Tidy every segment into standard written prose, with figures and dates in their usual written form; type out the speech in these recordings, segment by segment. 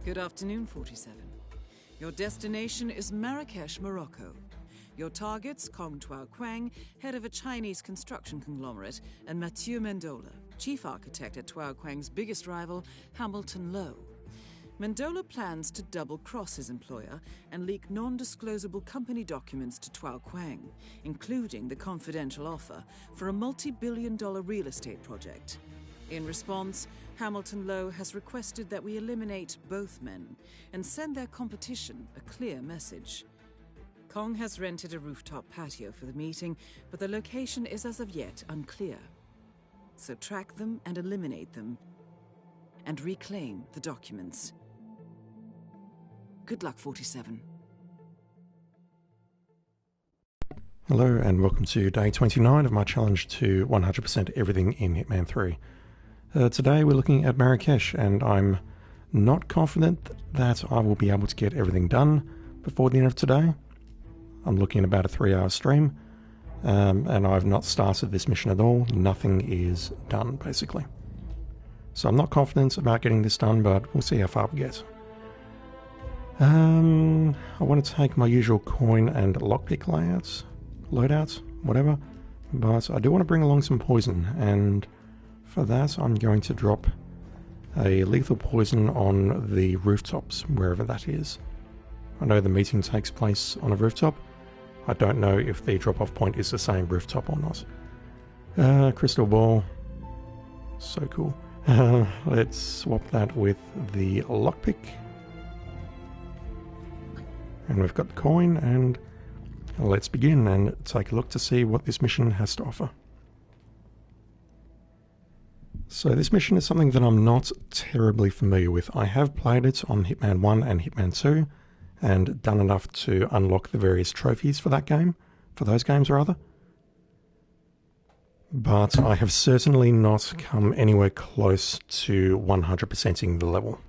Good afternoon, 47. Your destination is Marrakesh, Morocco. Your targets, Kong Tuao Quang, head of a Chinese construction conglomerate, and Mathieu Mendola, chief architect at Tuao Quang's biggest rival, Hamilton Lowe. Mendola plans to double-cross his employer and leak non-disclosable company documents to Tuao Quang, including the confidential offer for a multi-billion-dollar real estate project. In response, Hamilton Lowe has requested that we eliminate both men and send their competition a clear message. Kong has rented a rooftop patio for the meeting, but the location is as of yet unclear. So track them and eliminate them, and reclaim the documents. Good luck, 47. Hello and welcome to day 29 of my challenge to 100% everything in Hitman 3. Today we're looking at Marrakesh, and I'm not confident that I will be able to get everything done before the end of today. I'm looking at about a 3-hour stream, and I've not started this mission at all. Nothing is done, basically. So I'm not confident about getting this done, but we'll see how far we get. I want to take my usual coin and lockpick loadouts, whatever, but I do want to bring along some poison, and for that I'm going to drop a lethal poison on the rooftops, wherever that is. I know the meeting takes place on a rooftop. I don't know if the drop-off point is the same rooftop or not. Crystal ball. So cool. Let's swap that with the lockpick. And we've got the coin, and let's begin and take a look to see what this mission has to offer. So this mission is something that I'm not terribly familiar with. I have played it on Hitman 1 and Hitman 2, and done enough to unlock the various trophies for those games rather. But I have certainly not come anywhere close to 100%ing the level.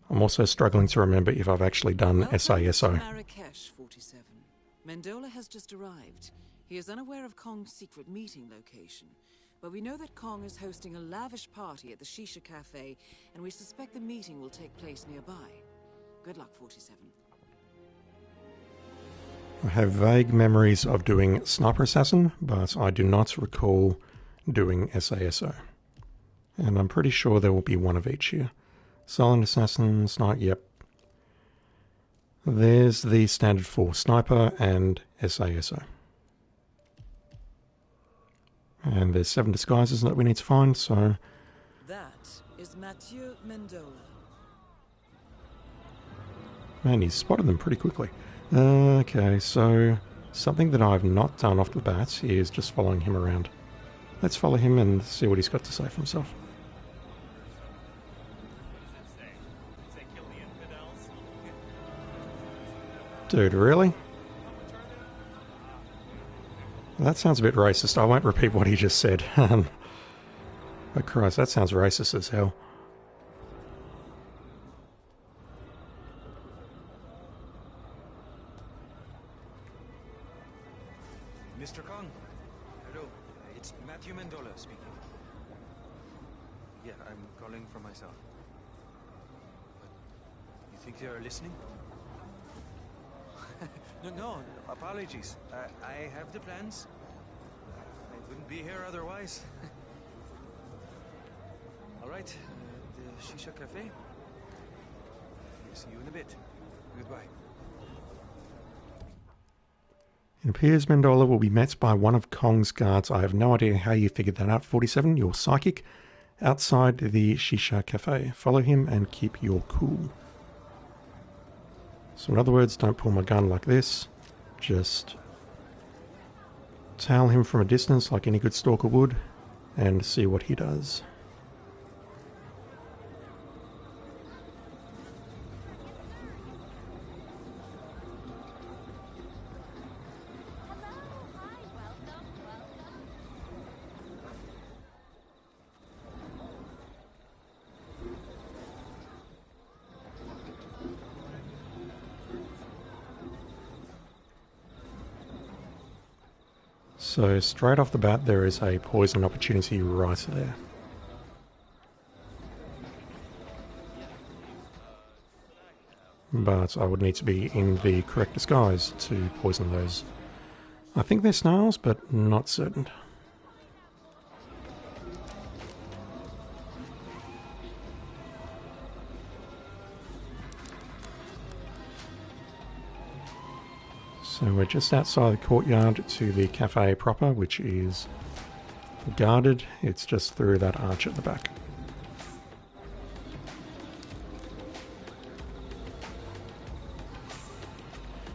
I'm also struggling to remember if I've actually done SASO. Marrakesh, 47. Mendola has just arrived. He is unaware of Kong's secret meeting location, but we know that Kong is hosting a lavish party at the Shisha Cafe, and we suspect the meeting will take place nearby. Good luck, 47. I have vague memories of doing Sniper Assassin, but I do not recall doing SASO. And I'm pretty sure there will be one of each here. Silent Assassin, Sniper, yep. There's the standard for Sniper and SASO. And there's 7 disguises that we need to find, so... That is Mathieu Mendola. Man, he's spotted them pretty quickly. Okay, so something that I've not done off the bat is just following him around. Let's follow him and see what he's got to say for himself. Dude, really? That sounds a bit racist. I won't repeat what he just said. Oh Christ, that sounds racist as hell. Mr. Kong, hello. It's Mathieu Mendola speaking. Yeah, I'm calling for myself. But you think they are listening? No, apologies. I have the plans. I wouldn't be here otherwise. All right, the Shisha Cafe. See you in a bit. Goodbye. It appears Mendola will be met by one of Kong's guards. I have no idea how you figured that out, 47. You're psychic. Outside the Shisha Cafe. Follow him and keep your cool. So in other words, don't pull my gun like this. Just tail him from a distance like any good stalker would and see what he does. So straight off the bat there is a poison opportunity right there. but I would need to be in the correct disguise to poison those. I think they're snails, but not certain. So we're just outside the courtyard to the cafe proper, which is guarded. It's just through that arch at the back.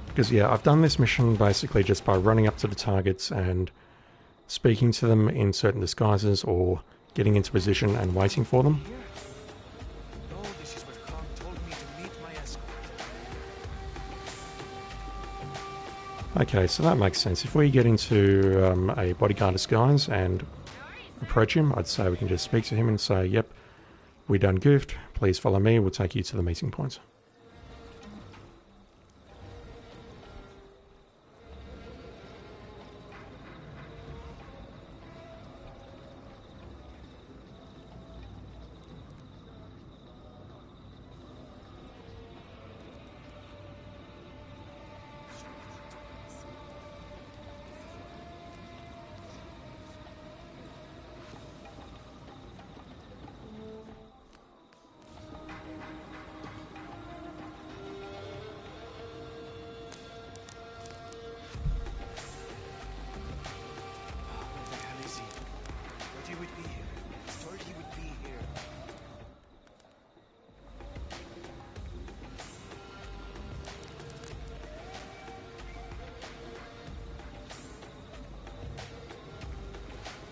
Because yeah, I've done this mission basically just by running up to the targets and speaking to them in certain disguises or getting into position and waiting for them. No, this is where Kong told me to meet my escort. Okay, so that makes sense. If we get into a bodyguard disguise and approach him, I'd say we can just speak to him and say, yep, we done goofed, please follow me, we'll take you to the meeting point. Where the hell is he? Thought he would be here. Thought he would be here.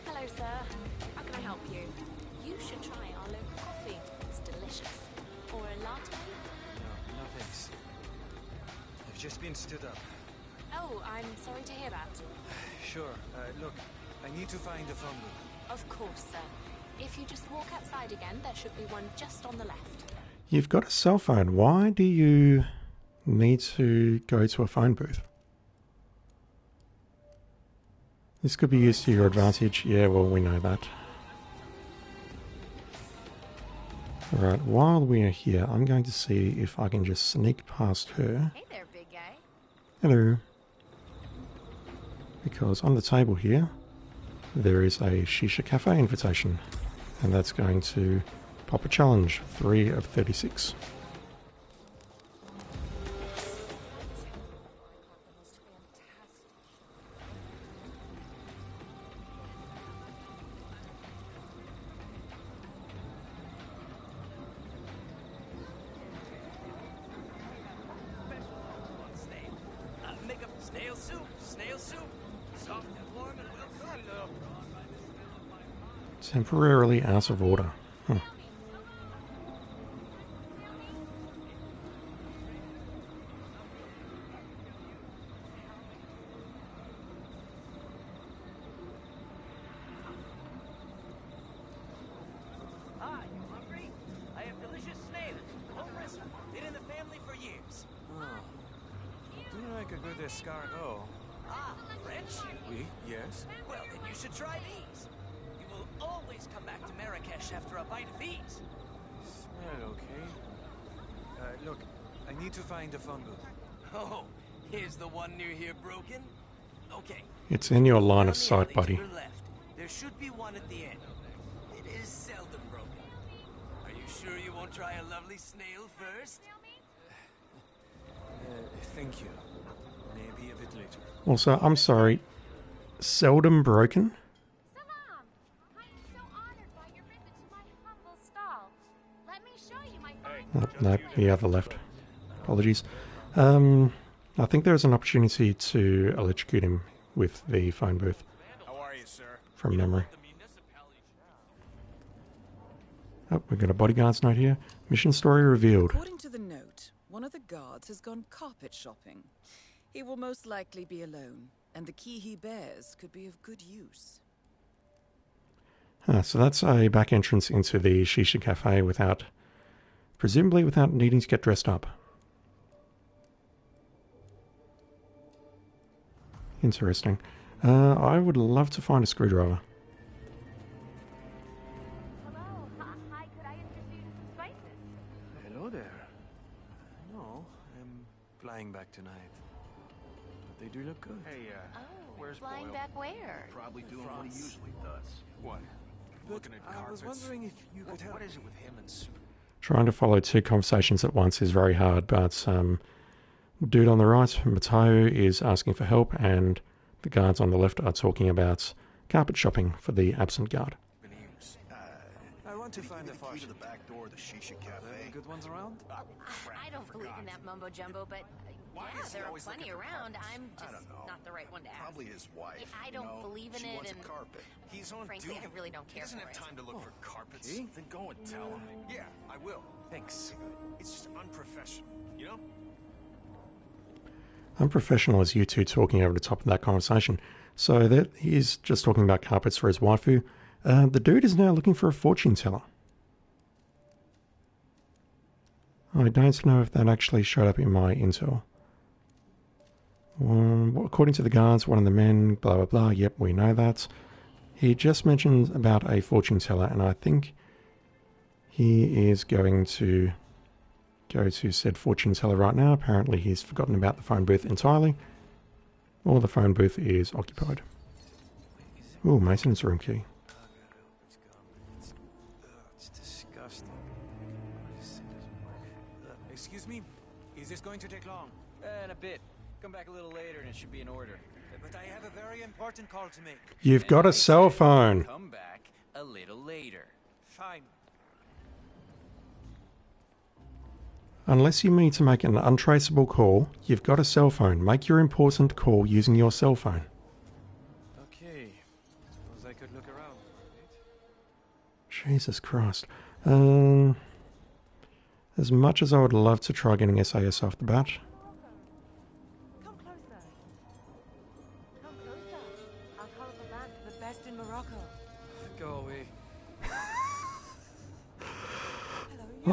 Hello, sir. How can I help you? You should try our local coffee. It's delicious. Or a latte? No thanks. I've just been stood up. Oh, I'm sorry to hear that. Sure, look, I need to find the phone booth. Of course, sir. If you just walk outside again, there should be one just on the left. You've got a cell phone. Why do you need to go to a phone booth? This could be used to your advantage. Yeah, well, we know that. Alright, while we are here, I'm going to see if I can just sneak past her. Hey there, big guy. Hello. Because on the table here, there is a Shisha Cafe invitation. And that's going to pop a challenge, 3 of 36. Make up snail soup, soft and warm and well done. Temporarily out of order. Huh. Ah, you hungry? I have delicious snails. Home recipe. Been in the family for years. Oh. Do you like a good escargot? Ah, French? Oui, yes. Well, then you should try these. You will always come back to Marrakesh after a bite of these. Smell okay. Look, I need to find the phone booth. Oh, here's the one near here broken. Okay. It's in your line Down of the sight, alley to buddy. your left. There should be one at the end. It is seldom broken. Are you sure you won't try a lovely snail first? Thank you. Maybe a bit later. Also, I'm sorry. Seldom broken? Salam! I am so honored by your visit to my humble stall. Let me show you my fine... No, the other left. Apologies. I think there's an opportunity to electrocute him with the phone booth. How are you, sir? From memory. Oh, we've got a bodyguard's note here. Mission story revealed. According to the note, one of the guards has gone carpet shopping. He will most likely be alone, and the key he bears could be of good use. So that's a back entrance into the Shisha Cafe without, presumably without needing to get dressed up. Interesting. I would love to find a screwdriver. Hello. Hi, could I interest you to some spices? Hello there. No, good. Hey, Oh, where's flying Boyle? back where? Probably doing what he usually does. What? But Looking at I was carpets. wondering if you could help. What is it with him and Sue? Trying to follow two conversations at once is very hard, but dude on the right, Mateo, is asking for help, and the guards on the left are talking about carpet shopping for the absent guard. I want to find a Key to fortune. the back door of the Shisha Are there Cafe. any good ones around? I don't believe in that mumbo jumbo, but Why yeah, is he there are always plenty looking for around. carpets? I'm I just don't know. not the right one to ask. Probably his wife. I don't you know? believe in she it, wants and a carpet. He's on frankly, duty. I really don't He care doesn't for have it. time to look for carpets. okay. Then go and tell him. Yeah, I will. Thanks. It's just unprofessional, you know? Unprofessional as you two talking over the top of that conversation. So that he's just talking about carpets for his waifu. The dude is now looking for a fortune teller. I don't know if that actually showed up in my intel. According to the guards, one of the men, blah blah blah, yep, we know that. He just mentioned about a fortune teller, and I think he is going to go to said fortune teller right now. Apparently he's forgotten about the phone booth entirely, or the phone booth is occupied. Ooh, Mason's room key. It's disgusting. This thing doesn't work. Excuse me? Is this going to take long? In a bit. Come back a little later and it should be in order. But I have a very important call to make. You've got a cell phone. Come back a little later. Fine. Unless you mean to make an untraceable call, you've got a cell phone. Make your important call using your cell phone. Okay. Suppose I could look around. Jesus Christ. As much as I would love to try getting SAS off the bat, Come closer. Come closer. Our colorful lamp, the best in Morocco. Go away.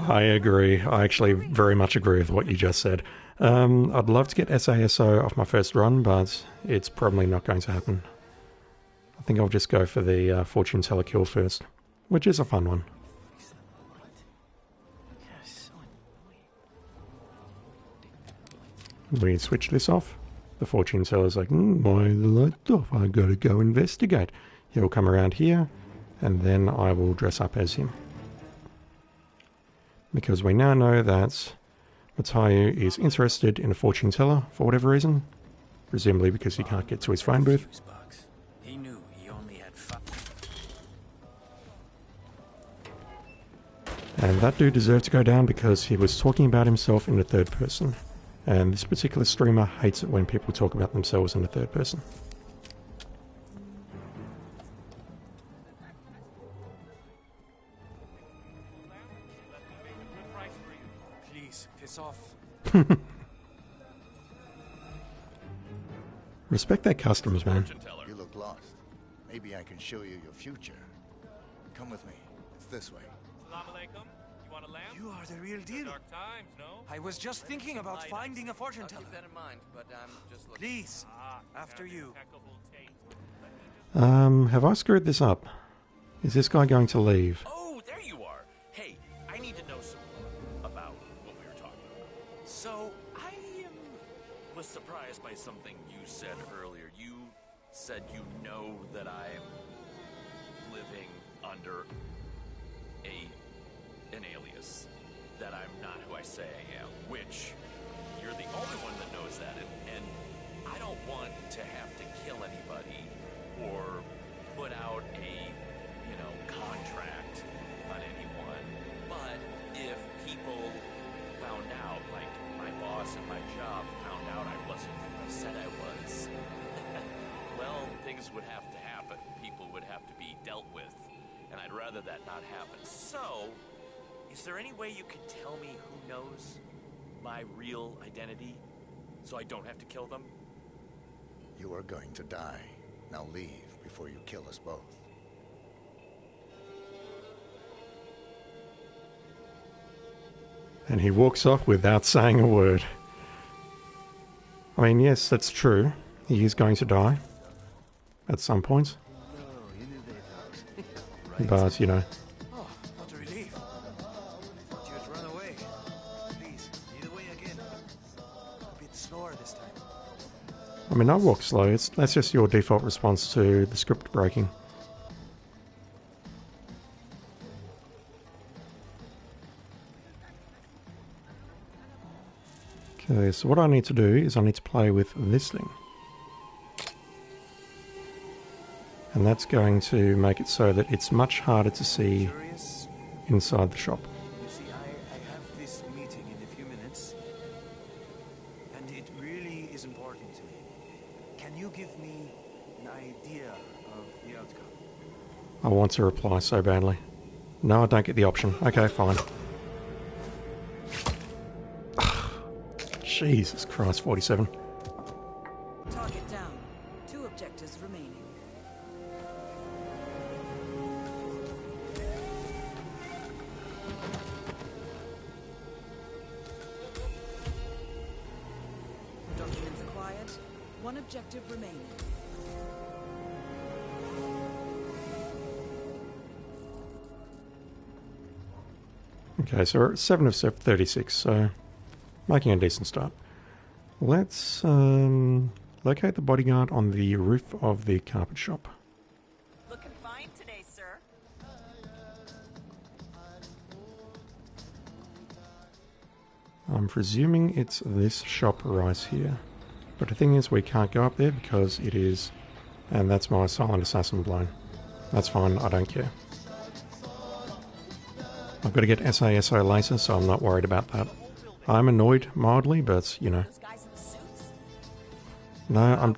I agree. I actually very much agree with what you just said. I'd love to get SASO off my first run, but it's probably not going to happen. I think I'll just go for the fortune teller kill first, which is a fun one. We switch this off. The fortune teller's like, why the lights off? I gotta go investigate. He'll come around here, and then I will dress up as him. Because we now know that Mateo is interested in a fortune teller for whatever reason. Presumably because he can't get to his phone booth. He knew he only had 5. And that dude deserved to go down because he was talking about himself in the third person. And this particular streamer hates it when people talk about themselves in the third person. Please, piss off. Respect their customers, man. You look lost. Maybe I can show you your future. Come with me. It's this way. You are the real deal. I was just thinking about finding a fortune teller. Keep that in mind, but I'm just looking. Please, after you. Have I screwed this up? Is this guy going to leave? Oh, there you are. Hey, I need to know some more about what we were talking about. So, I was surprised by something you said earlier. You said you know that I'm living under an alias, that I'm not who I say I am, which you're the only one that knows that, and I don't want to have to kill anybody or put out a, contract on anyone. But if people found out, like my boss at my job found out I wasn't who I said I was, well, things would have to happen. People would have to be dealt with, and I'd rather that not happen. So, is there any way you could tell me who knows my real identity so I don't have to kill them? You are going to die. Now leave before you kill us both. And he walks off without saying a word. I mean, yes, that's true. He is going to die at some point. But, Oh, what a relief. I thought you had run away. Please, lead the way again. A bit slower this time. I mean, I walk slow. That's just your default response to the script breaking. Okay, so what I need to do is I need to play with this thing. And that's going to make it so that it's much harder to see Curious? inside the shop. You see, I have this meeting in a few minutes, and it really is important to me. Can you give me an idea of the outcome? I want to reply so badly. No, I don't get the option. Okay, fine. Jesus Christ, 47. Target down. 2 objectives remaining. Documents acquired. 1 objective remaining. Okay, so we're at 7 of 36, so making a decent start. Let's locate the bodyguard on the roof of the carpet shop. Looking fine today, sir. I'm presuming it's this shop right here. But the thing is, we can't go up there because it is... And that's my silent assassin blown. That's fine, I don't care. I've got to get SASO laser, so I'm not worried about that. I'm annoyed mildly, but, you know. No, I'm...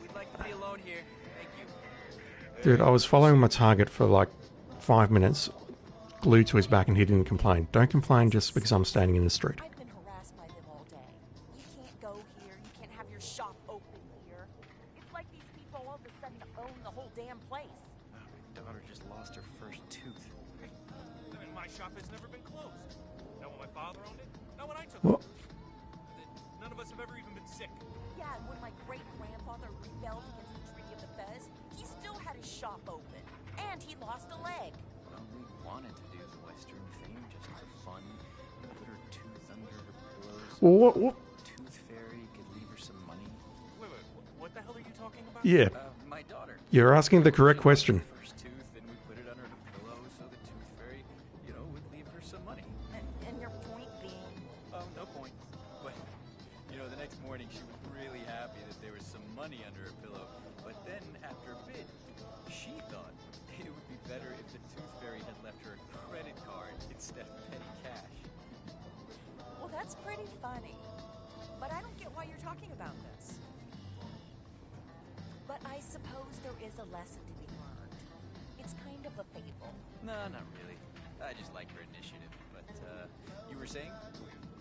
Dude, I was following my target for like 5 minutes, glued to his back, and he didn't complain. Don't complain just because I'm standing in the street. I've been harassed by them all day. You can't go here. You can't have your shop open here. It's like these people all of a sudden own the whole damn place. My daughter just lost her first tooth. And my shop has never been closed. Not when my father owned it, not when I took What? it. None of us have ever even been sick. Yeah, and when my great-grandfather rebelled against the Treaty of the Fez, he still had his shop open. And he lost a leg. Well, we wanted to do the Western thing just for fun. Put her tooth under her pillows. What? Tooth fairy could leave her some money. Wait, what the hell are you talking about? Yeah, My daughter. you're asking the correct question. First tooth, and we put it under her pillow so the tooth fairy, would leave her some money. And your point being? Oh, no point. But, the next morning she was really happy that there was some money under her pillow. But then, after a bit, she thought it would be better if the tooth fairy had left her a credit card instead of petty cash. Well, that's pretty funny. But I don't get why you're talking about this. But I suppose there is a lesson to be learned. It's kind of a fable. No, not really. I just like her initiative. But, you were saying?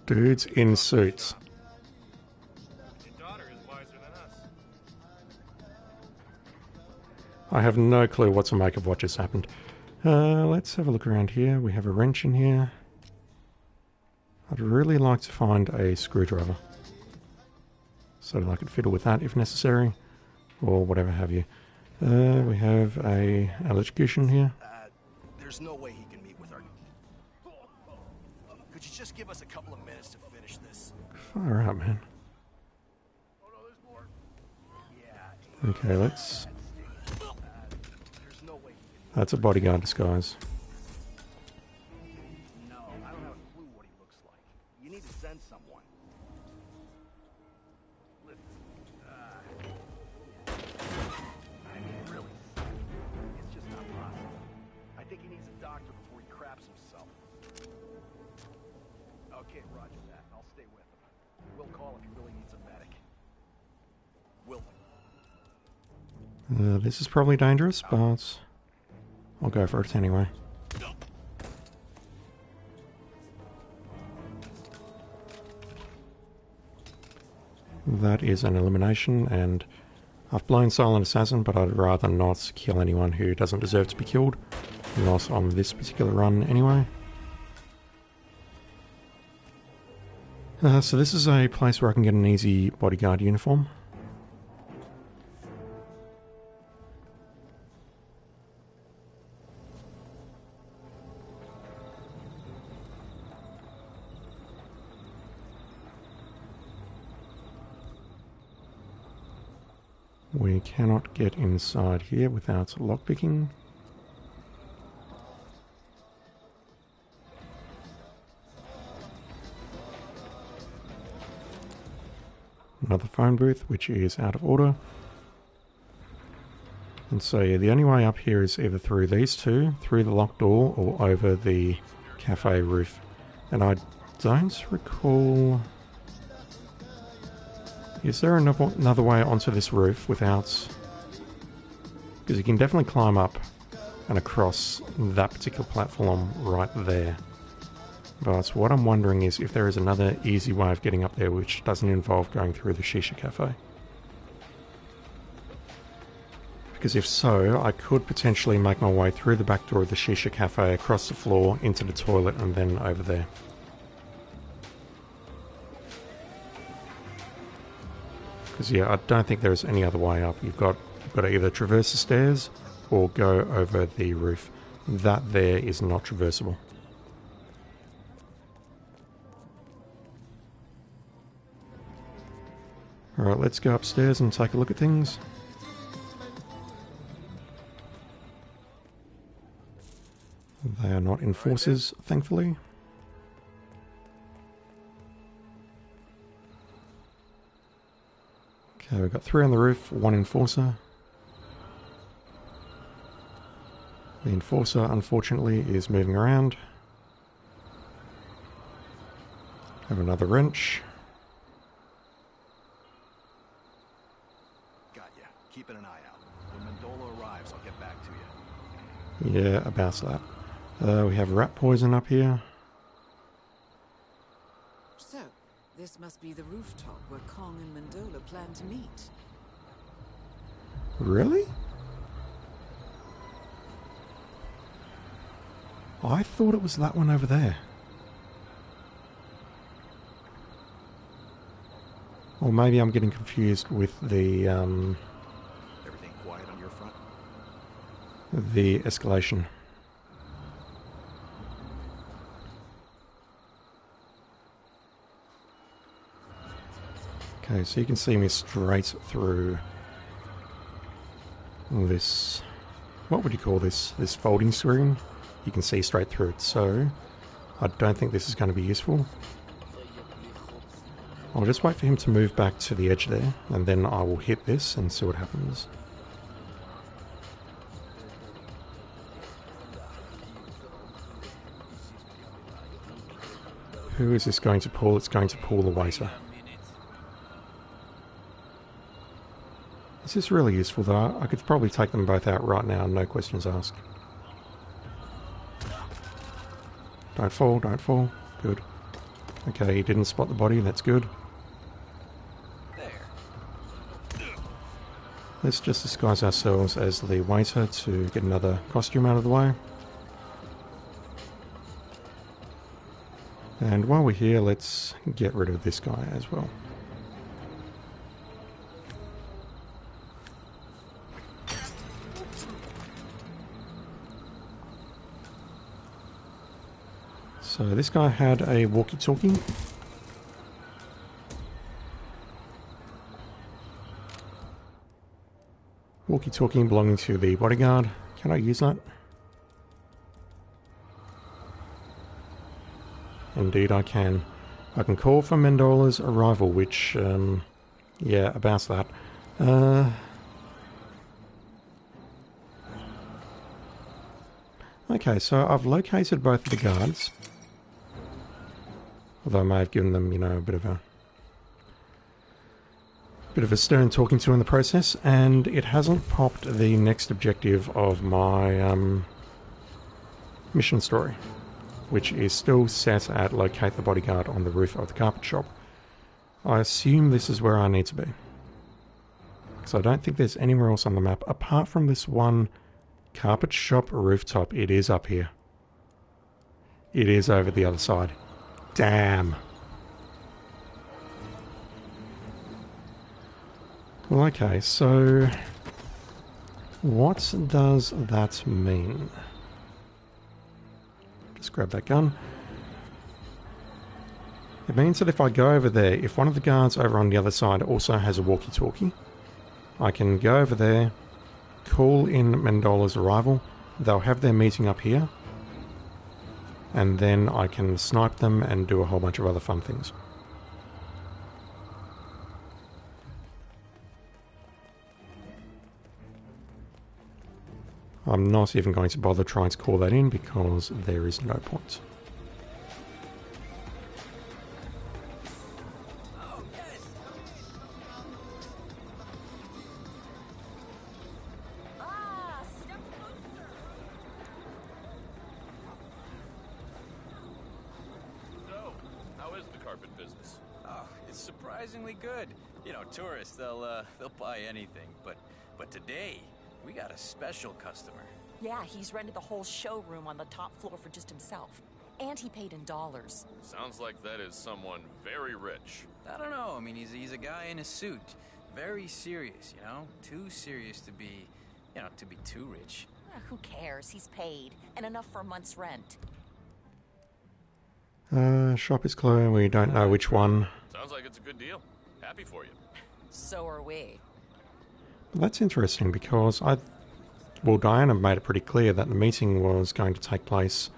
Dudes in suits. Your daughter is wiser than us. I have no clue what to make of what just happened. Let's have a look around here. We have a wrench in here. I'd really like to find a screwdriver, so that I could fiddle with that if necessary, or whatever have you. We have a electrocution here. There's no way he can meet with her. Could you just give us a couple of minutes to finish this? Far out, man. Okay, let's... That's a bodyguard disguise. No, I don't have a clue what he looks like. You need to send someone. I mean, really, it's just not possible. I think he needs a doctor before he craps himself. Okay, roger that. I'll stay with him. We'll call if he really needs a medic. Will. This is probably dangerous, but I'll go for it anyway. That is an elimination, and I've blown Silent Assassin, but I'd rather not kill anyone who doesn't deserve to be killed. Not on this particular run anyway. So this is a place where I can get an easy bodyguard uniform. We cannot get inside here without lockpicking. Another phone booth, which is out of order. And so yeah, the only way up here is either through these two, through the locked door, or over the cafe roof. And I don't recall... Is there another way onto this roof without... Because you can definitely climb up and across that particular platform right there. But what I'm wondering is if there is another easy way of getting up there which doesn't involve going through the Shisha Cafe. Because if so, I could potentially make my way through the back door of the Shisha Cafe, across the floor, into the toilet, and then over there. Because yeah, I don't think there's any other way up. You've got to either traverse the stairs or go over the roof. That there is not traversable. Alright, let's go upstairs and take a look at things. They are not enforcers, thankfully. Okay, we've got 3 on the roof, 1 enforcer. The enforcer, unfortunately, is moving around. Have another wrench. Keeping an eye out. When Mendola arrives, I'll get back to you. Yeah, about that. We have rat poison up here. So, this must be the rooftop where Kong and Mendola plan to meet. Really? I thought it was that one over there. Or maybe I'm getting confused with the, Everything quiet on your front? the escalation. Okay, so you can see me straight through this, what would you call this? This folding screen. You can see straight through it, so I don't think this is going to be useful. I'll just wait for him to move back to the edge there, and then I will hit this and see what happens. Who is this going to pull? It's going to pull the waiter. This is really useful though. I could probably take them both out right now, no questions asked. Don't fall, don't fall. Good. Okay, he didn't spot the body, that's good. Let's just disguise ourselves as the waiter to get another costume out of the way. And while we're here, let's get rid of this guy as well. So this guy had a walkie-talkie. Walkie-talkie belonging to the bodyguard. Can I use that? Indeed I can. I can call for Mendola's arrival, which, yeah, about that. Okay, so I've located both of the guards. Although I may have given them, you know, a bit of a stern talking to in the process, and it hasn't popped the next objective of my mission story, which is still set at locate the bodyguard on the roof of the carpet shop. I assume this is where I need to be, because I don't think there's anywhere else on the map apart from this one carpet shop rooftop. It is up here. It is over the other side. Damn. Well, okay, so what does that mean? Just grab that gun. It means that if I go over there, if one of the guards over on the other side also has a walkie-talkie, I can go over there, call in Mendola's arrival. They'll have their meeting up here. And then I can snipe them and do a whole bunch of other fun things. I'm not even going to bother trying to call that in because there is no point. So, how is the carpet business? Oh, it's surprisingly good. You know, tourists, they'll buy anything, but today we got a special customer. Yeah, he's rented the whole showroom on the top floor for just himself. And he paid in dollars. Sounds like that is someone very rich. I don't know. I mean, he's a guy in a suit. Very serious, you know? Too serious to be, to be too rich. Who cares? He's paid. And enough for a month's rent. Shop is closed. We don't know which one. Sounds like it's a good deal. Happy for you. So are we. That's interesting because Diana made it pretty clear that the meeting was going to take place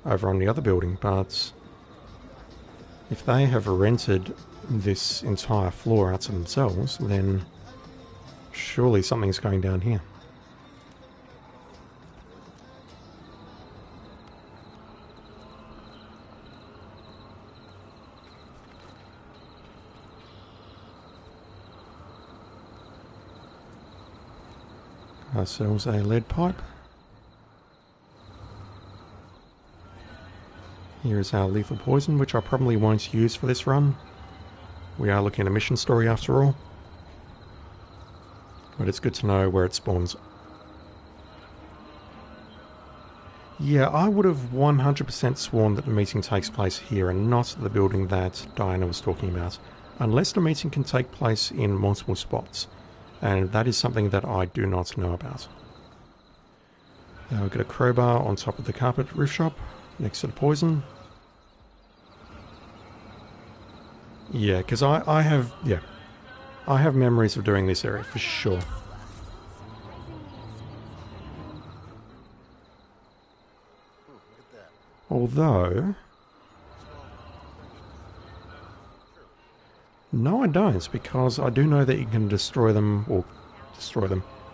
over on the other building, but if they have rented this entire floor out to themselves, then surely something's going down here. Ourselves a lead pipe. Here is our lethal poison, which I probably won't use for this run. We are looking at a mission story after all. But it's good to know where it spawns. Yeah, I would have 100% sworn that the meeting takes place here and not the building that Diana was talking about. Unless the meeting can take place in multiple spots. And that is something that I do not know about. We've got a crowbar on top of the carpet roof shop, next to the poison. Yeah, because I have memories of doing this area for sure. Although, no I don't, because I do know that you can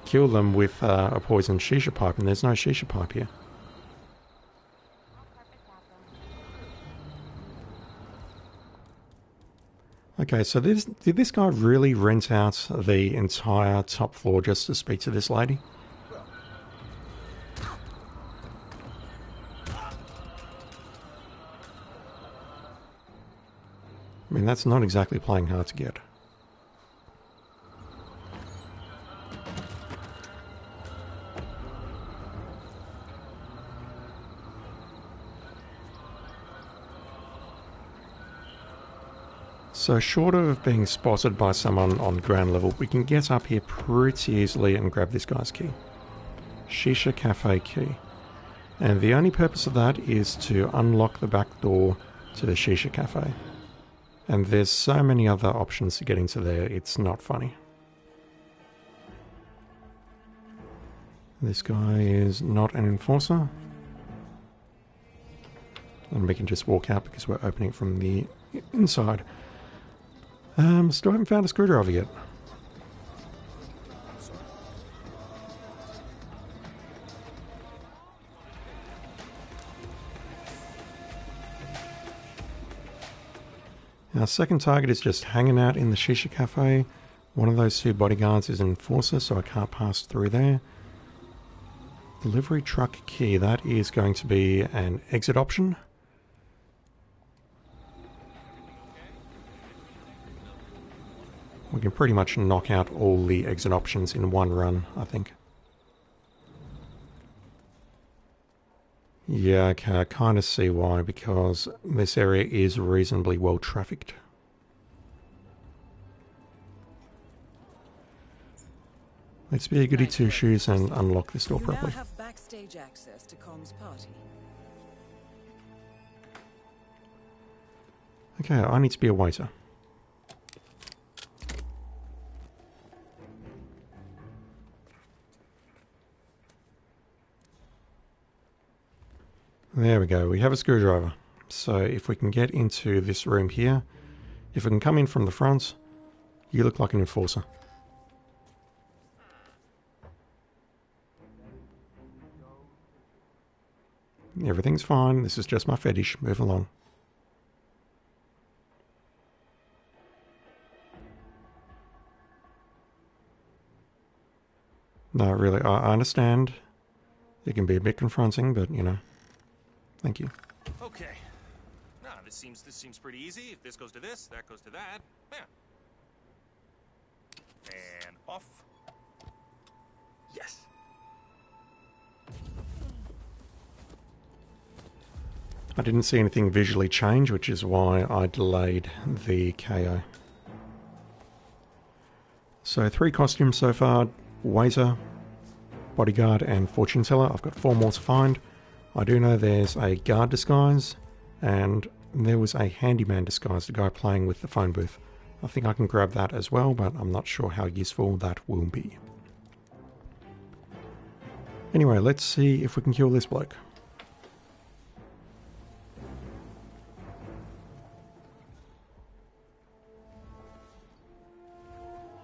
kill them with a poisoned shisha pipe, and there's no shisha pipe here. Okay, so did this guy really rent out the entire top floor just to speak to this lady? I mean, that's not exactly playing hard to get. So short of being spotted by someone on ground level, we can get up here pretty easily and grab this guy's key. Shisha Cafe key. And the only purpose of that is to unlock the back door to the Shisha Cafe. And there's so many other options to get into there, it's not funny. This guy is not an enforcer. And we can just walk out because we're opening it from the inside. Still haven't found a screwdriver yet. Our second target is just hanging out in the Shisha Cafe. One of those two bodyguards is an enforcer, so I can't pass through there. Delivery truck key, that is going to be an exit option. We can pretty much knock out all the exit options in one run, I think. Yeah, okay, I kind of see why, because this area is reasonably well trafficked. Let's be a goody two-shoes and unlock this door properly. You now have backstage access to Kong's party. Okay, I need to be a waiter. There we go, we have a screwdriver. So if we can get into this room here, if we can come in from the front, you look like an enforcer. Everything's fine, this is just my fetish, move along. No, really, I understand. It can be a bit confronting, but, you know, thank you. Okay. Nah, this seems pretty easy. If this goes to this, that goes to that. Yeah. And off. Yes. I didn't see anything visually change, which is why I delayed the KO. So 3 costumes so far: Waiter, Bodyguard and Fortune Teller. I've got 4 more to find. I do know there's a guard disguise, and there was a handyman disguise, the guy playing with the phone booth. I think I can grab that as well, but I'm not sure how useful that will be. Anyway, let's see if we can kill this bloke.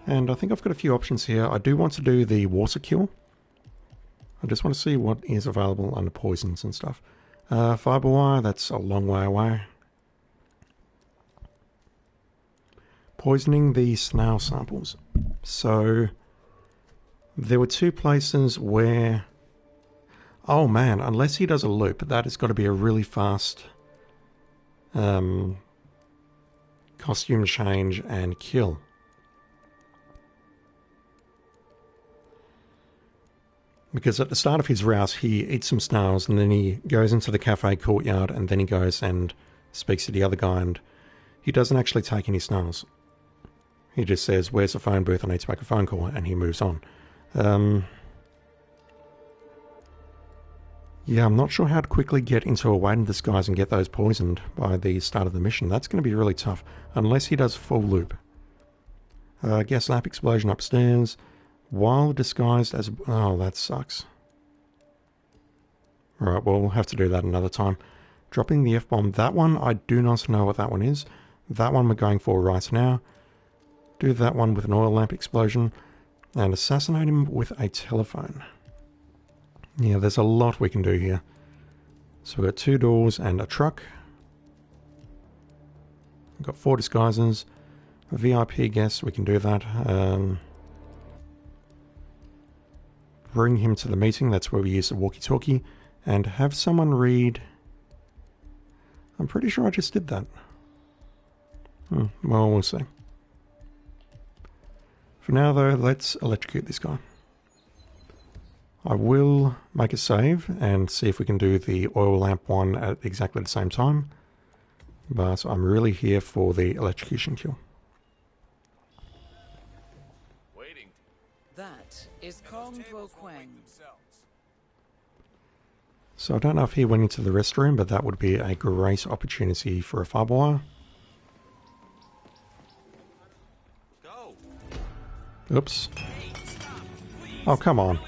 And I think I've got a few options here. I do want to do the water kill. I just want to see what is available under poisons and stuff. Fiber wire, that's a long way away. Poisoning the snail samples. So there were 2 places where... Oh man, unless he does a loop, that has got to be a really fast costume change and kill. Because at the start of his route, he eats some snails and then he goes into the cafe courtyard and then he goes and speaks to the other guy and he doesn't actually take any snails. He just says, "Where's the phone booth? I need to make a phone call," and he moves on. Yeah, I'm not sure how to quickly get into a waiting disguise and get those poisoned by the start of the mission. That's going to be really tough, unless he does full loop. Gas lamp explosion upstairs. While disguised as... Oh, that sucks. Alright, well, we'll have to do that another time. Dropping the F-bomb. That one, I do not know what that one is. That one we're going for right now. Do that one with an oil lamp explosion. And assassinate him with a telephone. Yeah, there's a lot we can do here. So we've got 2 doors and a truck. We've got 4 disguises. A VIP guest, we can do that. Bring him to the meeting, that's where we use the walkie-talkie, and have someone read... I'm pretty sure I just did that. Well, we'll see. For now, though, let's electrocute this guy. I will make a save and see if we can do the oil lamp one at exactly the same time, but I'm really here for the electrocution kill. That is Kong Tuo Quang. So I don't know if he went into the restroom, but that would be a great opportunity for a fiber wire. Go. Oops. Oh, come on.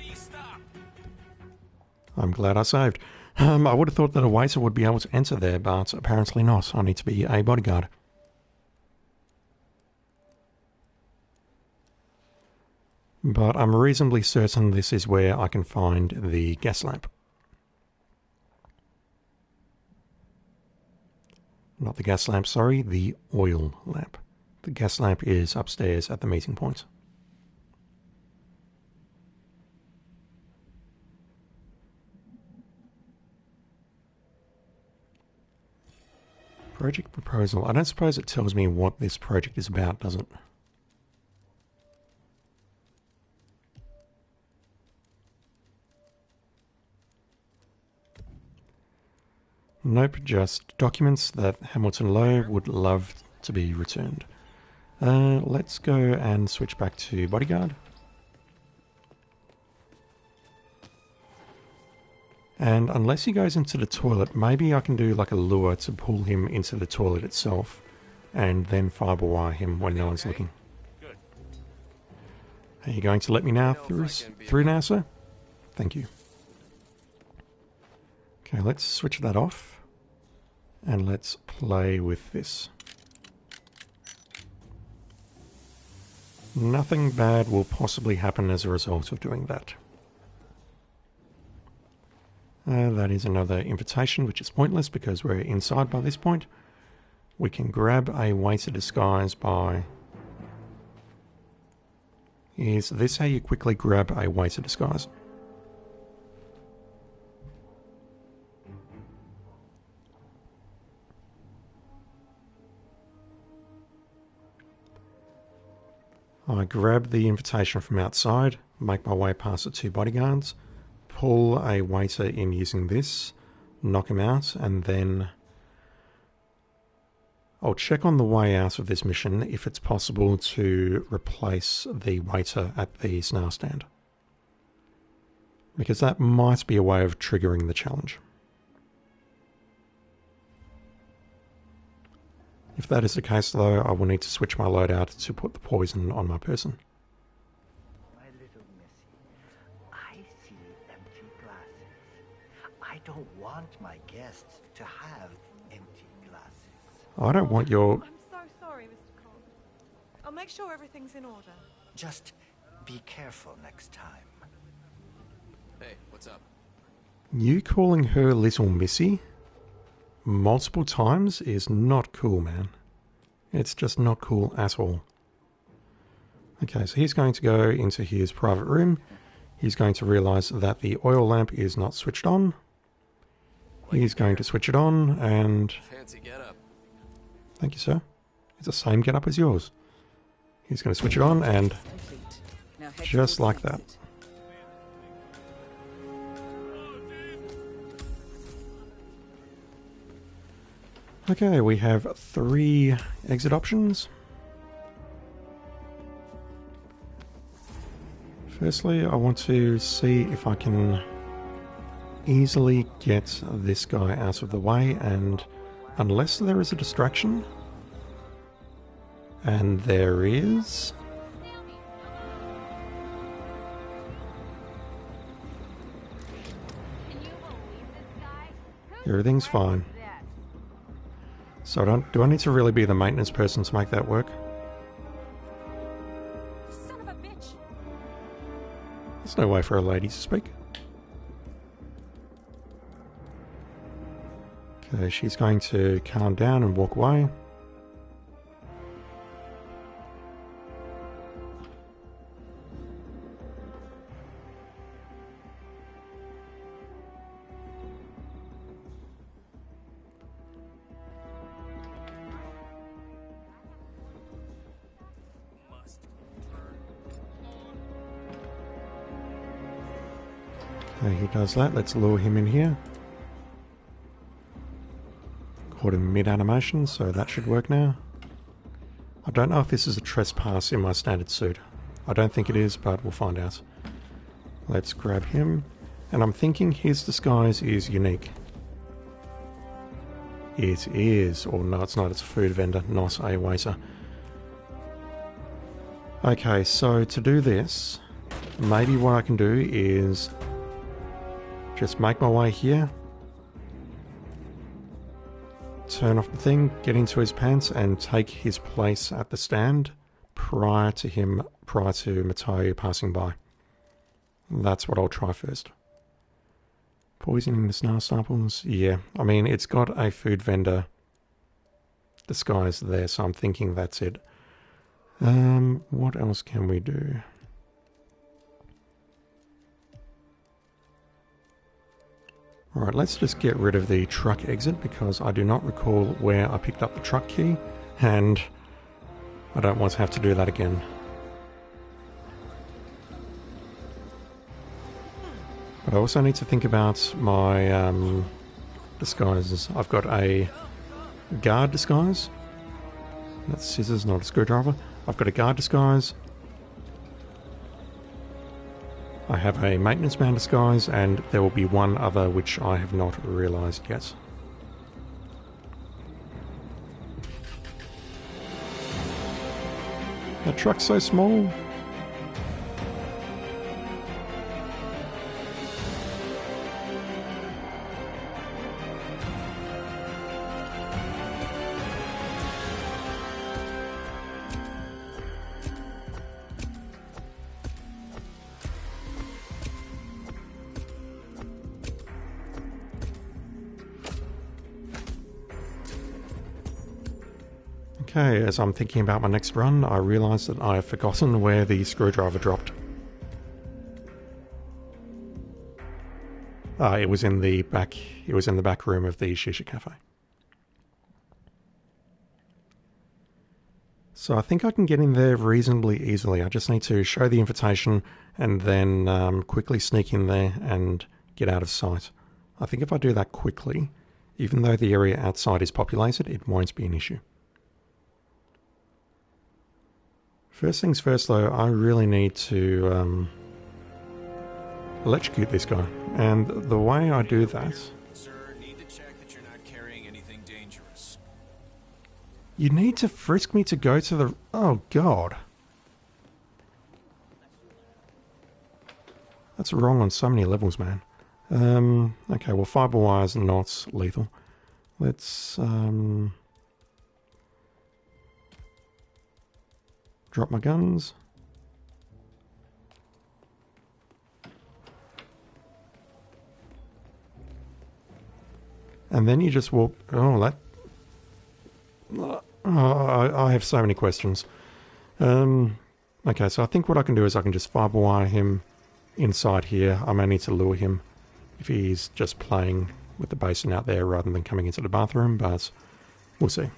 I'm glad I saved. I would have thought that a waiter would be able to enter there, but apparently not. I need to be a bodyguard. But I'm reasonably certain this is where I can find the gas lamp. Not the gas lamp, sorry, the oil lamp. The gas lamp is upstairs at the meeting point. Project proposal. I don't suppose it tells me what this project is about, does it? Nope, just documents that Hamilton Lowe would love to be returned. Let's go and switch back to bodyguard. And unless he goes into the toilet, maybe I can do like a lure to pull him into the toilet itself and then fiber wire him when no one's looking. Good. Are you going to let me now through now, sir? Thank you. Okay, let's switch that off. And let's play with this. Nothing bad will possibly happen as a result of doing that. That is another invitation, which is pointless because we're inside by this point. We can grab a waiter disguise by... Is this how you quickly grab a waiter disguise? I grab the invitation from outside, make my way past the two bodyguards, pull a waiter in using this, knock him out, and then I'll check on the way out of this mission if it's possible to replace the waiter at the snail stand. Because that might be a way of triggering the challenge. If that is the case though, I will need to switch my loadout to put the poison on my person. My little Missy, I see empty glasses. I don't want my guests to have empty glasses. I don't want your... I'm so sorry, Mr. Cole. I'll make sure everything's in order. Just be careful next time. Hey, what's up? You calling her Little Missy multiple times is not cool, man. It's just not cool at all. Okay, so he's going to go into his private room. He's going to realize that the oil lamp is not switched on. He's going to switch it on and... Fancy getup. Thank you, sir. It's the same getup as yours. He's going to switch it on and... just like that. Okay, we have 3 exit options. Firstly, I want to see if I can easily get this guy out of the way, and unless there is a distraction, and there is... everything's fine. So do I need to really be the maintenance person to make that work? Son of a bitch! There's no way for a lady to speak. Okay, she's going to calm down and walk away. Okay, he does that. Let's lure him in here. Caught him mid-animation, so that should work now. I don't know if this is a trespass in my standard suit. I don't think it is, but we'll find out. Let's grab him. And I'm thinking his disguise is unique. It is. Or no, it's not. It's a food vendor, not a waiter. Okay, so to do this, maybe what I can do is just make my way here, turn off the thing, get into his pants, and take his place at the stand prior to Mateo passing by. That's what I'll try first. Poisoning the snail samples? Yeah, I mean, it's got a food vendor disguise there, so I'm thinking that's it. What else can we do? Alright, let's just get rid of the truck exit because I do not recall where I picked up the truck key, and I don't want to have to do that again. But I also need to think about my disguises. I've got a guard disguise. That's scissors, not a screwdriver. I've got a guard disguise. I have a maintenance man disguise, and there will be one other which I have not realised yet. That truck's so small. Okay, as I'm thinking about my next run, I realise that I have forgotten where the screwdriver dropped. It was in the back. It was in the back room of the Shisha Cafe. So I think I can get in there reasonably easily. I just need to show the invitation and then quickly sneak in there and get out of sight. I think if I do that quickly, even though the area outside is populated, it won't be an issue. First things first though, I really need to electrocute this guy. And the way I do that... Sir, need to check that you're not carrying anything dangerous. You need to frisk me to go to the... Oh, God. That's wrong on so many levels, man. Okay, well, fiber wire's not lethal. Let's, drop my guns. And then you just walk... Oh, that... I have so many questions. Okay, so I think what I can do is I can just fiber wire him inside here. I may need to lure him if he's just playing with the basin out there rather than coming into the bathroom, but we'll see.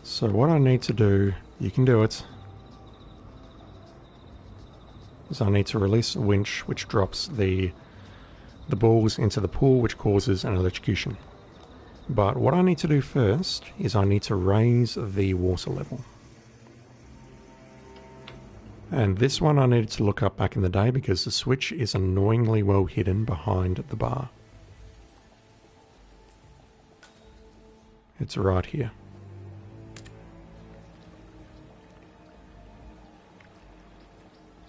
So what I need to do, you can do it, is I need to release a winch which drops the balls into the pool, which causes an electrocution. But what I need to do first is I need to raise the water level. And this one I needed to look up back in the day because the switch is annoyingly well hidden behind the bar. It's right here.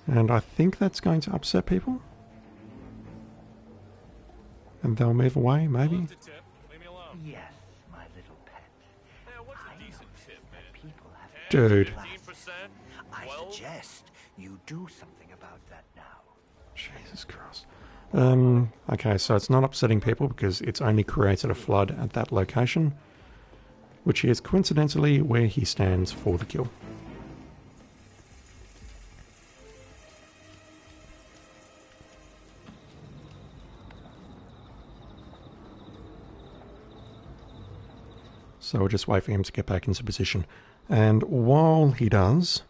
And I think that's going to upset people. And they'll move away, maybe? Yes, my little pet. Dude. I suggest you do something about that now. Jesus Christ. Okay, so it's not upsetting people because it's only created a flood at that location, which is coincidentally where he stands for the kill. So we'll just wait for him to get back into position. And while he does,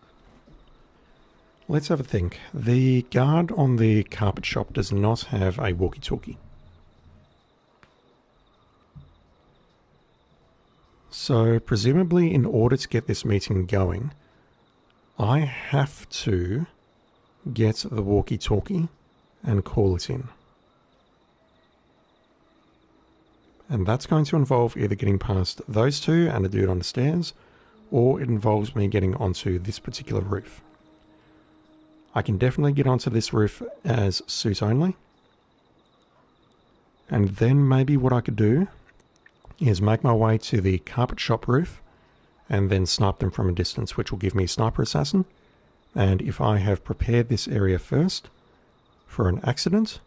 let's have a think. The guard on the carpet shop does not have a walkie-talkie. So presumably in order to get this meeting going, I have to get the walkie-talkie and call it in. And that's going to involve either getting past those two and the dude on the stairs, or it involves me getting onto this particular roof. I can definitely get onto this roof as suit only. And then maybe what I could do is make my way to the carpet shop roof and then snipe them from a distance, which will give me sniper assassin. And if I have prepared this area first for an accident,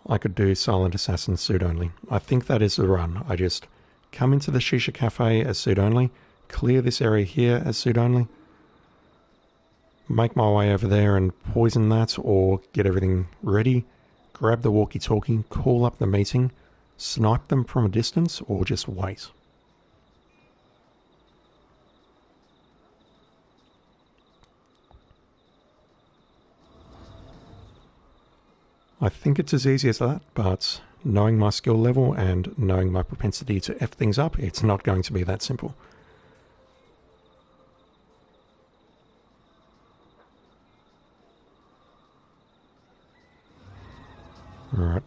I could do silent assassin suit only. I think that is the run. I just come into the Shisha Cafe as suit only, clear this area here as suit only, make my way over there and poison that or get everything ready, grab the walkie-talkie, call up the meeting, snipe them from a distance, or just wait. I think it's as easy as that, but knowing my skill level and knowing my propensity to F things up, it's not going to be that simple. Alright.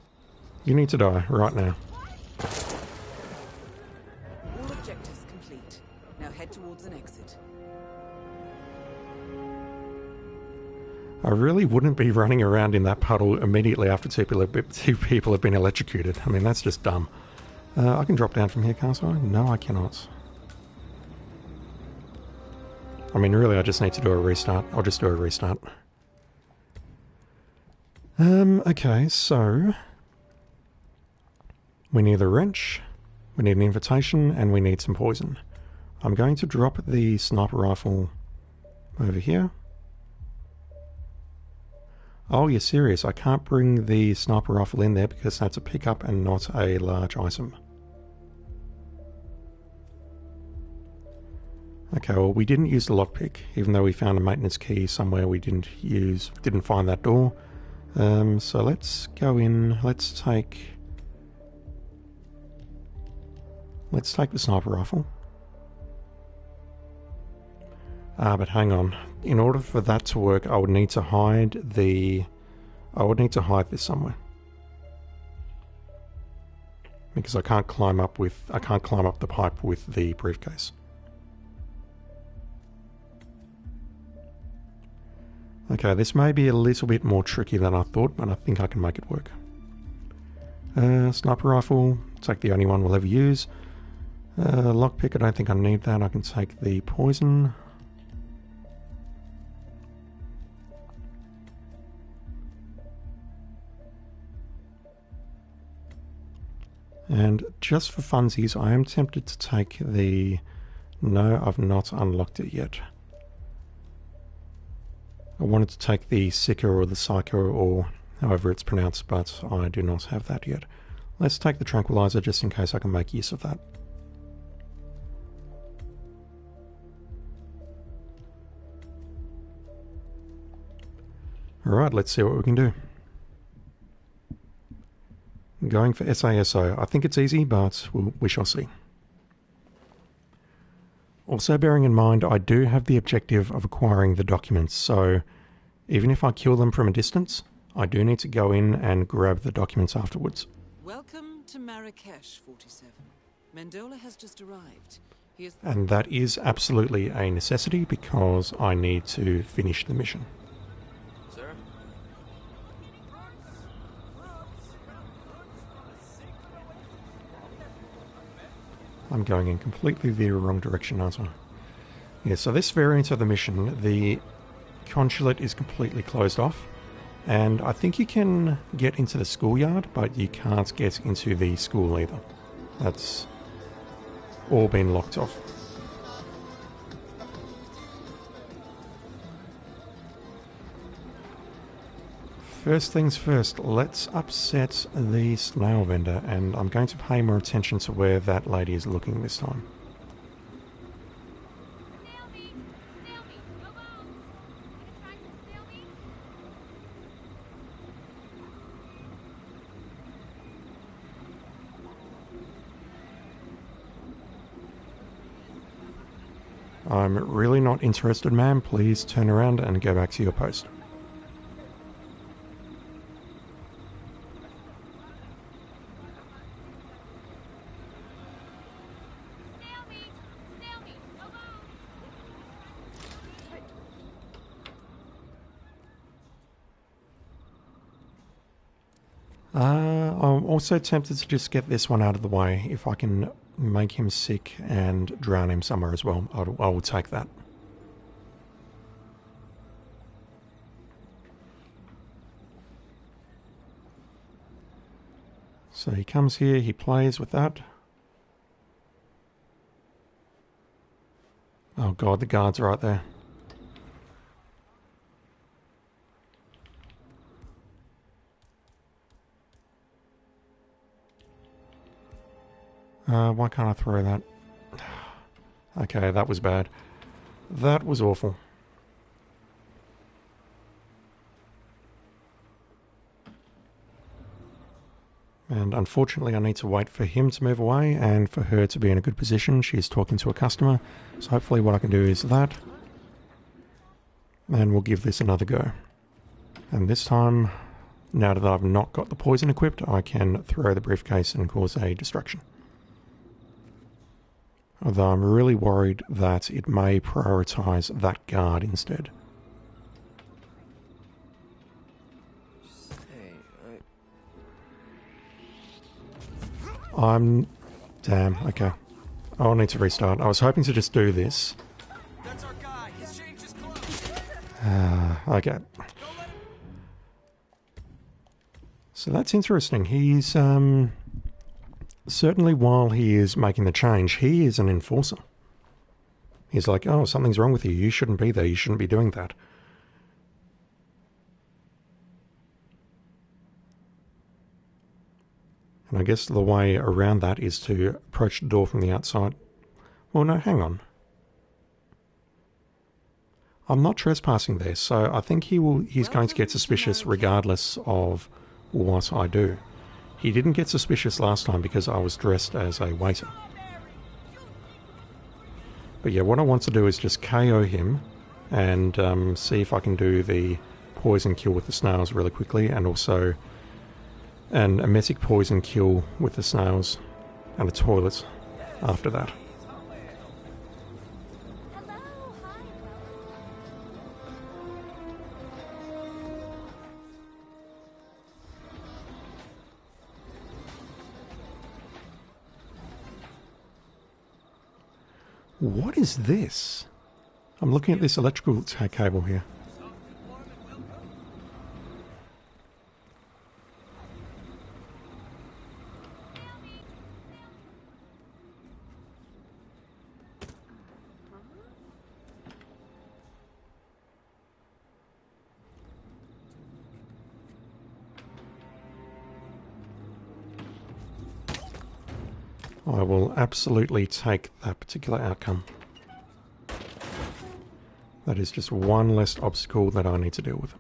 You need to die right now. All objectives complete. Now head towards an exit. I really wouldn't be running around in that puddle immediately after two people have been electrocuted. I mean, that's just dumb. I can drop down from here, can't I? No, I cannot. I mean, really, I just need to do a restart. I'll just do a restart. Okay, so... We need a wrench, we need an invitation, and we need some poison. I'm going to drop the sniper rifle over here. Oh, you're serious. I can't bring the sniper rifle in there because that's a pickup and not a large item. Okay, well, we didn't use the lockpick, even though we found a maintenance key somewhere we didn't find that door. So let's go in, let's take the sniper rifle. But hang on. In order for that to work, I would need to hide this somewhere. Because I can't climb up the pipe with the briefcase. Okay, this may be a little bit more tricky than I thought, but I think I can make it work. Sniper rifle, it's like the only one we'll ever use. Lockpick, I don't think I need that. I can take the poison. And just for funsies, I am tempted to take the... No, I've not unlocked it yet. I wanted to take the Sicker or the Psycho or however it's pronounced, but I do not have that yet. Let's take the Tranquilizer just in case I can make use of that. Alright, let's see what we can do. Going for SASO. I think it's easy, but we shall see. Also bearing in mind, I do have the objective of acquiring the documents, so even if I kill them from a distance, I do need to go in and grab the documents afterwards. Welcome to Marrakesh, 47. Mendola has just arrived. And that is absolutely a necessity because I need to finish the mission. Sir? I'm going in completely the wrong direction, aren't I? Yeah, so this variant of the mission, the consulate is completely closed off. And I think you can get into the schoolyard, but you can't get into the school either. That's all been locked off. First things first, let's upset the snail vendor, and I'm going to pay more attention to where that lady is looking this time. I'm really not interested, ma'am. Please turn around and go back to your post. I'm also tempted to just get this one out of the way. If I can make him sick and drown him somewhere as well, I will take that. So he comes here, he plays with that. Oh god, the guard's right there. Why can't I throw that? Okay, that was bad. That was awful. And unfortunately I need to wait for him to move away and for her to be in a good position. She's talking to a customer. So hopefully what I can do is that. And we'll give this another go. And this time, now that I've not got the poison equipped, I can throw the briefcase and cause a distraction. Although I'm really worried that it may prioritise that guard instead. Damn, okay. I'll need to restart. I was hoping to just do this. That's our guy. His change is close. Okay. So that's interesting. He's certainly while he is making the change, he is an enforcer. He's like, oh, something's wrong with you. You shouldn't be there. You shouldn't be doing that. And I guess the way around that is to approach the door from the outside. Well, no, hang on. I'm not trespassing there, so I think he's going to get suspicious regardless of what I do. He didn't get suspicious last time because I was dressed as a waiter. But yeah, what I want to do is just KO him and see if I can do the poison kill with the snails really quickly, and also an emetic poison kill with the snails and the toilets after that. What is this? I'm looking at this electrical cable here. I will absolutely take that particular outcome. That is just one less obstacle that I need to deal with.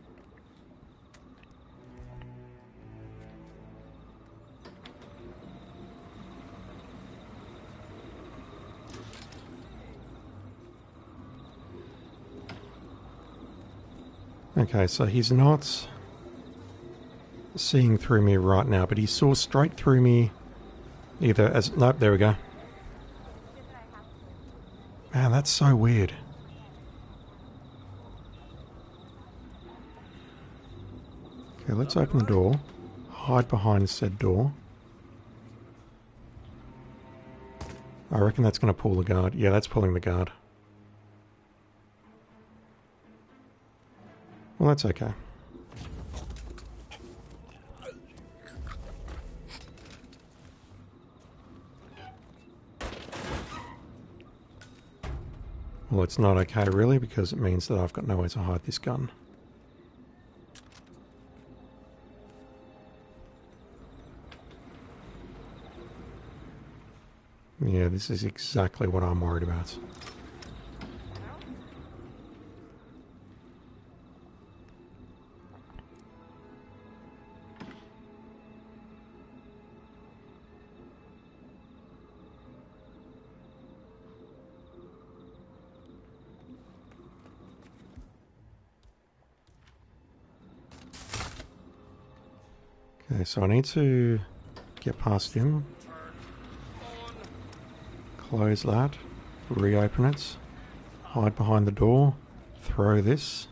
Okay, so he's not seeing through me right now, but he saw straight through me either as... Nope, there we go. Man, that's so weird. Okay, let's open the door. Hide behind said door. I reckon that's going to pull the guard. Yeah, that's pulling the guard. Well, that's okay. Well, it's not okay really, because it means that I've got nowhere to hide this gun. Yeah, this is exactly what I'm worried about. Okay, so I need to get past him. Close that. Reopen it. Hide behind the door. Throw this.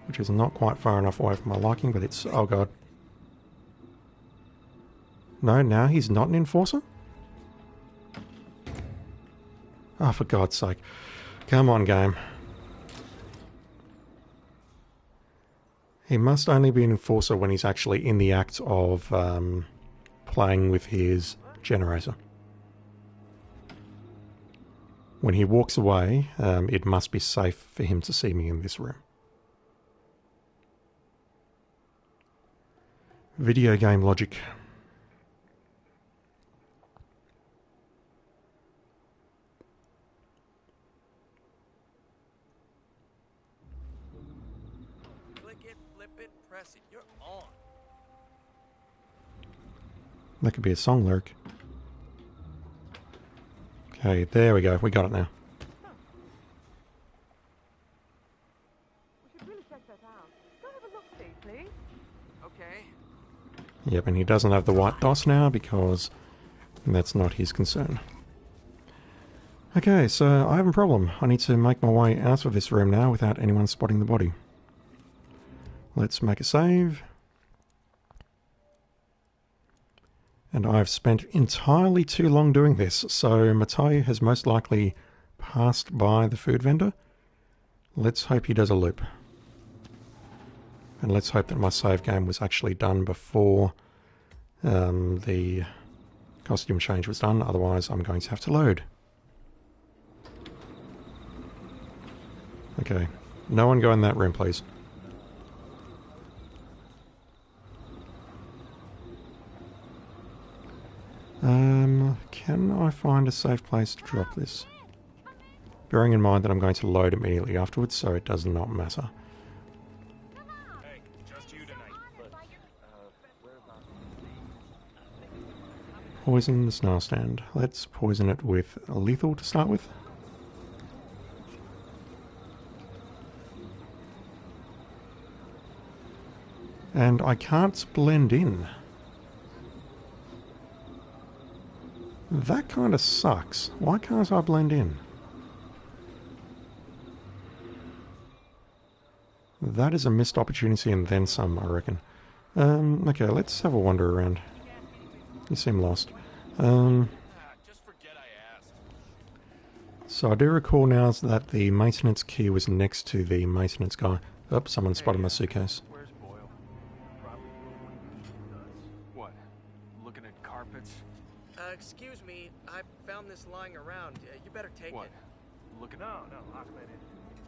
Which is not quite far enough away from my liking, but it's... Oh god. No, now he's not an enforcer? Oh, for God's sake. Come on, game. He must only be an enforcer when he's actually in the act of playing with his generator. When he walks away, it must be safe for him to see me in this room. Video game logic. Click it, flip it, press it. You're on. That could be a song lyric. Okay, there we go. We got it now. We should really check that out. Go have a look-see, please. Okay. Yep, and he doesn't have the white DOS now because that's not his concern. Okay, so I have a problem. I need to make my way out of this room now without anyone spotting the body. Let's make a save. And I've spent entirely too long doing this, so Mattei has most likely passed by the food vendor. Let's hope he does a loop. And let's hope that my save game was actually done before the costume change was done, otherwise I'm going to have to load. Okay, no one go in that room, please. Can I find a safe place to drop this? Bearing in mind that I'm going to load immediately afterwards, so it does not matter. Hey, just you tonight. Poison the snail stand. Let's poison it with lethal to start with. And I can't blend in. That kind of sucks. Why can't I blend in? That is a missed opportunity and then some, I reckon. Okay, let's have a wander around. You seem lost. So I do recall now that the maintenance key was next to the maintenance guy. Oh, someone spotted my suitcase. Where's Boyle? What? Looking at carpets? Excuse me, I found this lying around. You better take What? it. Looking No, Ahmed is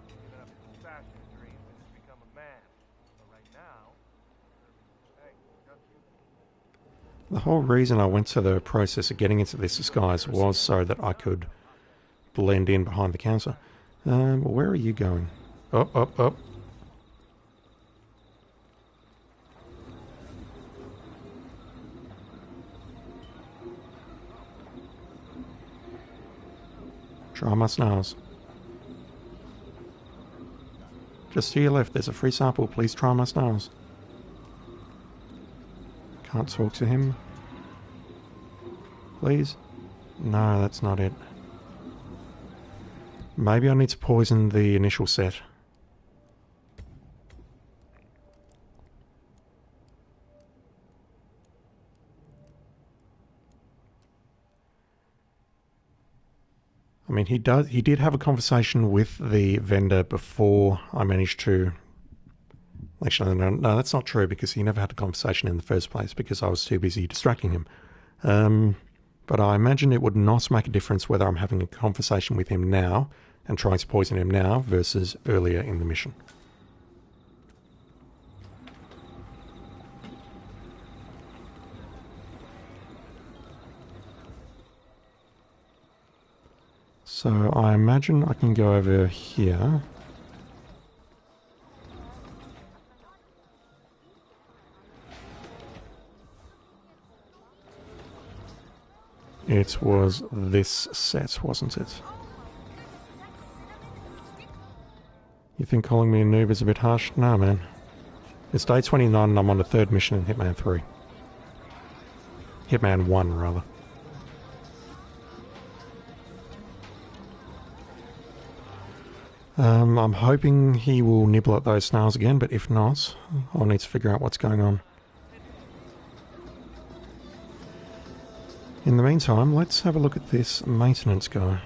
giving up his fashion dreams and has become a man. But right now, hey, just you. The whole reason I went to the process of getting into this disguise was so that I could blend in behind the counter. Where are you going? Up. Try my snails. Just to your left, there's a free sample. Please try my snails. Can't talk to him. Please? No, that's not it. Maybe I need to poison the initial set. I mean, he did have a conversation with the vendor before I managed to... Actually, no, that's not true, because he never had a conversation in the first place, because I was too busy distracting him. But I imagine it would not make a difference whether I'm having a conversation with him now and trying to poison him now versus earlier in the mission. So I imagine I can go over here. It was this set, wasn't it? You think calling me a noob is a bit harsh? No, man. It's day 29 and I'm on the third mission in Hitman 3. Hitman 1, rather. I'm hoping he will nibble at those snails again, but if not, I'll need to figure out what's going on. In the meantime, let's have a look at this maintenance guy.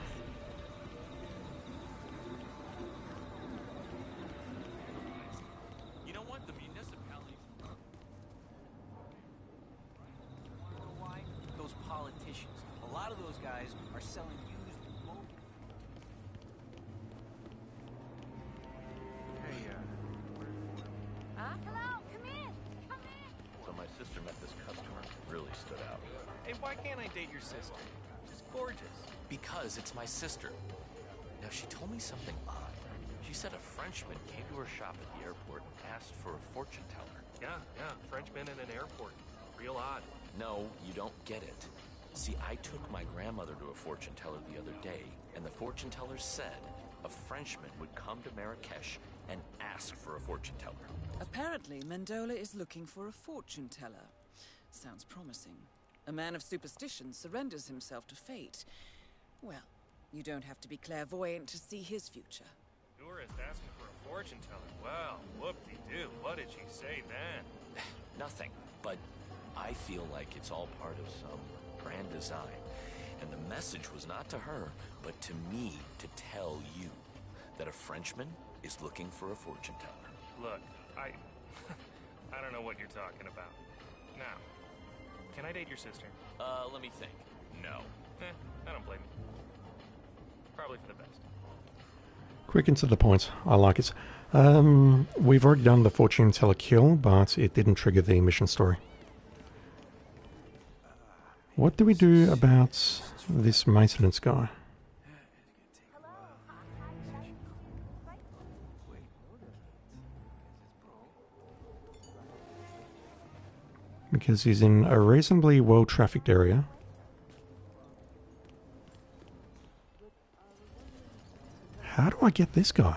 You know what? The municipality... Why? Those politicians. A lot of those guys are selling used... Hello, come in. Come in. So my sister met this customer. Really stood out. Hey, why can't I date your sister? She's gorgeous. Because it's my sister. Now, she told me something odd. She said a Frenchman came to her shop at the airport and asked for a fortune teller. Yeah, Frenchman in an airport. Real odd. No, you don't get it. See, I took my grandmother to a fortune teller the other day, and the fortune teller said a Frenchman would come to Marrakesh and ask for a fortune teller. Apparently, Mendola is looking for a fortune teller. Sounds promising. A man of superstition surrenders himself to fate. Well, you don't have to be clairvoyant to see his future. Tourist asking for a fortune teller. Well, whoop-de-doo. What did she say then? Nothing, but I feel like it's all part of some grand design. And the message was not to her, but to me to tell you that a Frenchman is looking for a fortune teller. Look, I don't know what you're talking about. Now, can I date your sister? Let me think. no. I don't blame you. Probably for the best. Quick and to the point. I like it. We've already done the fortune teller kill, but it didn't trigger the mission story. What do we do about this maintenance guy? Because he's in a reasonably well-trafficked area. How do I get this guy?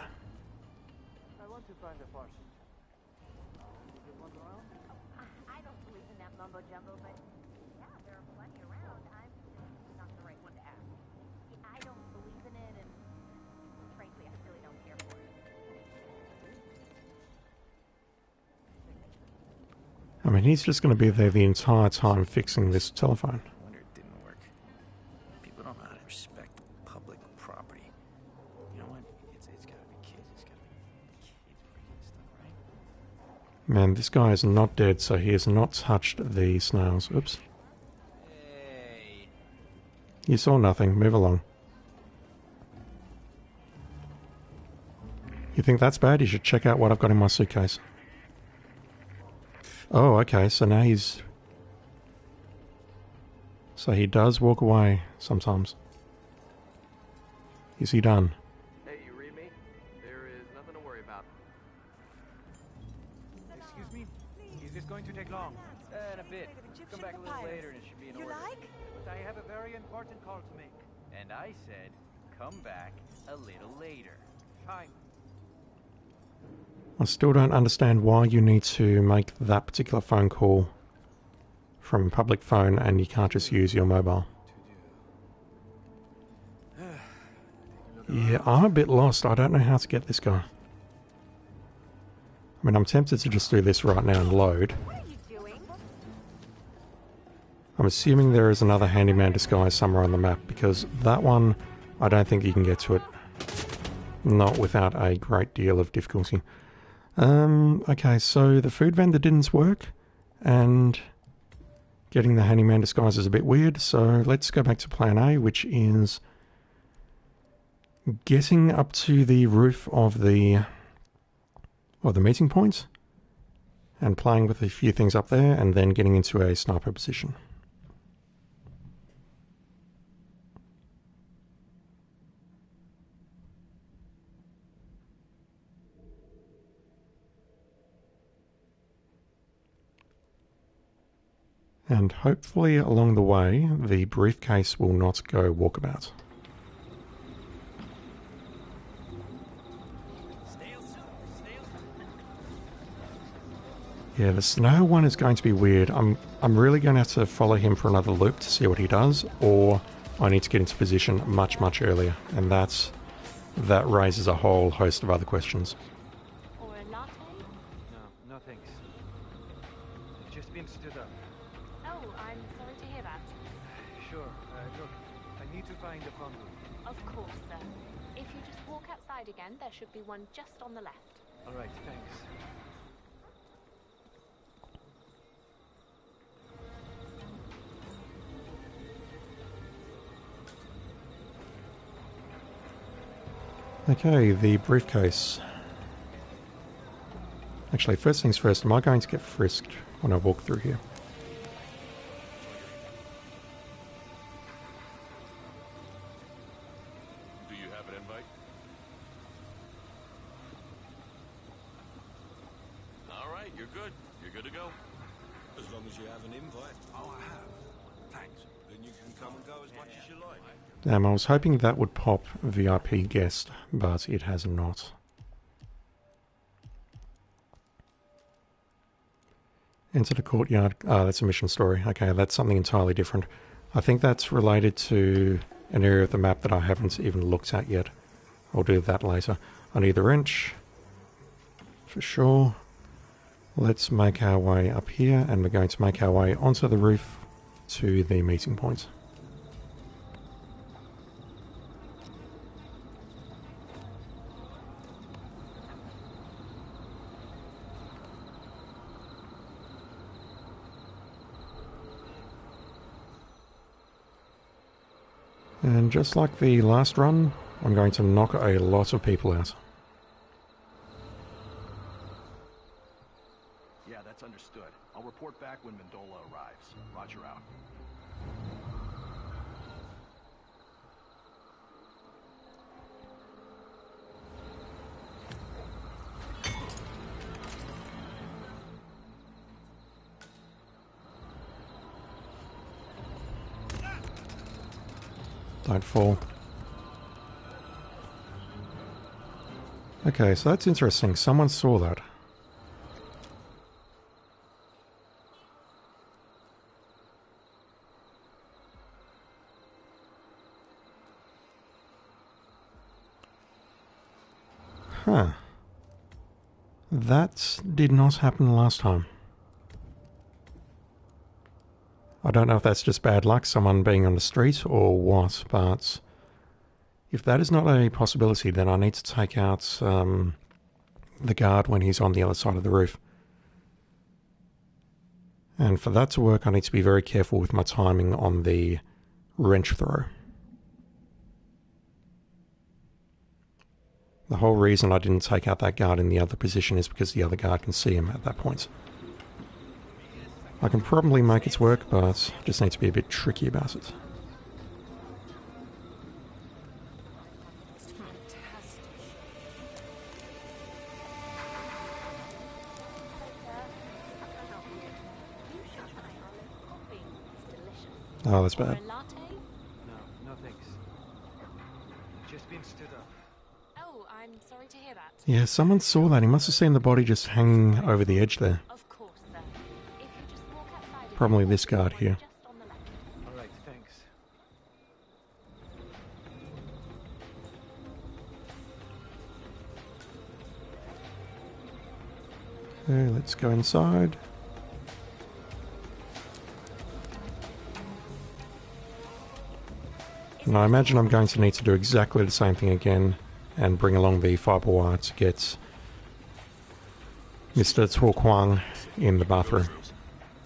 I want to find a fortune. Is there one around? I don't believe in that mumbo jumbo, but yeah, there are plenty around. I'm not the right one to ask. I don't believe in it, and frankly, I really don't care for it. I mean, he's just going to be there the entire time fixing this telephone. I wonder it didn't work. People don't know how to respect public property. You know what? It's gotta be kids. It's gotta be kids breaking stuff, right? Man, this guy is not dead, so he has not touched the snails. Oops. Hey. You saw nothing. Move along. You think that's bad? You should check out what I've got in my suitcase. Oh, okay, so now he's... So he does walk away sometimes. Is he done? Hey, you read me? There is nothing to worry about. Excuse me? Is this going to take long? In a bit. Come back a little later and it should be in order. But I have a very important call to make. And I said, come back a little later. Fine. I still don't understand why you need to make that particular phone call from a public phone and you can't just use your mobile. Yeah, I'm a bit lost. I don't know how to get this guy. I mean, I'm tempted to just do this right now and load. I'm assuming there is another handyman disguise somewhere on the map, because that one, I don't think you can get to it. Not without a great deal of difficulty. Okay, so the food vendor didn't work, and getting the handyman disguise is a bit weird, so let's go back to plan A, which is getting up to the roof of the meeting point, and playing with a few things up there, and then getting into a sniper position. And hopefully along the way, the briefcase will not go walkabout. Yeah, the snow one is going to be weird. I'm really going to have to follow him for another loop to see what he does, or I need to get into position much, much earlier. And that raises a whole host of other questions. Or a latte? No thanks. I've just been stood up. Oh, I'm sorry to hear that. Sure. Look, I need to find a phone booth. Of course, sir. If you just walk outside again, there should be one just on the left. All right, thanks. Okay, the briefcase. Actually, first things first, am I going to get frisked when I walk through here? Do you have an invite? All right, you're good. You're good to go. As long as you have an invite. Oh, I have. Thanks. Then you can come and go as much as you like. I was hoping that would pop VIP guest, but it has not. Enter the courtyard. Ah, that's a mission story. Okay, that's something entirely different. I think that's related to an area of the map that I haven't even looked at yet. I'll do that later. I need the wrench, for sure. Let's make our way up here, and we're going to make our way onto the roof to the meeting point. And just like the last run, I'm going to knock a lot of people out. Yeah, that's understood. I'll report back when Mendola arrives. Roger out. Don't fall. Okay, so that's interesting. Someone saw that. Huh. That did not happen last time. I don't know if that's just bad luck, someone being on the street, or what, but if that is not a possibility, then I need to take out the guard when he's on the other side of the roof. And for that to work, I need to be very careful with my timing on the wrench throw. The whole reason I didn't take out that guard in the other position is because the other guard can see him at that point. I can probably make it work, but just need to be a bit tricky about it. Oh, that's bad. No, no thanks. Just been stood up. Oh, I'm sorry to hear that. Yeah, someone saw that. He must have seen the body just hanging over the edge there. Of course, sir. If you just walk outside. Probably this guard here. All right, thanks. Okay, let's go inside. And I imagine I'm going to need to do exactly the same thing again and bring along the fiber wire to get Mr. Tor Kwang in the bathroom.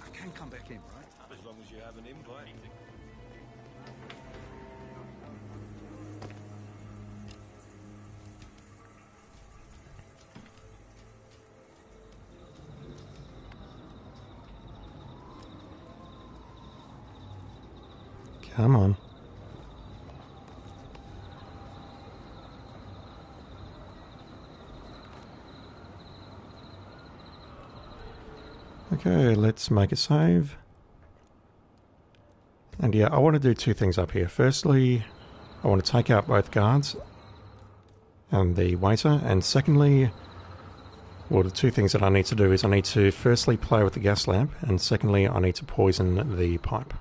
I can come back in, right? As long as you have an invite. Come on. Okay, let's make a save. And yeah, I want to do two things up here. Firstly, I want to take out both guards and the waiter. And secondly, well, the two things that I need to do is I need to firstly play with the gas lamp, and secondly, I need to poison the pipe.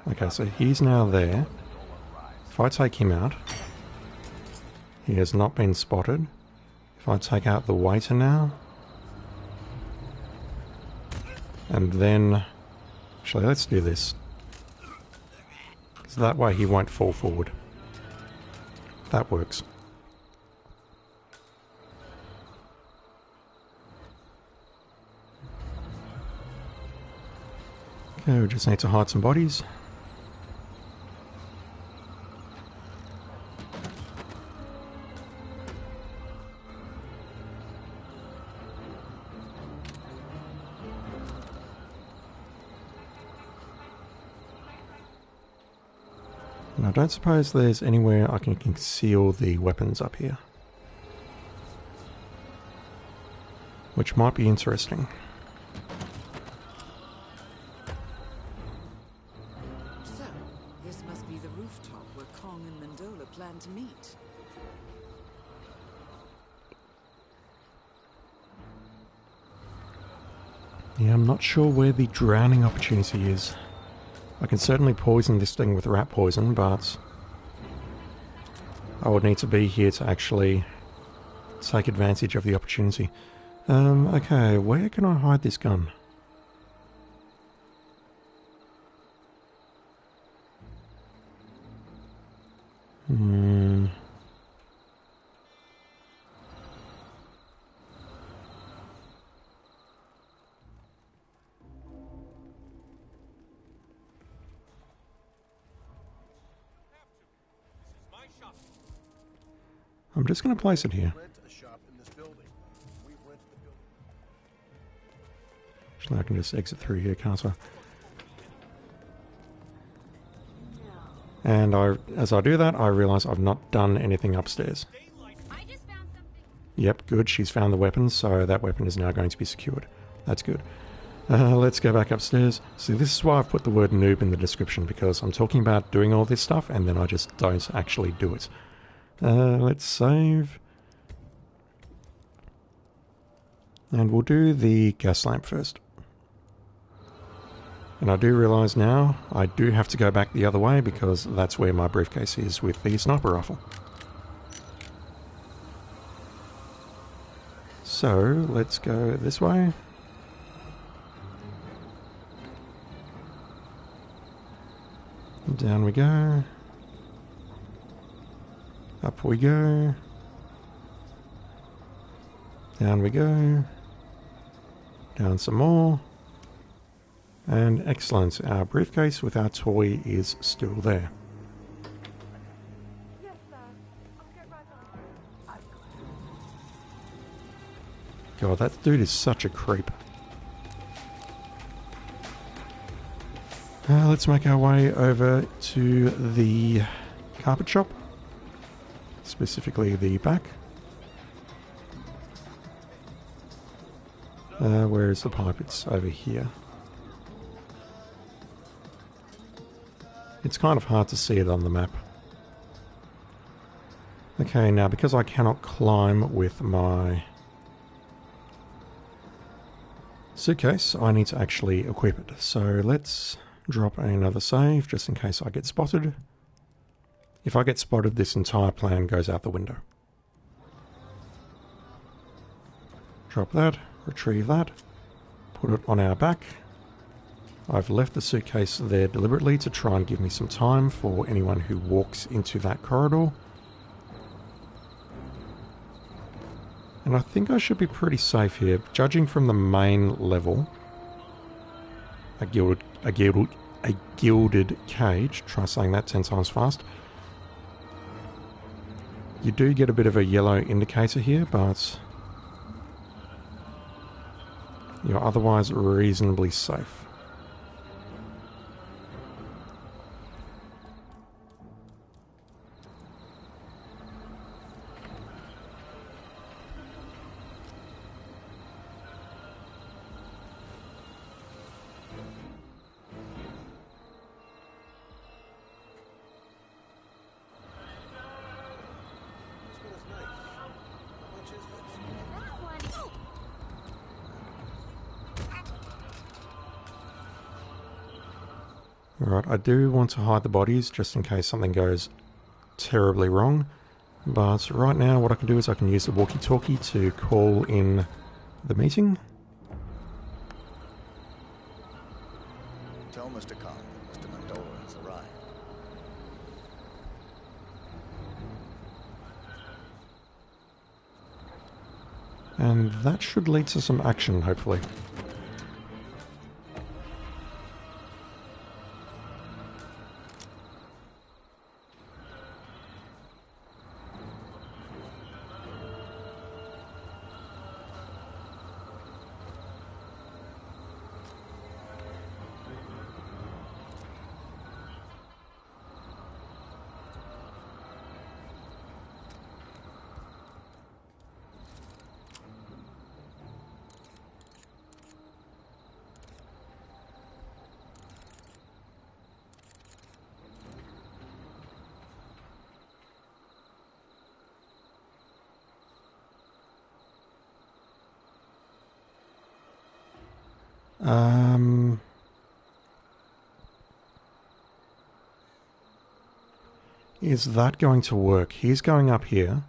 Okay, so he's now there. If I take him out, he has not been spotted. If I take out the waiter now, and then, actually let's do this. So that way he won't fall forward. That works. Okay, we just need to hide some bodies. And I don't suppose there's anywhere I can conceal the weapons up here. Which might be interesting. So, this must be the rooftop where Kong and Mendola plan to meet. Yeah, I'm not sure where the drowning opportunity is. I can certainly poison this thing with rat poison, but I would need to be here to actually take advantage of the opportunity. Okay, where can I hide this gun? I'm just going to place it here. Actually, I can just exit through here, can't I? And as I do that, I realise I've not done anything upstairs. Yep, good. She's found the weapon, so that weapon is now going to be secured. That's good. Let's go back upstairs. See, this is why I've put the word noob in the description, because I'm talking about doing all this stuff, and then I just don't actually do it. Let's save. And we'll do the gas lamp first. And I do realise now, I do have to go back the other way, because that's where my briefcase is with the sniper rifle. So, let's go this way. Down we go. Up we go. Down we go. Down some more. And excellent, our briefcase with our toy is still there. God, that dude is such a creep. Let's make our way over to the carpet shop. Specifically the back. Where is the pipe? It's over here. It's kind of hard to see it on the map. Okay, now because I cannot climb with my suitcase, I need to actually equip it. So let's drop another save just in case I get spotted. If I get spotted, this entire plan goes out the window. Drop that, retrieve that, put it on our back. I've left the suitcase there deliberately to try and give me some time for anyone who walks into that corridor. And I think I should be pretty safe here. Judging from the main level, a gilded cage, try saying that 10 times fast. You do get a bit of a yellow indicator here, but you're otherwise reasonably safe. Alright, I do want to hide the bodies just in case something goes terribly wrong. But right now what I can do is I can use the walkie-talkie to call in the meeting. Tell Mr. Kong that Mr. Mendola has arrived. And that should lead to some action, hopefully. Is that going to work? He's going up here.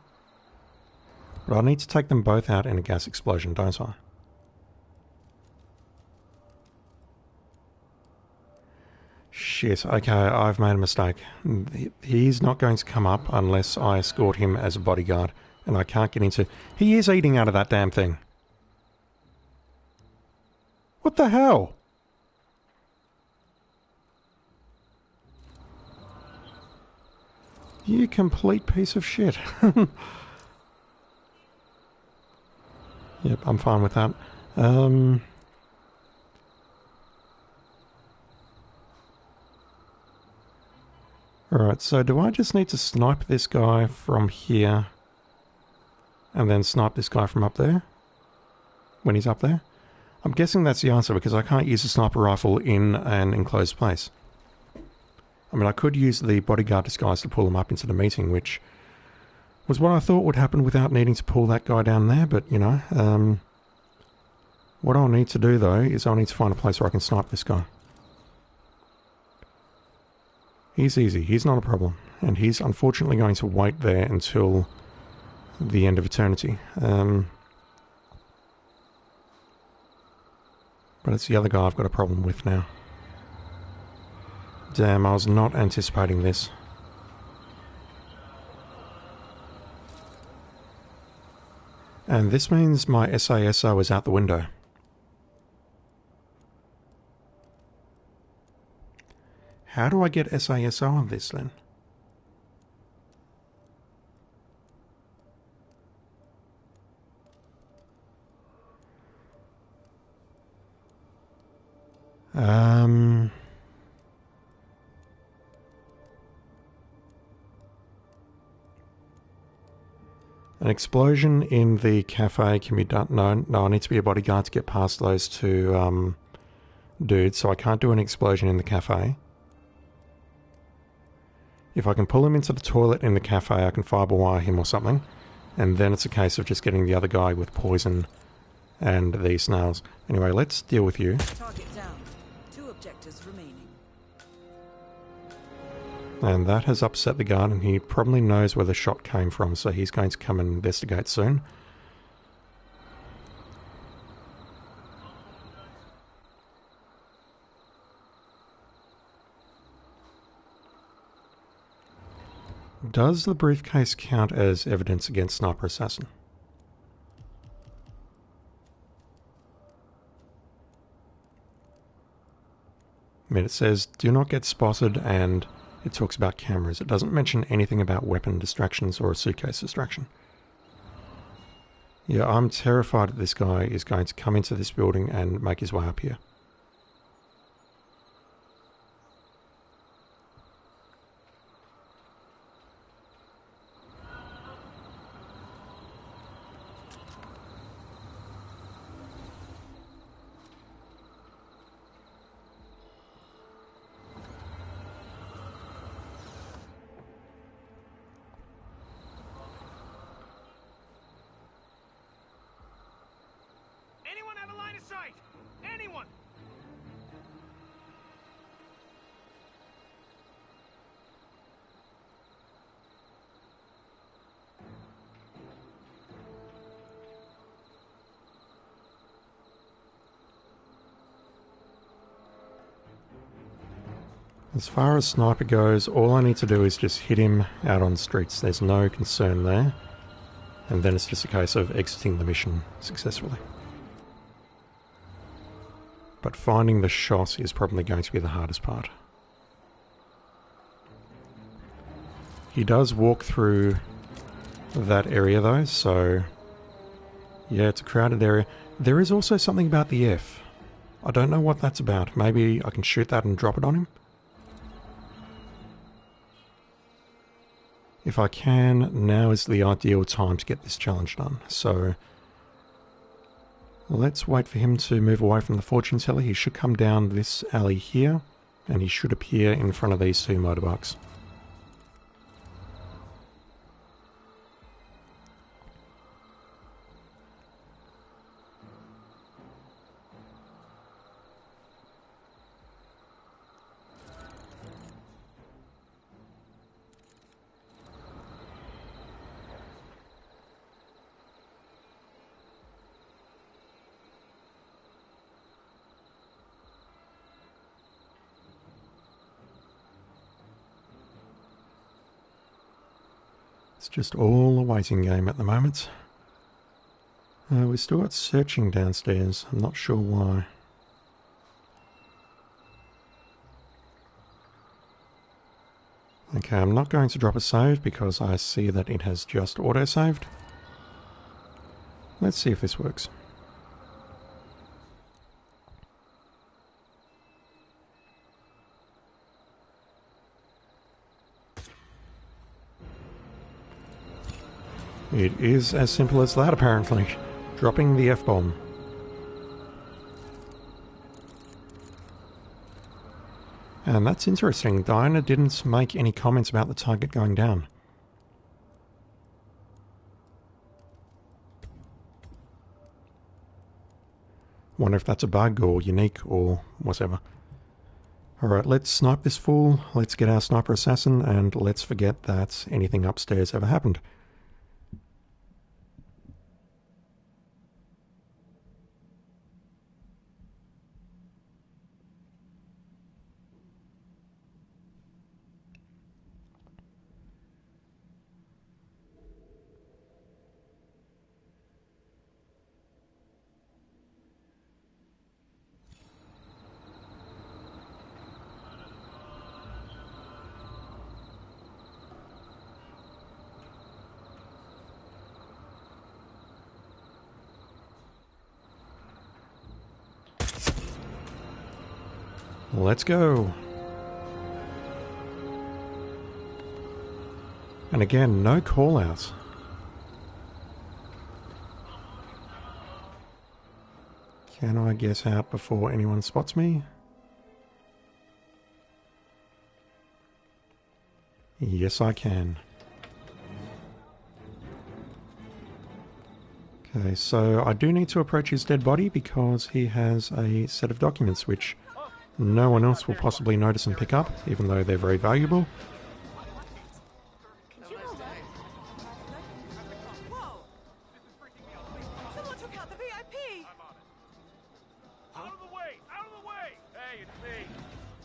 But I need to take them both out in a gas explosion, don't I? Shit, okay, I've made a mistake. He's not going to come up unless I escort him as a bodyguard. And I can't get into... He is eating out of that damn thing. What the hell? You complete piece of shit. Yep, I'm fine with that. Alright, so do I just need to snipe this guy from here and then snipe this guy from up there when he's up there? I'm guessing that's the answer because I can't use a sniper rifle in an enclosed place. I mean, I could use the bodyguard disguise to pull him up into the meeting, which was what I thought would happen without needing to pull that guy down there, but, you know, what I'll need to do, though, is I'll need to find a place where I can snipe this guy. He's easy. He's not a problem. And he's unfortunately going to wait there until the end of eternity. But it's the other guy I've got a problem with now. Damn, I was not anticipating this. And this means my SASO is out the window. How do I get SASO on this then? An explosion in the cafe can be done. No, I need to be a bodyguard to get past those two dudes, so I can't do an explosion in the cafe. If I can pull him into the toilet in the cafe, I can fiber wire him or something, and then it's a case of just getting the other guy with poison and the snails. Anyway, let's deal with you. Target down. 2 objectives remaining. And that has upset the guard, and he probably knows where the shot came from, so he's going to come and investigate soon. Does the briefcase count as evidence against Sniper Assassin? I mean, it says, do not get spotted, and it talks about cameras. It doesn't mention anything about weapon distractions or a suitcase distraction. Yeah, I'm terrified that this guy is going to come into this building and make his way up here. Anyone have a line of sight? Anyone? As far as sniper goes, all I need to do is just hit him out on the streets. There's no concern there. And then it's just a case of exiting the mission successfully. But finding the shot is probably going to be the hardest part. He does walk through that area though, so yeah, it's a crowded area. There is also something about the F. I don't know what that's about. Maybe I can shoot that and drop it on him? If I can, now is the ideal time to get this challenge done. So let's wait for him to move away from the fortune teller. He should come down this alley here, and he should appear in front of these 2 motorbikes. It's just all a waiting game at the moment. We've still got searching downstairs. I'm not sure why. Okay, I'm not going to drop a save because I see that it has just auto-saved. Let's see if this works. It is as simple as that, apparently. Dropping the F-bomb. And that's interesting. Diana didn't make any comments about the target going down. Wonder if that's a bug or unique or whatever. Alright, let's snipe this fool, let's get our sniper assassin, and let's forget that anything upstairs ever happened. Let's go. And again, no call-outs. Can I get out before anyone spots me? Yes, I can. Okay, so I do need to approach his dead body because he has a set of documents which no one else will possibly notice and pick up, even though they're very valuable. Someone took out the VIP! Out of the way! Out of the way! Hey, it's me!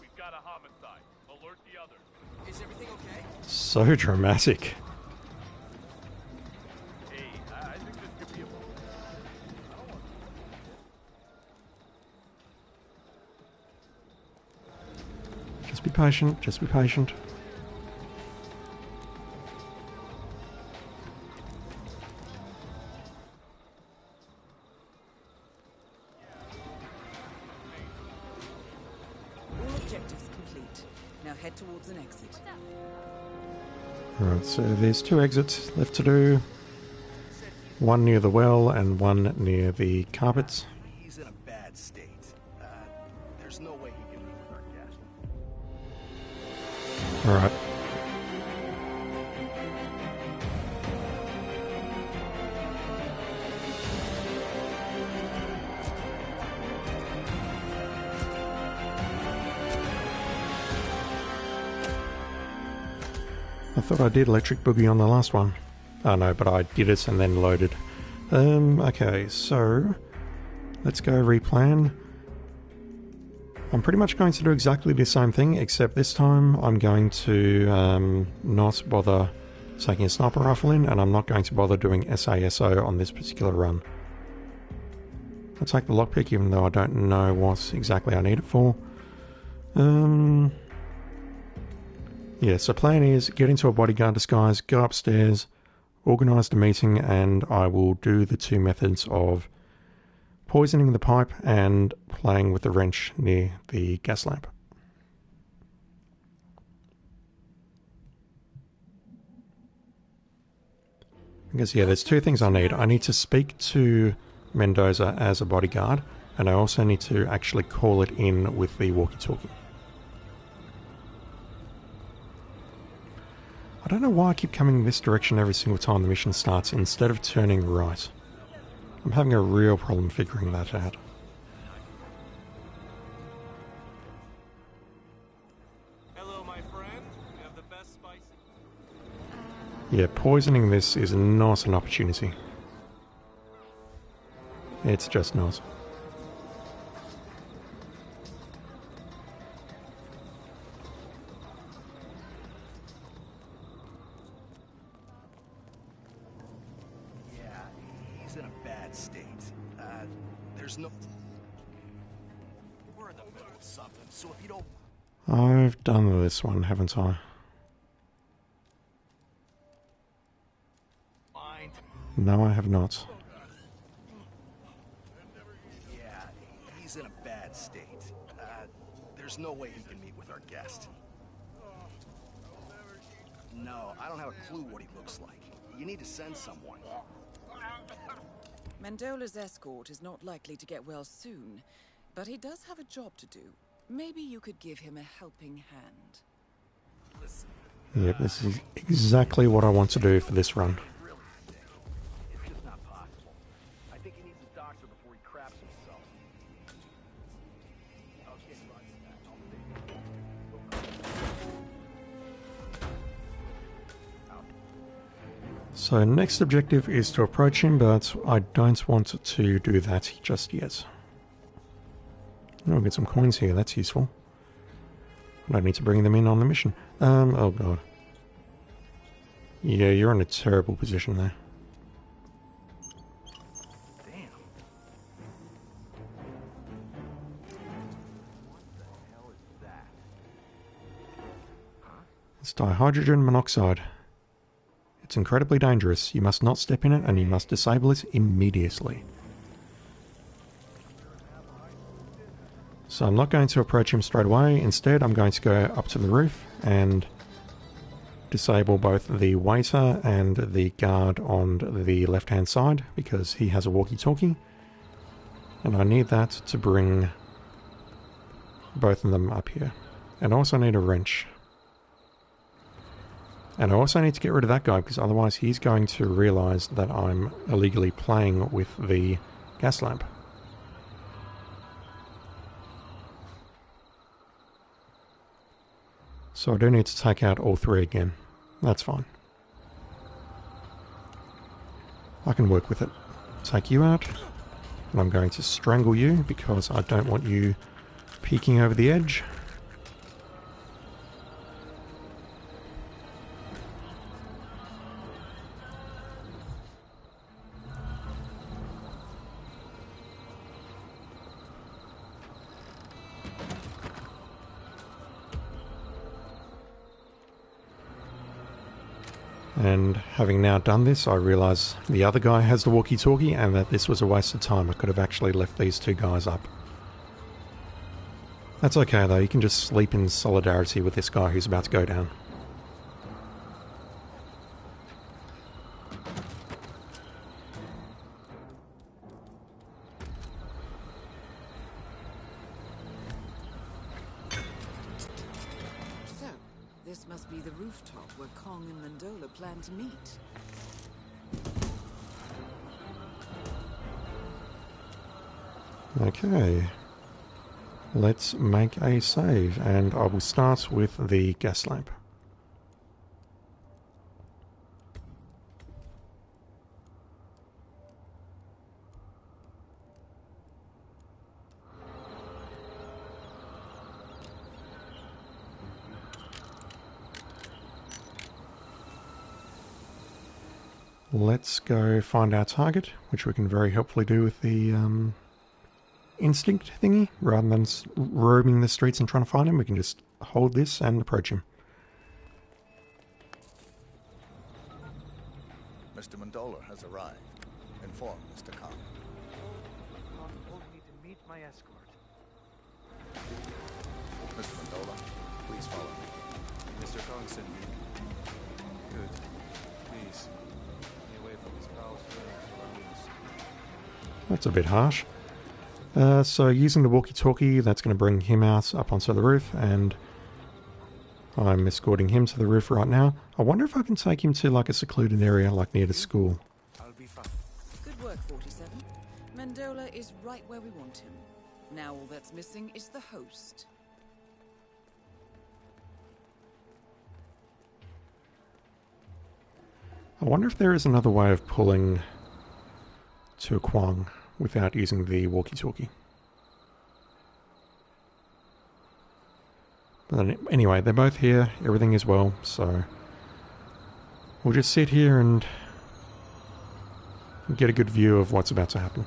We've got a homicide. Alert the others. Is everything okay? So dramatic. Hey, I think this could be a... Just be patient, just be patient. All objectives complete. Now head towards an exit. Alright, so there's 2 exits left to do. One near the well and one near the carpets. He's in a bad state. There's no way he can leave with our gas. Alright. I thought I did Electric Boogie on the last one. Oh no, but I did it and then loaded. Okay, so let's go replan. I'm pretty much going to do exactly the same thing, except this time I'm going to not bother taking a sniper rifle in, and I'm not going to bother doing SASO on this particular run. I'll take the lockpick even though I don't know what exactly I need it for. Yeah, so plan is get into a bodyguard disguise, go upstairs, organise the meeting, and I will do the 2 methods of poisoning the pipe and playing with the wrench near the gas lamp. Because yeah, there's 2 things I need. I need to speak to Mendoza as a bodyguard, and I also need to actually call it in with the walkie-talkie. I don't know why I keep coming this direction every single time the mission starts instead of turning right. I'm having a real problem figuring that out. Hello, my friend. You have the best spices. Yeah, poisoning this is not an opportunity. It's just not. He's in a bad state. There's no... We're in the middle of something, so if you don't... I've done this one, haven't I? mind... No, I have not. He's in a bad state. There's no way he can meet with our guest. No, I don't have a clue what he looks like. You need to send someone. Mendola's escort is not likely to get well soon, but he does have a job to do. Maybe you could give him a helping hand. Yep, this is exactly what I want to do for this run. It's just not possible. I think he needs a doctor before he craps himself. Okay, So next objective is to approach him, but I don't want to do that just yet. I'll get some coins here, that's useful. I don't need to bring them in on the mission. Oh god. Yeah, you're in a terrible position there. Damn. What the hell is that? Huh? It's dihydrogen monoxide. It's incredibly dangerous. You must not step in it and you must disable it immediately. So I'm not going to approach him straight away. Instead, I'm going to go up to the roof and disable both the waiter and the guard on the left-hand side because he has a walkie-talkie. And I need that to bring both of them up here. And I also need a wrench. And I also need to get rid of that guy because otherwise he's going to realise that I'm illegally playing with the gas lamp. So I do need to take out all three again. That's fine. I can work with it. Take you out. And I'm going to strangle you because I don't want you peeking over the edge. And having now done this, I realise the other guy has the walkie-talkie and that this was a waste of time. I could have actually left these two guys up. That's okay though, you can just sleep in solidarity with this guy who's about to go down. So, this must be the rooftop where Kong and Mendola plan to meet. Okay. Let's make a save, and I will start with the gas lamp. Let's go find our target, which we can very helpfully do with the instinct thingy. Rather than roaming the streets and trying to find him, we can just hold this and approach him. Mr. Mendola has arrived. Inform Mr. Khan. Khan told me to meet my escort. Mr. Mendola, please follow me. Mr. Kong sent me. Good. Please. Get me away from these pals. That's a bit harsh. So using the walkie-talkie, that's going to bring him out up onto the roof, and I'm escorting him to the roof right now. I wonder if I can take him to like a secluded area, like near the school. I'll be fine. Good work, 47. Mendola is right where we want him. Now all that's missing is the host. I wonder if there is another way of pulling to Kwang without using the walkie-talkie. But anyway, they're both here, everything is well, so we'll just sit here and get a good view of what's about to happen.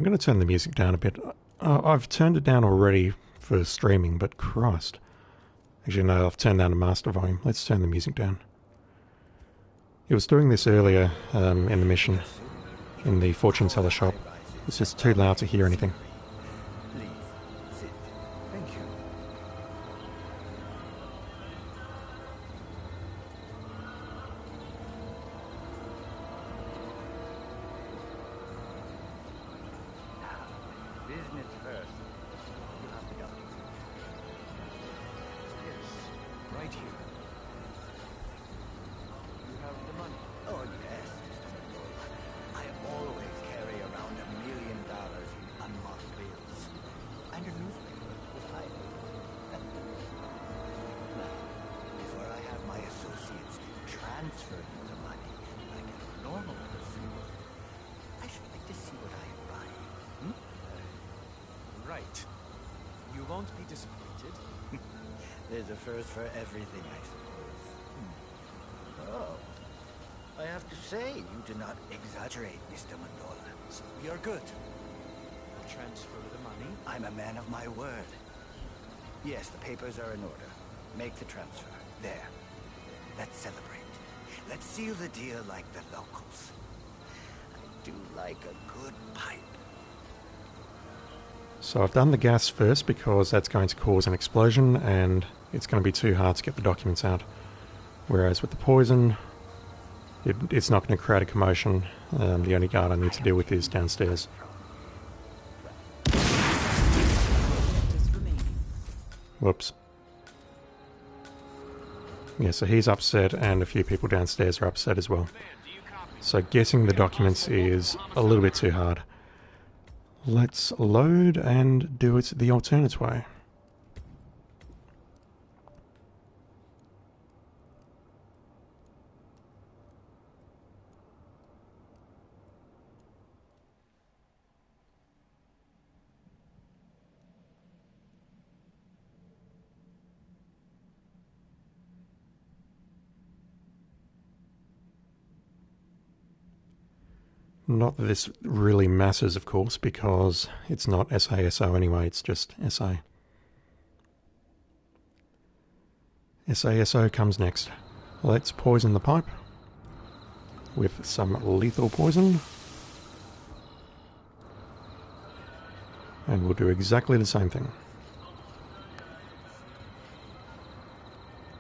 I'm going to turn the music down a bit. I've turned it down already for streaming, but Christ. Actually, no, I've turned down the master volume. Let's turn the music down. It was doing this earlier in the mission, in the fortune teller shop. It's just too loud to hear anything. Thank you. Business first. You have the doctor. Yes, right here. You have the money. Oh, yes, Mr. Mendola. I always carry around $1 million in unmarked bills. And a newspaper with highlights. Now, before I have my associates transfer the money like a normal person, I should like to see what I am buying. Right. You won't be disappointed. There's a first for everything, I suppose. Oh. I have to say, you do not exaggerate, Mr. Mendola. So we are good. I'll transfer the money. I'm a man of my word. Yes, the papers are in order. Make the transfer. There. Let's celebrate. Let's seal the deal like the locals. I do like a good pipe. So I've done the gas first because that's going to cause an explosion and it's going to be too hard to get the documents out. Whereas with the poison, it's not going to create a commotion. The only guard I need to deal with is downstairs. Whoops. Yeah, so he's upset and a few people downstairs are upset as well. So guessing the documents is a little bit too hard. Let's load and do it the alternate way. Not that this really matters, of course, because it's not SASO anyway, it's just SA. SASO comes next. Let's poison the pipe with some lethal poison. And we'll do exactly the same thing.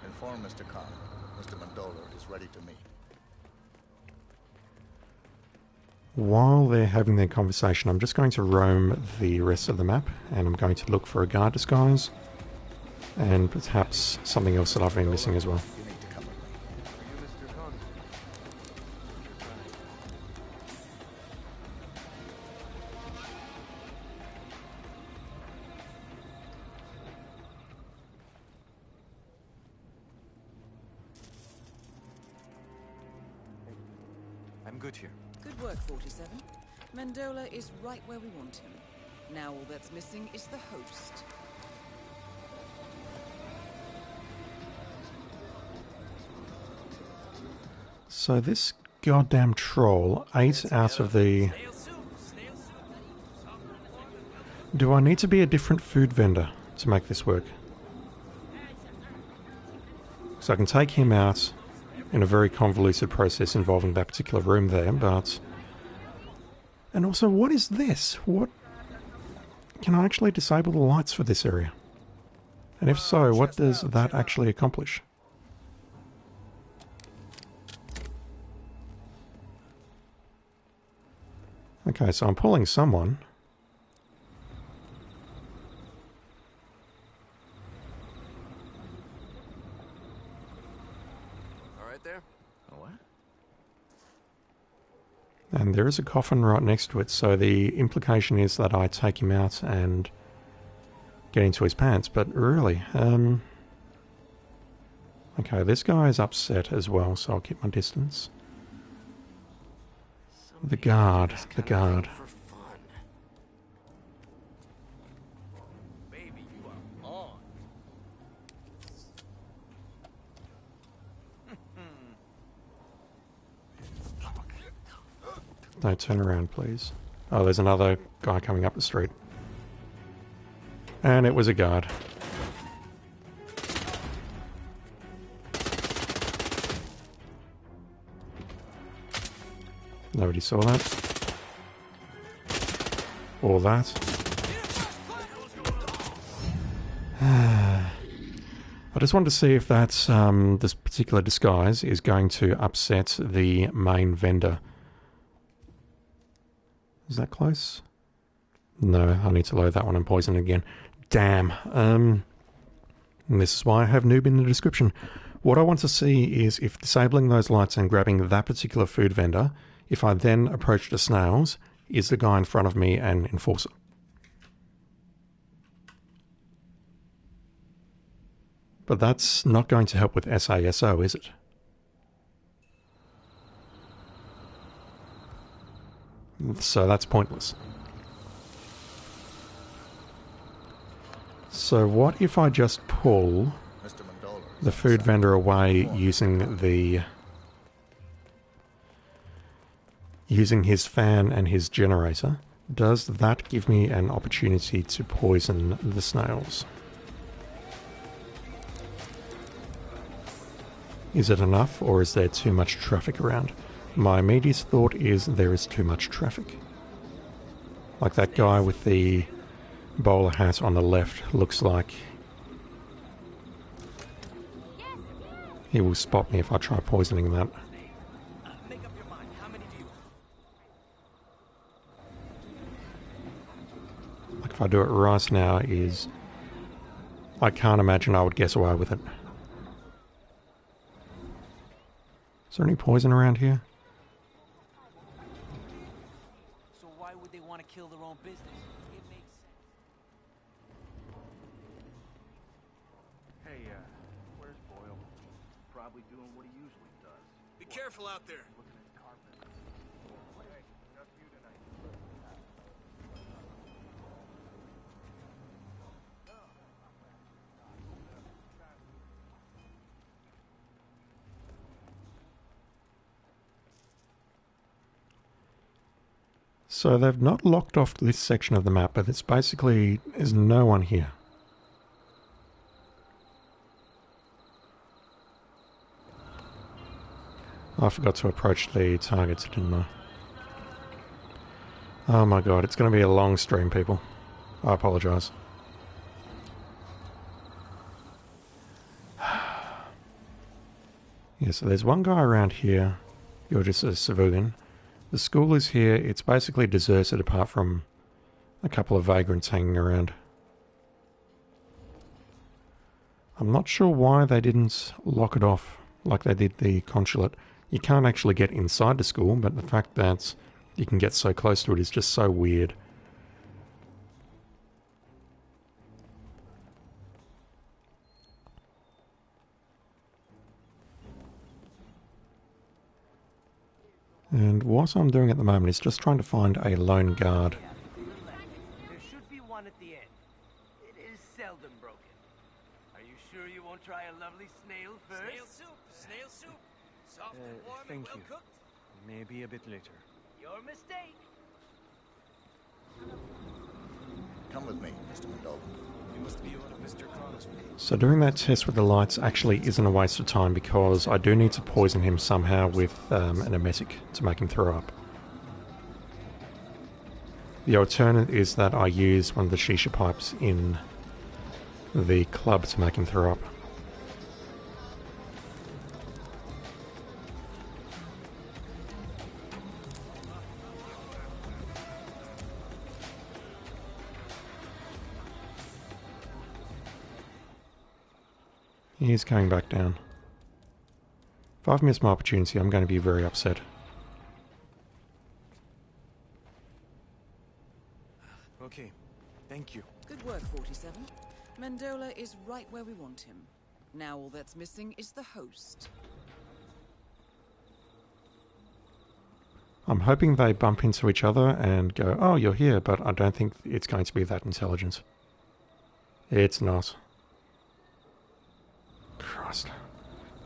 Inform Mr. Khan. Mr. Mendola is ready to meet. While they're having their conversation, I'm just going to roam the rest of the map, and I'm going to look for a guard disguise, and perhaps something else that I've been missing as well. I'm good here. Good work, 47. Mendola is right where we want him. Now all that's missing is the host. So this goddamn troll ate out of the... Do I need to be a different food vendor to make this work? So I can take him out in a very convoluted process involving that particular room there, but... And also, what is this? What... Can I actually disable the lights for this area? And if so, what does that actually accomplish? Okay, so I'm pulling someone. All right there? What? And there is a coffin right next to it, so the implication is that I take him out and get into his pants, but really, okay, this guy is upset as well, so I'll keep my distance. The guard. Baby, you are on. No, turn around, please. Oh, there's another guy coming up the street. And it was a guard. Nobody saw that. Or that. I just wanted to see if that's this particular disguise is going to upset the main vendor. Is that close? No, I need to load that one and poison it again. Damn. And this is why I have noob in the description. What I want to see is if disabling those lights and grabbing that particular food vendor, if I then approach the snails, is the guy in front of me an enforcer? But that's not going to help with SASO, is it? So that's pointless. So what if I just pull the food vendor away using his fan and his generator? Does that give me an opportunity to poison the snails? Is it enough, or is there too much traffic around? My immediate thought is there is too much traffic. Like that guy with the bowler hat on the left looks like he will spot me if I try poisoning that. Like if I do it right now is... I can't imagine I would guess away with it. Is there any poison around here? So why would they want to kill their own business? It makes sense. Hey, where's Boyle? Probably doing what he usually does. Be careful out there. Looking at carpet. Hey, just you tonight. So they've not locked off this section of the map, but it's basically, there's no one here. I forgot to approach the targets, didn't I? Oh my god, it's going to be a long stream, people. I apologise. Yeah, so there's one guy around here. You're just a civilian. The school is here. It's basically deserted apart from a couple of vagrants hanging around. I'm not sure why they didn't lock it off like they did the consulate. You can't actually get inside the school, but the fact that you can get so close to it is just so weird. And what I'm doing at the moment is just trying to find a lone guard. There should be one at the end. It is seldom broken. Are you sure you won't try a lovely snail first? Snail soup! Snail soup! Soft and warm and Thank well you. cooked. Maybe a bit later. Your mistake. Come with me, Mr. Mendola. You must be one of Mr. Connor's people. So doing that test with the lights actually isn't a waste of time because I do need to poison him somehow with an emetic to make him throw up. The alternate is that I use one of the shisha pipes in the club to make him throw up. He's coming back down. If I've missed my opportunity, I'm going to be very upset. Okay, thank you. Good work, 47. Mendola is right where we want him. Now all that's missing is the host. I'm hoping they bump into each other and go, oh, you're here, but I don't think it's going to be that intelligent. It's not. Christ.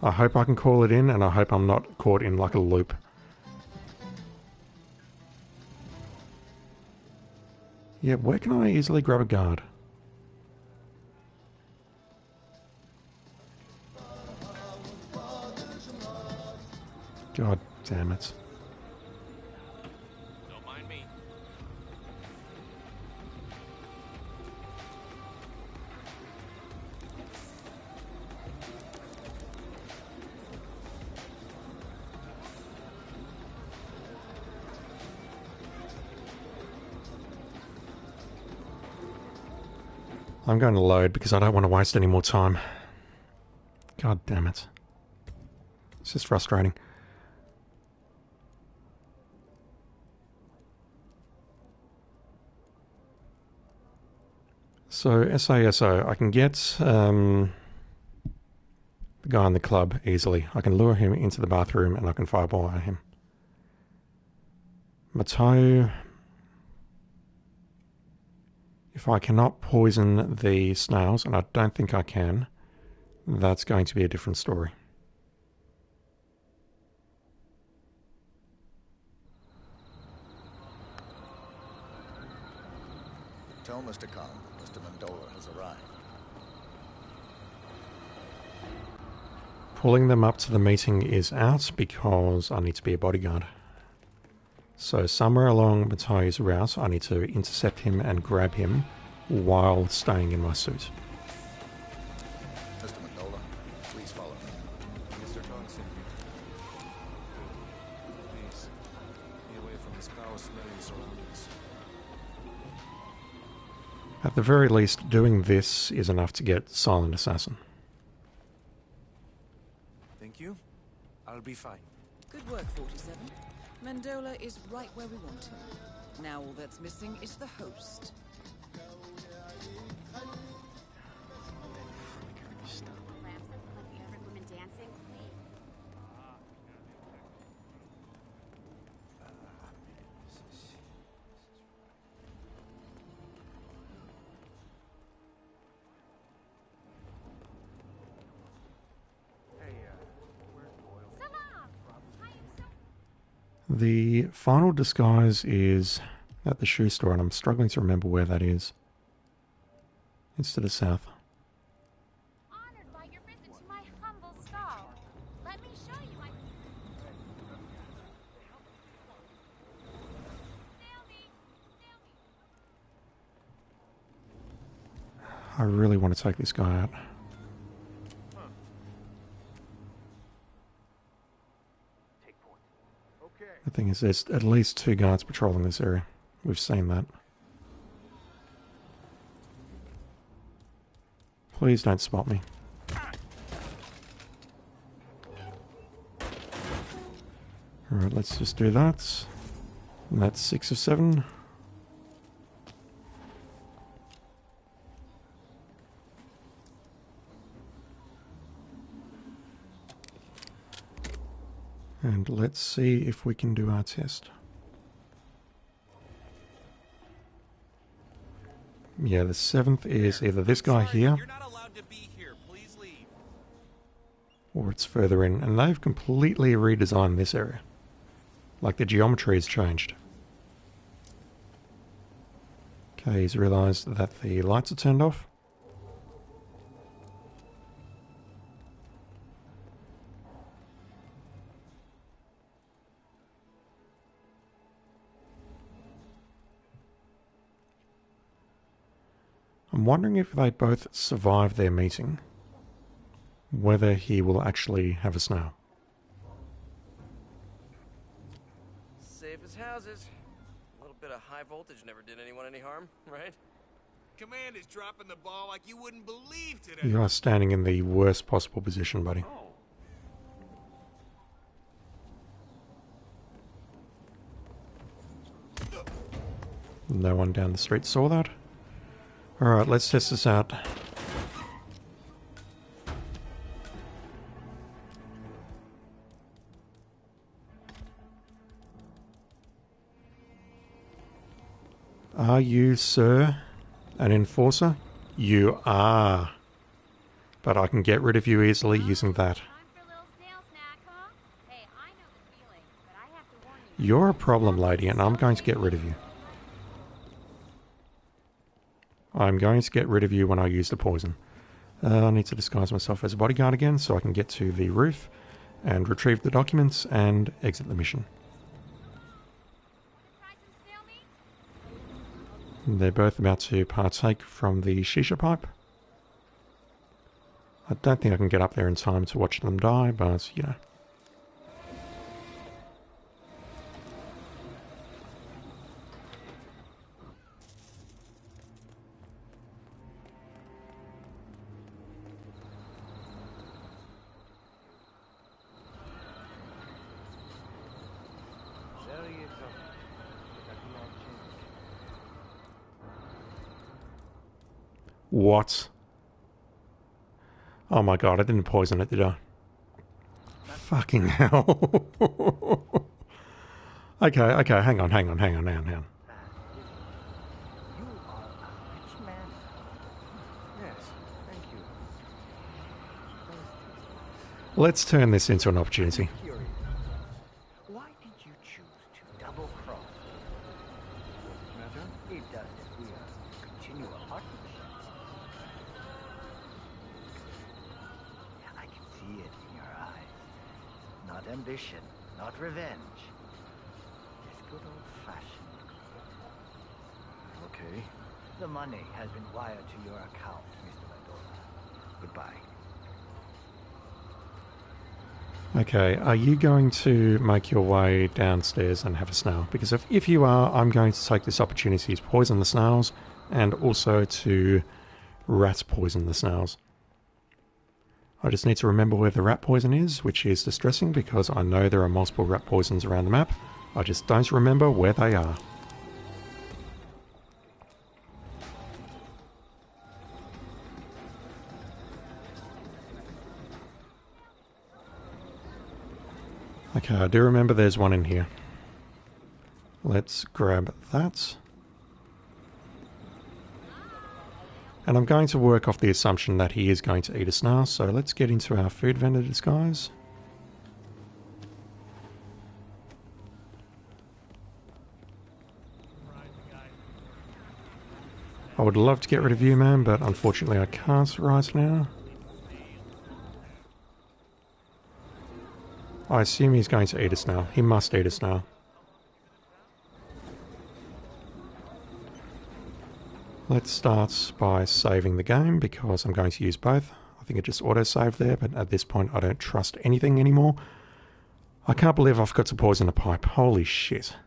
I hope I can call it in, and I hope I'm not caught in like a loop. Yeah, where can I easily grab a guard? God damn it. Don't mind me. I'm going to load because I don't want to waste any more time. God damn it. It's just frustrating. So, SASO, I can get the guy in the club easily. I can lure him into the bathroom and I can fireball at him. Mateo, if I cannot poison the snails, and I don't think I can, that's going to be a different story. Tell Mr. Kong that Mr. Mendola has arrived. Pulling them up to the meeting is out because I need to be a bodyguard. So somewhere along Mateo's route, I need to intercept him and grab him while staying in my suit. Mr. Mendola, please follow me. Mr. Kong sent you. Please, be away from this foul-smelling surroundings. At the very least, doing this is enough to get Silent Assassin. Thank you. I'll be fine. Good work, 47. Mendola is right where we want him. Now all that's missing is the host. The final disguise is at the shoe store, and I'm struggling to remember where that is. It's to the south. Honored by your visit to my humble stall. Let me show you my... I really want to take this guy out. The thing is, there's at least 2 guards patrolling this area. We've seen that. Please don't spot me. Alright, let's just do that. And that's 6 of 7. And let's see if we can do our test. Yeah, the 7th is either this guy here, or it's further in. And they've completely redesigned this area. Like the geometry has changed. Okay, he's realised that the lights are turned off. I'm wondering if they both survive their meeting, whether he will actually have a snail. Safe as houses. A little bit of high voltage never did anyone any harm, right? Command is dropping the ball like you wouldn't believe today. You are standing in the worst possible position, buddy. No one down the street saw that. Alright, let's test this out. Are you, sir, an enforcer? You are. But I can get rid of you easily using that. You're a problem, lady, and I'm going to get rid of you. I'm going to get rid of you when I use the poison. I need to disguise myself as a bodyguard again so I can get to the roof and retrieve the documents and exit the mission. They're both about to partake from the shisha pipe. I don't think I can get up there in time to watch them die, but, you know. What? Oh my god, I didn't poison it, did I? Fucking hell. Okay, hang on. You are a rich man. Yes, thank you. Let's turn this into an opportunity. Curious. Why did you choose to double cross? Matter? It does if we continue a partnership. I can see it in your eyes. Not ambition, not revenge. Just good old-fashioned greed. Okay. The money has been wired to your account, Mr. Mendoza. Goodbye. Okay, are you going to make your way downstairs and have a snail? Because if you are, I'm going to take this opportunity to poison the snails and also to rat poison the snails. I just need to remember where the rat poison is, which is distressing because I know there are multiple rat poisons around the map. I just don't remember where they are. Okay, I do remember there's one in here. Let's grab that. And I'm going to work off the assumption that he is going to eat us now, so let's get into our food vendor disguise. I would love to get rid of you, man, but unfortunately I can't right now. I assume he's going to eat us now. He must eat us now. Let's start by saving the game because I'm going to use both. I think it just auto-saved there, but at this point I don't trust anything anymore. I can't believe I forgot to poison a pipe. Holy shit.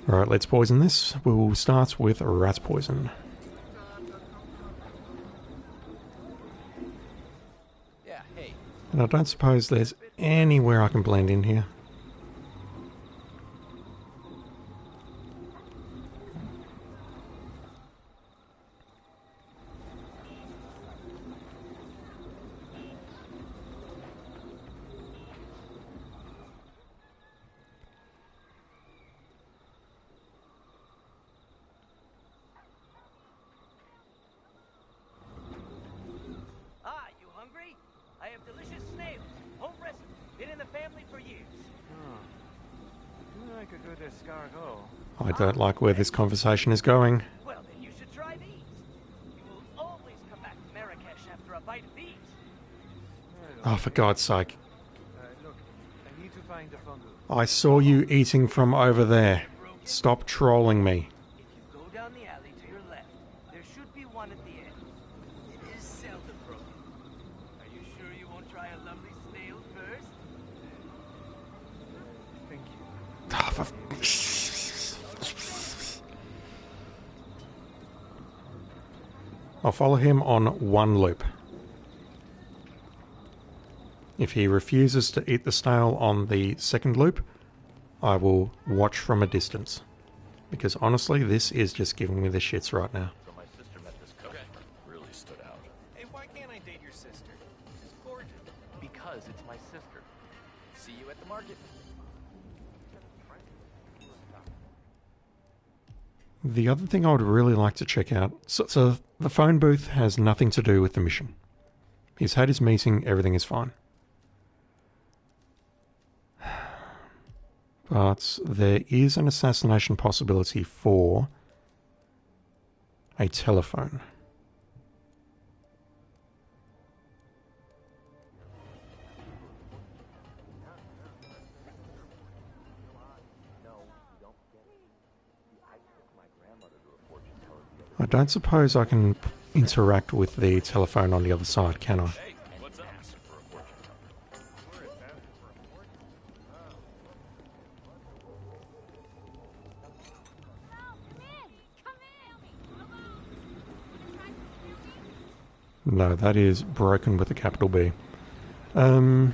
Alright, let's poison this. We'll start with rat poison. Yeah, hey. And I don't suppose there's anywhere I can blend in here. I have delicious snails, home recipe, been in the family for years. Do like a good escargot. I don't like where this conversation is going. Well, then you should try these. You will always come back to Marrakesh after a bite of these. Oh, for God's sake. Look, I need to find the fungus. I saw you eating from over there. Stop trolling me. Go down the alley to your left. There should be one at the end. It is seldom broken. Are you sure you won't try a lovely snail first? Thank you. I'll follow him on one loop. If he refuses to eat the snail on the second loop, I will watch from a distance. Because honestly, this is just giving me the shits right now. So my sister met this customer. Really stood out. Hey, why can't I date your sister? She's gorgeous. Because it's my sister. See you at the market. The other thing I would really like to check out... So the phone booth has nothing to do with the mission. He's had his meeting, everything is fine. But there is an assassination possibility for a telephone. I don't suppose I can interact with the telephone on the other side, can I? No, that is broken with a capital B. The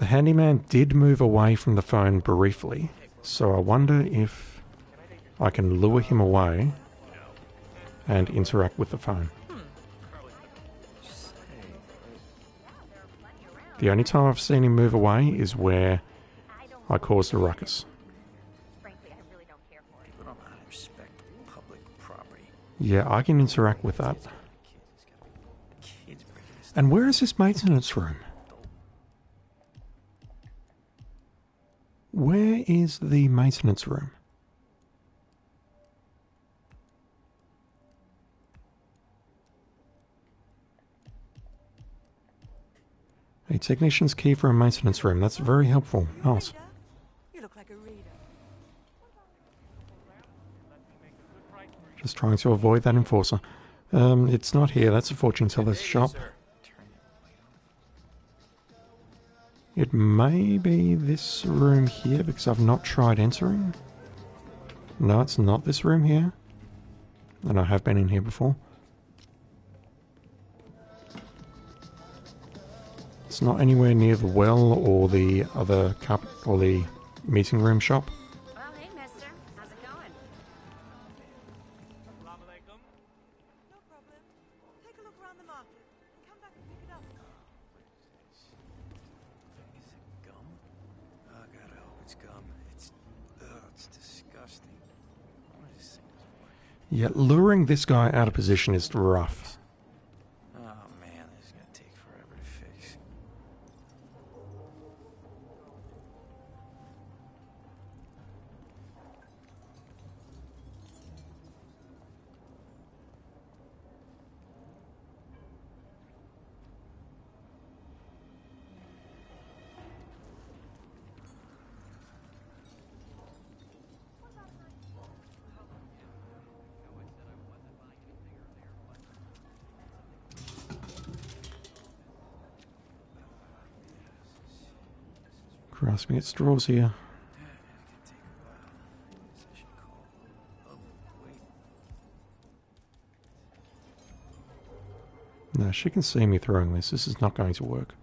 handyman did move away from the phone briefly, so I wonder if I can lure him away and interact with the phone. The only time I've seen him move away is where I caused a ruckus. Yeah, I can interact with that. And where is this maintenance room? Where is the maintenance room? A technician's key for a maintenance room. That's very helpful. Nice. You look like a reader. Just trying to avoid that enforcer. It's not here. That's a fortune teller's shop. It may be this room here because I've not tried entering. No, it's not this room here. And I have been in here before. It's not anywhere near the well or the other or the meeting room shop. Well, hey, mister. How's it going? Assalamu alaikum. No problem. Take a look around the market. Come back and pick it up. Is it gum? Oh god, I hope it's gum. It's disgusting. What is this thing? Yeah, luring this guy out of position is rough. Oh man, this is gonna take forever to fix. Grasping at straws here. No, she can see me throwing this. This is not going to work.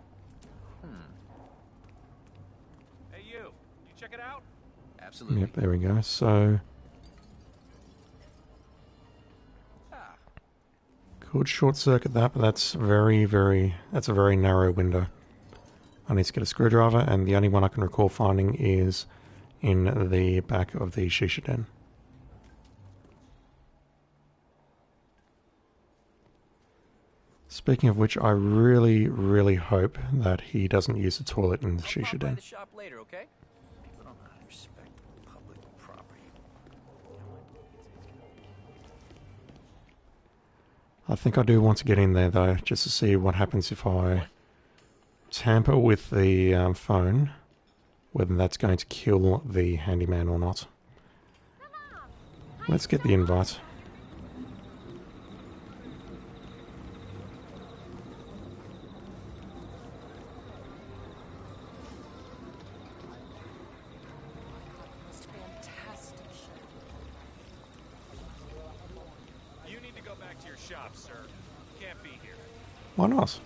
Hey, you check it out? Absolutely. Yep, there we go. So... could short circuit that, but that's that's a very narrow window. I need to get a screwdriver, and the only one I can recall finding is in the back of the shisha den. Speaking of which, I really, really hope that he doesn't use the toilet in the shisha den. The shop later, okay? People don't know how to respect public property. I think I do want to get in there, though, just to see what happens if I tamper with the phone, whether that's going to kill the handyman or not. Let's get the invite. It's fantastic. You need to go back to your shop, sir. You can't be here. Why not?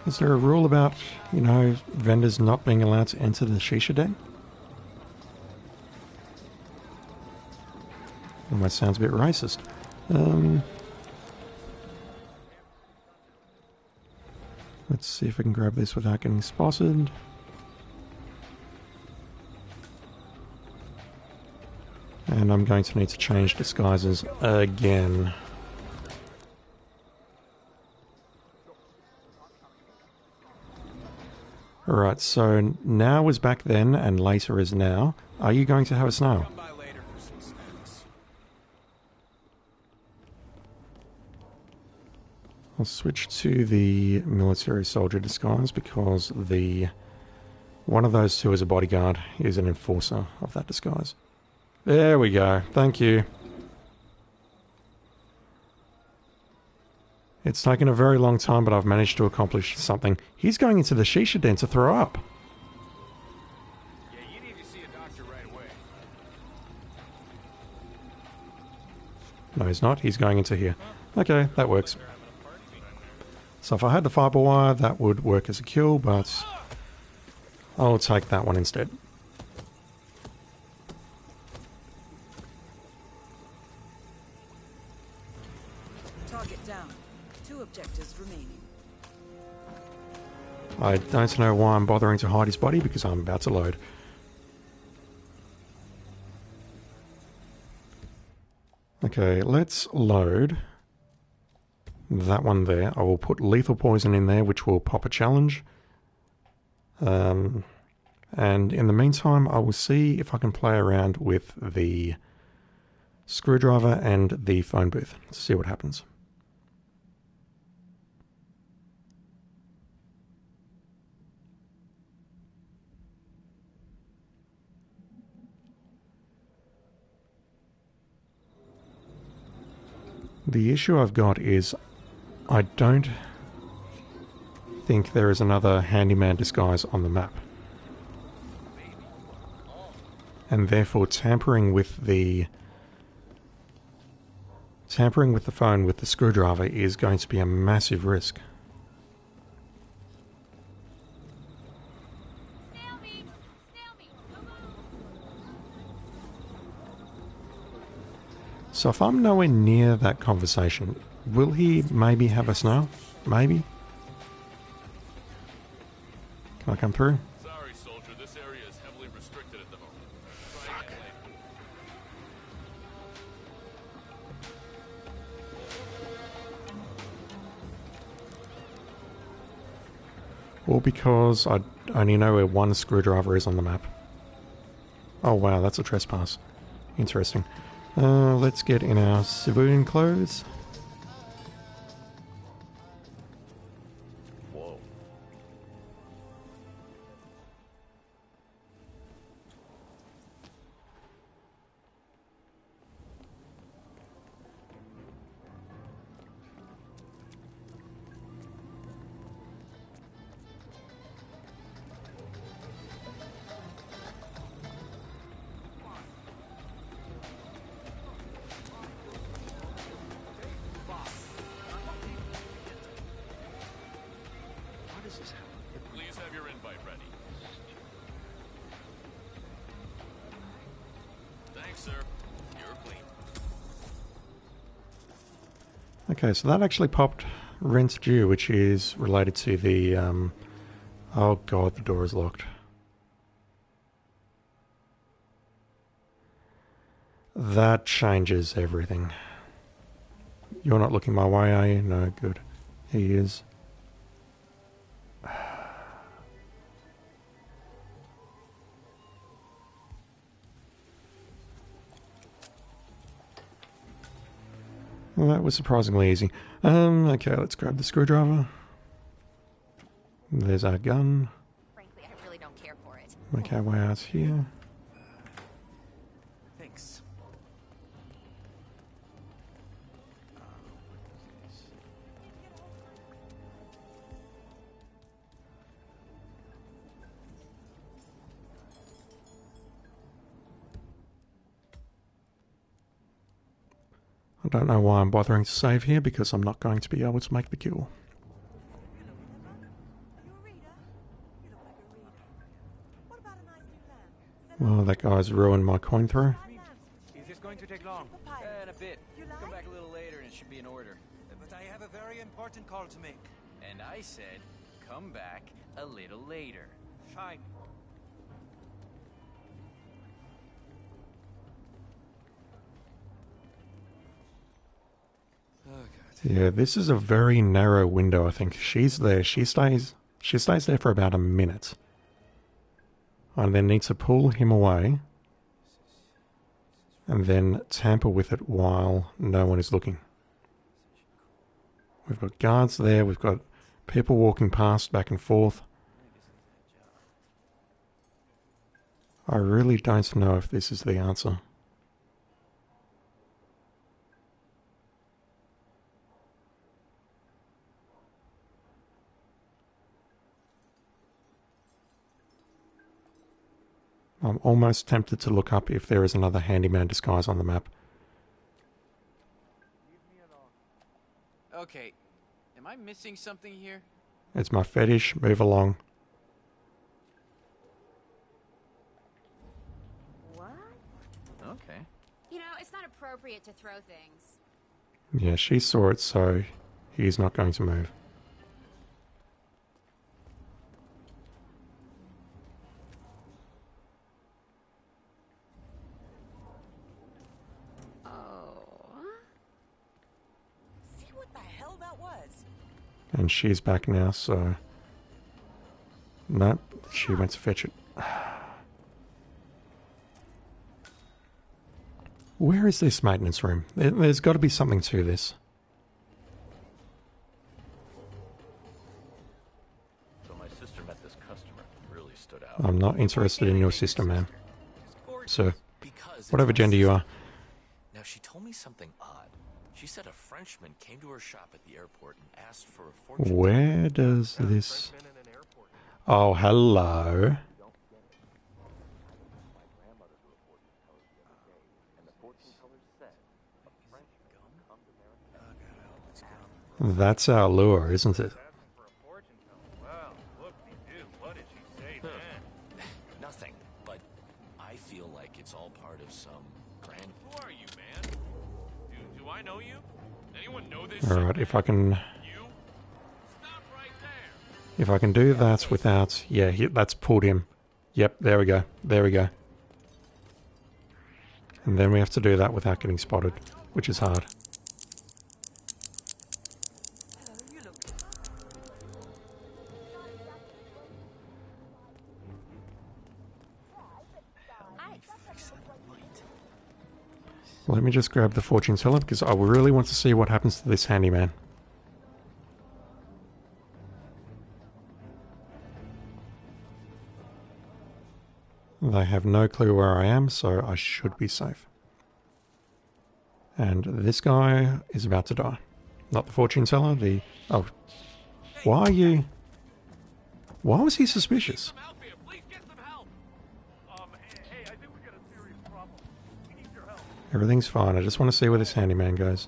Is there a rule about, you know, vendors not being allowed to enter the shisha den? Almost sounds a bit racist. Let's see if I can grab this without getting spotted. And I'm going to need to change disguises again. Alright, so now is back then and later is now. Are you going to have a snail? Come by later for some snacks. I'll switch to the military soldier disguise because one of those two is a bodyguard, is an enforcer of that disguise. There we go. Thank you. It's taken a very long time, but I've managed to accomplish something. He's going into the shisha den to throw up. Yeah, you need to see a doctor right away. No, he's not. He's going into here. Okay, that works. So if I had the fiber wire, that would work as a kill, but I'll take that one instead. Target down. 2 objectives remaining. I don't know why I'm bothering to hide his body, because I'm about to load. Okay, let's load that one there. I will put lethal poison in there, which will pop a challenge. And in the meantime, I will see if I can play around with the screwdriver and the phone booth to see what happens. The issue I've got is I don't think there is another handyman disguise on the map. And therefore tampering with the phone with the screwdriver is going to be a massive risk. So if I'm nowhere near that conversation, will he maybe have us now? Maybe? Can I come through? Sorry, soldier. This area is heavily restricted at the moment. Try again later. Or because I only know where one screwdriver is on the map. Oh wow, that's a trespass. Interesting. Let's get in our civilian clothes. Whoa. Please have your invite ready. Thanks, sir. You're clean. Okay, so that actually popped rent due, which is related to the, oh god, the door is locked. That changes everything. You're not looking my way, are you? No, good. He is. Well, that was surprisingly easy. Okay, let's grab the screwdriver. There's our gun. Frankly, I really don't care for it. Make our way out here. Thanks. I don't know why I'm bothering to save here, because I'm not going to be able to make the kill. Well, that guy's ruined my coin throw. Is this going to take long? In a bit. Come back a little later and it should be in order. But I have a very important call to make. And I said, come back a little later. Fine. Yeah, this is a very narrow window, I think. She's there. She stays there for about a minute. I then need to pull him away and then tamper with it while no one is looking. We've got guards there, we've got people walking past back and forth. I really don't know if this is the answer. I'm almost tempted to look up if there is another handyman disguise on the map. Okay, am I missing something here? It's my fetish, move along. What? Okay. You know, it's not appropriate to throw things. Yeah, she saw it, so he's not going to move. See what the hell that was? And she's back now, so... Nope, she went to fetch it. Where is this maintenance room? There's got to be something to this. So my sister met this customer. Really stood out. I'm not interested in your sister, ma'am. Sir, whatever gender you are. Now, she told me something odd. She said a Frenchman came to her shop at the airport and asked for a fortune. Where does this... Oh, hello. That's our lure, isn't it? Nothing, but I feel like it's all part of some grand... Who are you, man? Do I know you? Anyone know this? Alright, if I can... If I can do that without... Yeah, that's pulled him. Yep, there we go. There we go. And then we have to do that without getting spotted, which is hard. Let me just grab the fortune teller because I really want to see what happens to this handyman. They have no clue where I am, so I should be safe. And this guy is about to die. Not the fortune teller, the... Oh. Why are you... Why was he suspicious? Everything's fine, I just want to see where this handyman goes.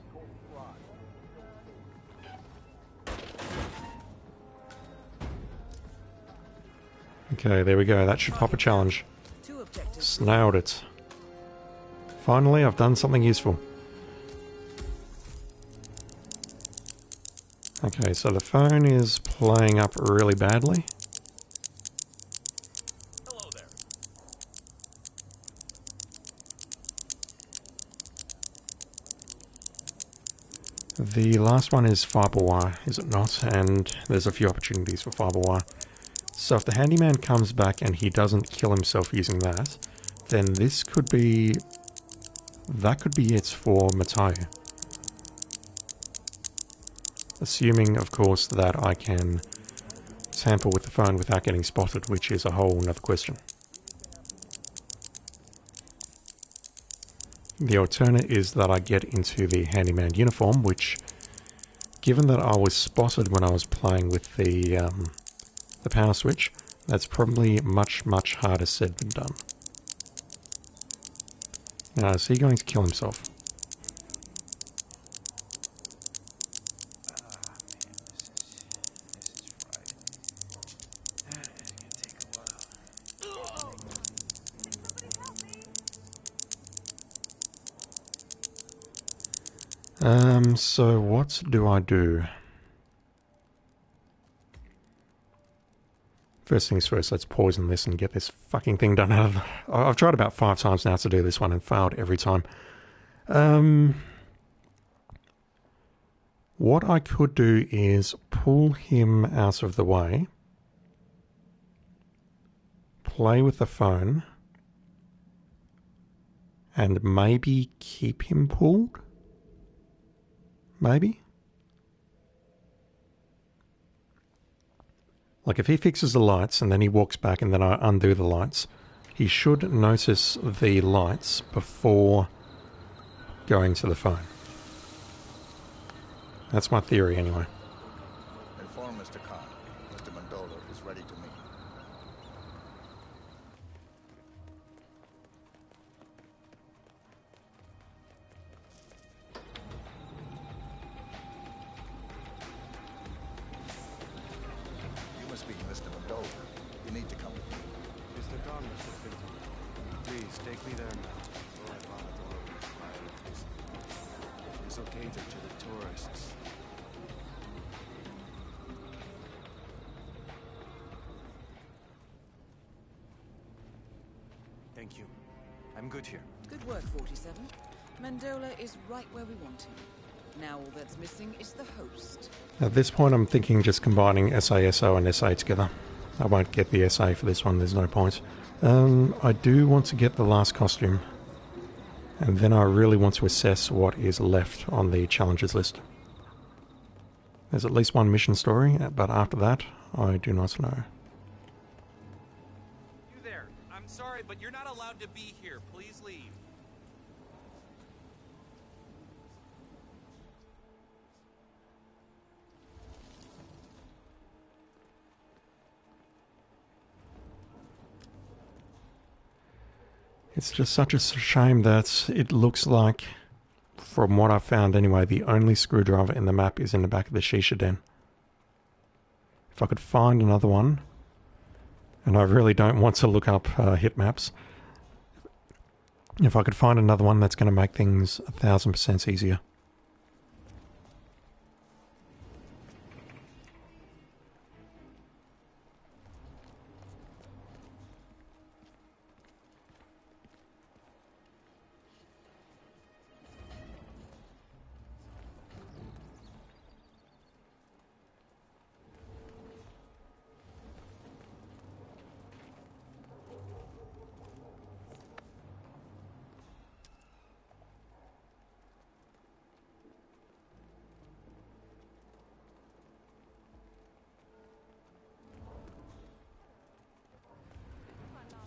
Okay, there we go, that should pop a challenge. Snailed it. Finally, I've done something useful. Okay, so the phone is playing up really badly. Hello there. The last one is fibre wire, is it not? And there's a few opportunities for fibre wire. So if the handyman comes back and he doesn't kill himself using that, then this could be... That could be it for Matteo. Assuming, of course, that I can tamper with the phone without getting spotted, which is a whole nother question. The alternate is that I get into the handyman uniform, which, given that I was spotted when I was playing with the power switch, that's probably much, much harder said than done. Now, is he going to kill himself? So what do I do? First things first, let's poison this and get this fucking thing done out of... I've tried about 5 times now to do this one and failed every time. What I could do is pull him out of the way. play with the phone and maybe keep him pulled? Maybe? Like if he fixes the lights and then he walks back and then I undo the lights, he should notice the lights before going to the phone. That's my theory anyway. Inform Mr. Khan. Mr. Mendola is ready to meet. You must be Mr. Mendola. You need to come with me. Mr. Khan, Mr. Clinton. Please, take me there now. It's okay to the tourists. Thank you. I'm good here. Good work, 47. Mendola is right where we want him. Now all that's missing is the host. At this point I'm thinking just combining SASO and SA together. I won't get the SA for this one, there's no point. I do want to get the last costume. And then I really want to assess what is left on the challenges list. There's at least one mission story, but after that, I do not know. You there. I'm sorry, but you're not allowed to be here. Please leave. It's just such a shame that it looks like, from what I've found anyway, the only screwdriver in the map is in the back of the shisha den. If I could find another one, and I really don't want to look up hit maps, if I could find another one that's going to make things 1000% easier.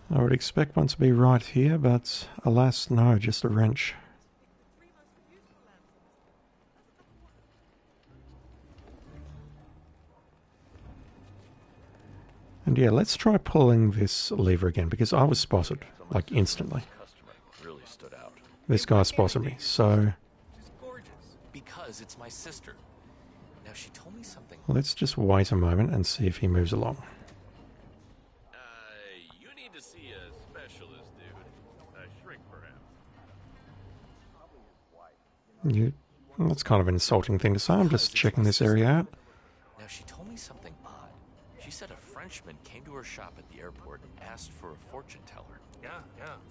I would expect one to be right here, but alas, no, just a wrench. And yeah, let's try pulling this lever again, because I was spotted, like instantly. Really stood out. This guy spotted me, so She's gorgeous. Because it's my sister. Now she told me something. let's just wait a moment and see if he moves along. You need to see a specialist, dude. A shrink, perhaps. That's kind of an insulting thing to say. I'm just checking this area out. Now she told me something odd. She said a Frenchman came to her shop at the airport and asked for a fortune teller. Yeah,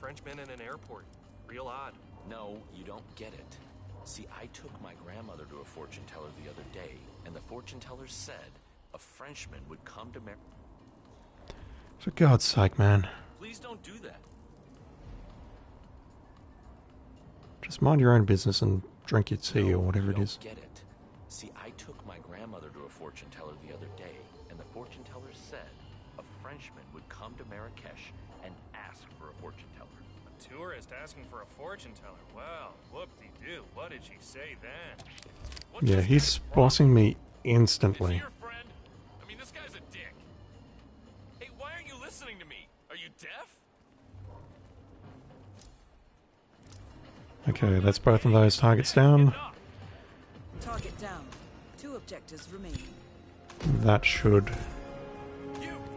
Frenchman in an airport. Real odd. No, you don't get it. See, I took my grandmother to a fortune teller the other day, and the fortune teller said a Frenchman would come to For God's sake, man. Please don't do that. Just mind your own business and drink your tea or whatever it is. Get it. See, I took my grandmother to a fortune teller the other day, and the fortune teller said a Frenchman would come to Marrakesh and ask for a fortune teller. A tourist asking for a fortune teller. Well, whoop-de-doo. What did she say then? Yeah, he's bossing me instantly. I mean, this guy's a dick. Hey, why aren't you listening to me? Are you deaf? Okay, that's both of those targets down. Target down. 2 objectives remain. That should...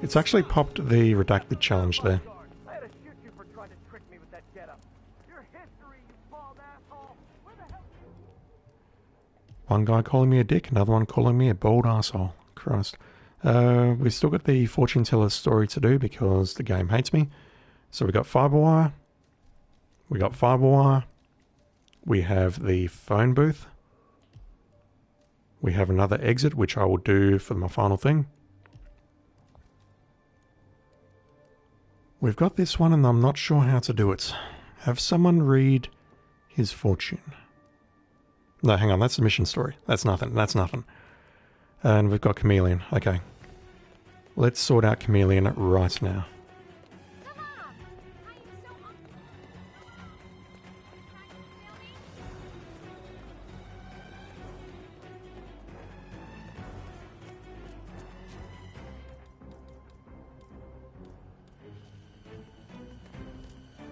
It's actually popped the redacted challenge there. I had to shoot you for trying to trick me with that getup. Your history, you bald asshole. Where the hell? One guy calling me a dick, another one calling me a bald asshole. Christ. We've still got the fortune teller story to do because the game hates me. So we got fiber wire. We got fiber wire. We have the phone booth. We have another exit, which I will do for my final thing. We've got this one and I'm not sure how to do it. Have someone read his fortune. No, hang on, that's the mission story. That's nothing, that's nothing. And we've got Chameleon, okay. Let's sort out Chameleon right now.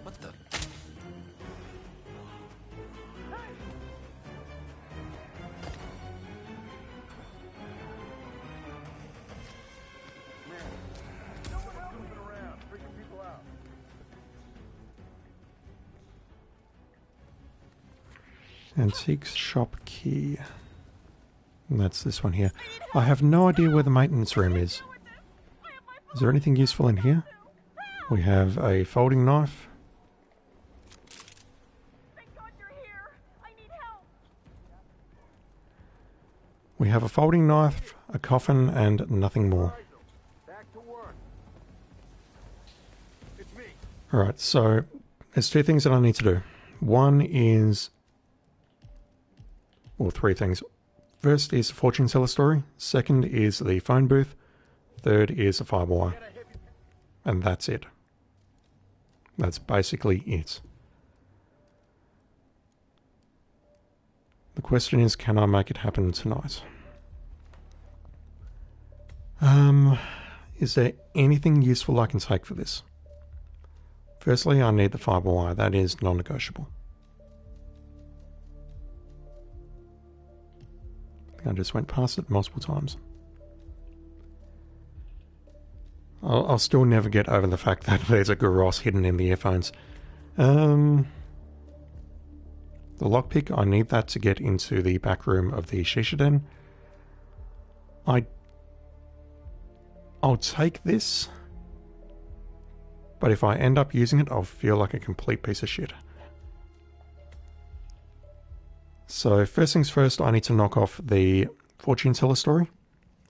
What the? Antique shop key. And that's this one here. I have no idea where the maintenance room is. Is there anything useful in here? We have a folding knife. We have a folding knife, a coffin, and nothing more. Alright, so there's two things that I need to do. One is... well, three things. First is the fortune teller story. Second is the phone booth. Third is the fiber wire. And that's it. That's basically it. The question is, can I make it happen tonight? Is there anything useful I can take for this? Firstly, I need the fiber wire. That is non-negotiable. I just went past it multiple times. I'll still never get over the fact that there's a Garros hidden in the earphones. The lockpick, I need that to get into the back room of the Shisha Den. I'll take this, but if I end up using it, I'll feel like a complete piece of shit. So first things first, I need to knock off the fortune teller story.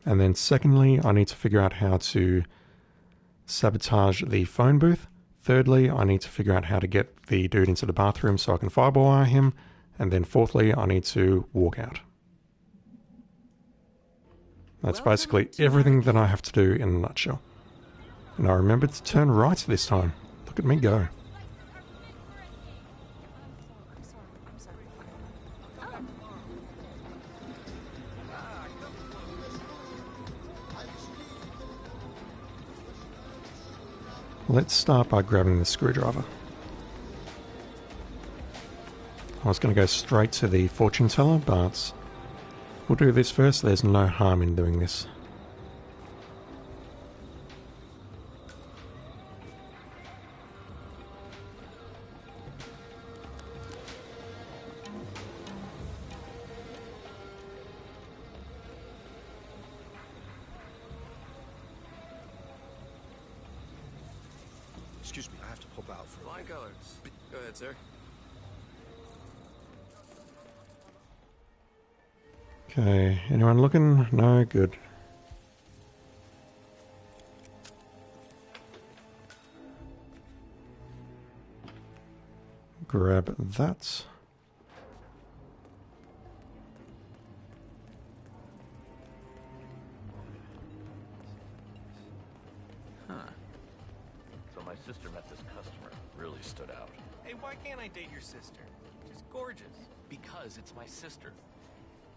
And then secondly, I need to figure out how to sabotage the phone booth. Thirdly, I need to figure out how to get the dude into the bathroom so I can fiberwire him. And then fourthly, I need to walk out. That's basically everything that I have to do in a nutshell. And I remembered to turn right this time. Look at me go. Let's start by grabbing the screwdriver. I was going to go straight to the fortune teller, but we'll do this first. There's no harm in doing this. Excuse me, I have to pop out for Flying colors. Go ahead, sir. Okay, anyone looking? No, good. Grab that. So my sister met this customer. Really stood out. Hey, why can't I date your sister? She's gorgeous. Because it's my sister.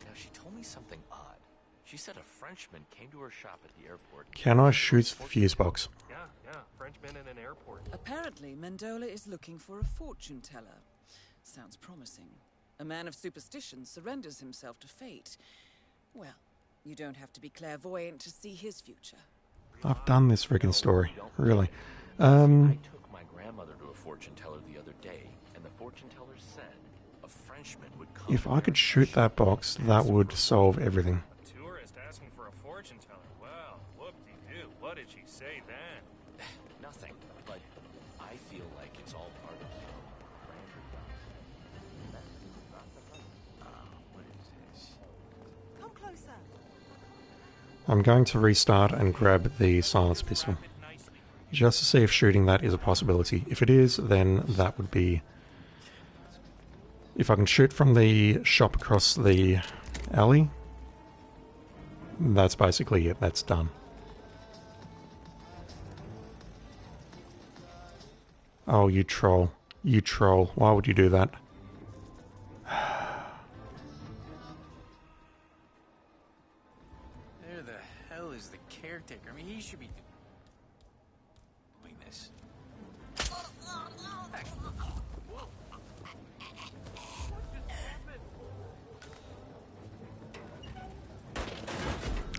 Now, she told me something odd. She said a Frenchman came to her shop at the airport. Can I shoot the fuse box? Yeah, Frenchman in an airport. Apparently, Mendola is looking for a fortune teller. Sounds promising. A man of superstition surrenders himself to fate. Well, you don't have to be clairvoyant to see his future. I've done this friggin' story, really. I took my grandmother to a fortune teller the other day, and the fortune teller said a Frenchman would come. If I could shoot that box, that would solve everything. A tourist asking for a fortune teller. Well, whoop-de-doo. What did she say then? Nothing, but I feel like it's all part of the What is this? Come closer. I'm going to restart and grab the silence pistol. just to see if shooting that is a possibility. If it is, then that would be... If I can shoot from the shop across the alley, that's basically it. That's done. Oh, you troll. You troll. Why would you do that? Where the hell is the caretaker? I mean, he should be doing this.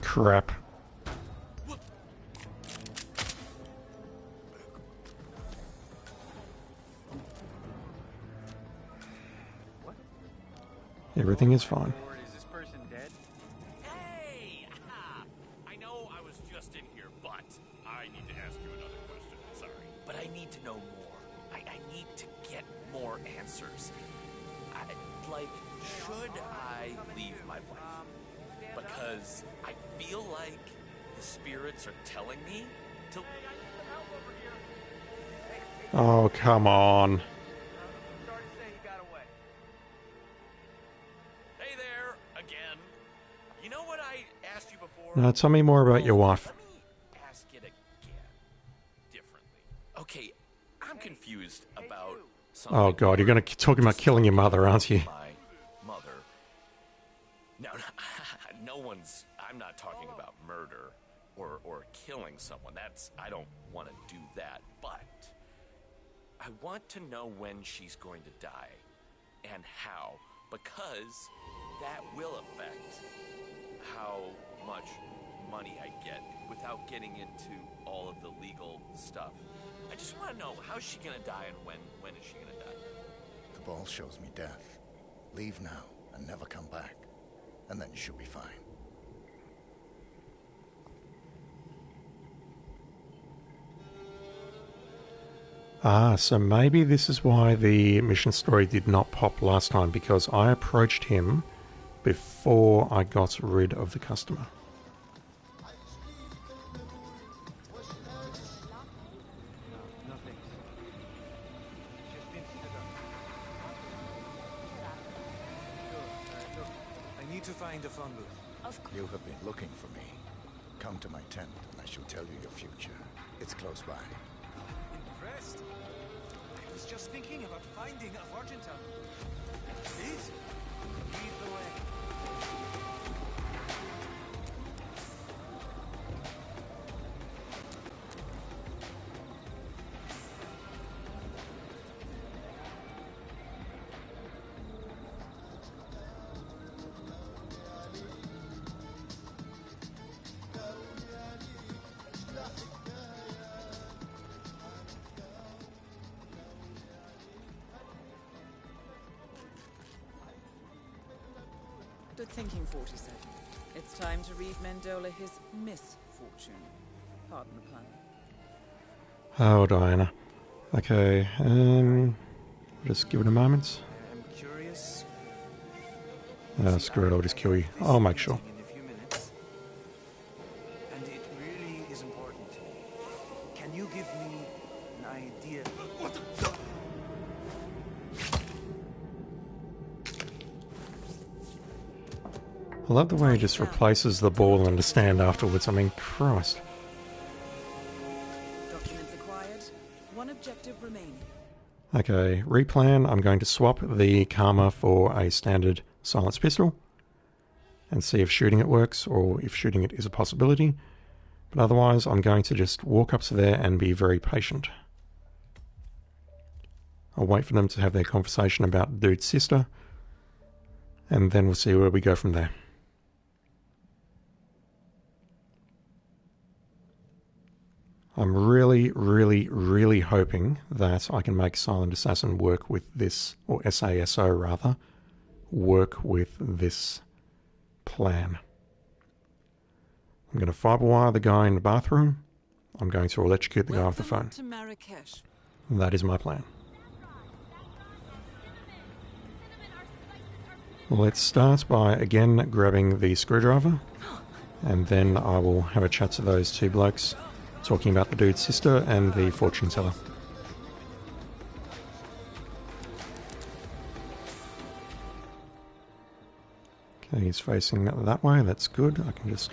Crap. Everything is fine. Is this person dead? Hey! I know I was just in here, but I need to ask you another question. Sorry. But I need to know more. I need to get more answers. Should I leave my wife? Because I feel like the spirits are telling me to... Oh, come on. Hey there, again. You know what I asked you before? Now, tell me more about your wife. Let me ask it again, differently. Okay, I'm confused about something. Oh god, you're going to talk about killing your mother, aren't you? My mother. No, no one's... I'm not talking about murder or killing someone. I don't want to do that, but I want to know when she's going to die and how, because that will affect how much money I get without getting into all of the legal stuff. I just want to know, how's she going to die and when is she going to die? The ball shows me death. Leave now and never come back. And then you should be fine. Ah, so maybe this is why the mission story did not pop last time, because I approached him before I got rid of the customer. I need to find a phone booth. You have been looking for me. Come to my tent and I shall tell you your future. It's close by. Impressed? I was just thinking about finding a fortune teller. Please, lead the way. Good thinking, 47. It's time to read Mendola his misfortune. Pardon the pun. Oh, Diana. Okay, just give it a moment. I'm curious. Screw it, I'll just kill you. I'll make sure. In a few minutes. And it really is important to me. Can you give me an idea? What the... I love the way he just replaces the ball and the stand afterwards. I mean, Christ. Documents acquired. One objective remaining. Okay, replan. I'm going to swap the Karma for a standard silenced pistol and see if shooting it works or if shooting it is a possibility. But otherwise, I'm going to just walk up to there and be very patient. I'll wait for them to have their conversation about dude's sister, and then we'll see where we go from there. I'm really, really, really hoping that I can make Silent Assassin work with this, or SASO rather, work with this plan. I'm going to fiber wire the guy in the bathroom. I'm going to electrocute the guy off the phone. To Marrakesh. That is my plan. Let's start by again grabbing the screwdriver, and then I will have a chat to those two blokes talking about the dude's sister and the fortune teller. Okay, he's facing that way. That's good. I can just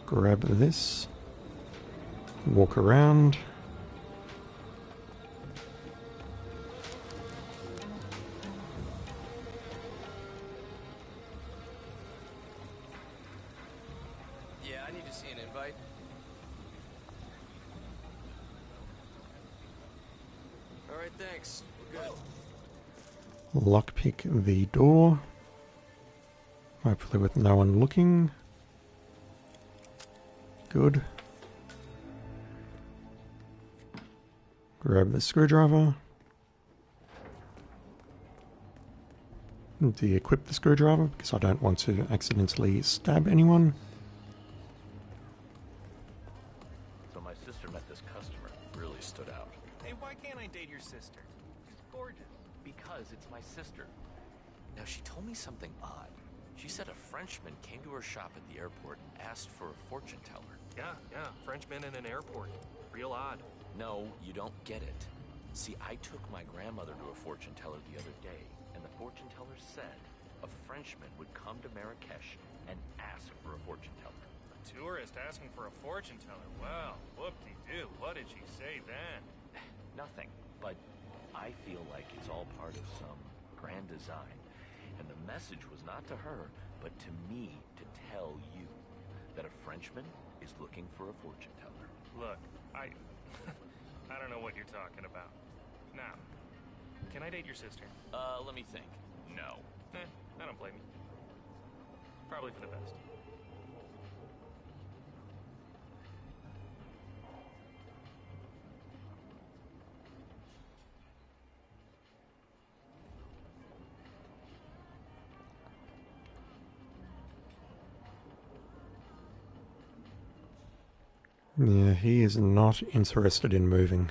grab this, walk around. Yeah, I need to see an invite. All right, thanks. We're good. Lockpick the door. Hopefully with no one looking. Good. Grab the screwdriver. De-equip the screwdriver because I don't want to accidentally stab anyone. So my sister met this customer. Really stood out. Hey, why can't I date your sister? She's gorgeous. Because it's my sister. Now, she told me something odd. She said a Frenchman came to her shop at the airport and asked for a fortune teller. Yeah, Frenchman in an airport. Real odd. No, you don't get it. See, I took my grandmother to a fortune teller the other day, and the fortune teller said a Frenchman would come to Marrakesh and ask for a fortune teller. A tourist asking for a fortune teller. Well, whoop-de-doo. What did she say then? Nothing, but I feel like it's all part of some grand design. And the message was not to her, but to me to tell you that a Frenchman is looking for a fortune teller. Look, I don't know what you're talking about. Now, can I date your sister? Let me think. No. I don't blame you. Probably for the best. Yeah, he is not interested in moving.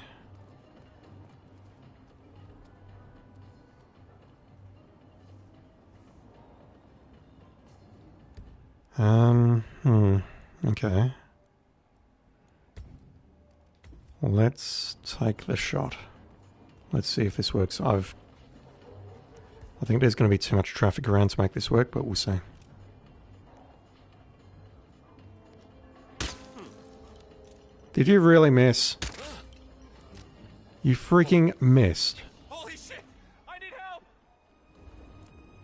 Okay. Let's take the shot. Let's see if this works. I think there's going to be too much traffic around to make this work, but we'll see. Did you really miss? You freaking missed. Holy shit! I need help!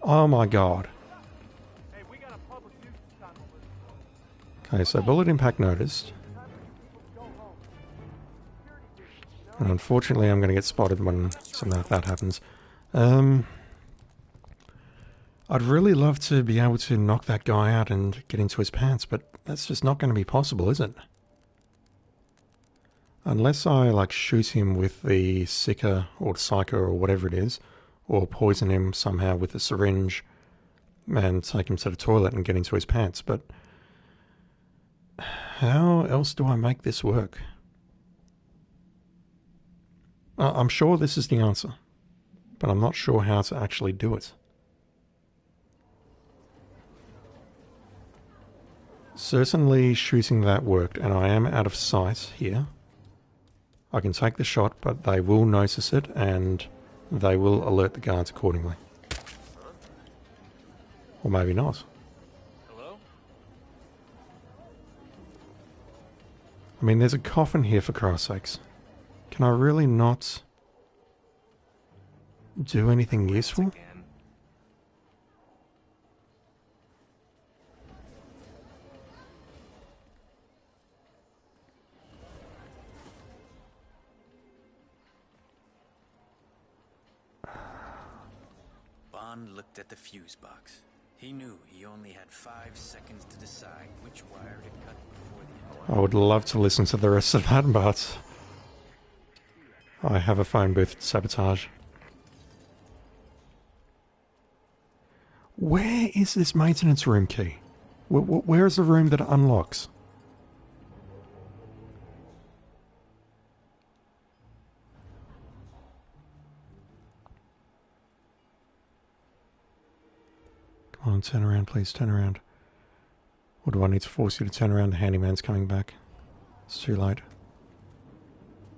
Oh my god. Hey, we got a public nuisance tunnel. Okay, so bullet impact noticed. And unfortunately I'm going to get spotted when something like that happens. I'd really love to be able to knock that guy out and get into his pants, but that's just not going to be possible, is it? Unless I, like, shoot him with the Sika or Psycho or whatever it is, or poison him somehow with a syringe and take him to the toilet and get into his pants. But how else do I make this work? I'm sure this is the answer, but I'm not sure how to actually do it. Certainly shooting that worked, and I am out of sight here. I can take the shot, but they will notice it, and they will alert the guards accordingly. Or maybe not. Hello? I mean, there's a coffin here, for Christ's sakes. Can I really not do anything useful? Bond looked at the fuse box. He knew he only had 5 seconds to decide which wire to cut before the I would love to listen to the rest of that, but I have a phone booth to sabotage. Where is this maintenance room key? Where is the room that unlocks? Come on, turn around, please, turn around. Or do I need to force you to turn around? The handyman's coming back. It's too late.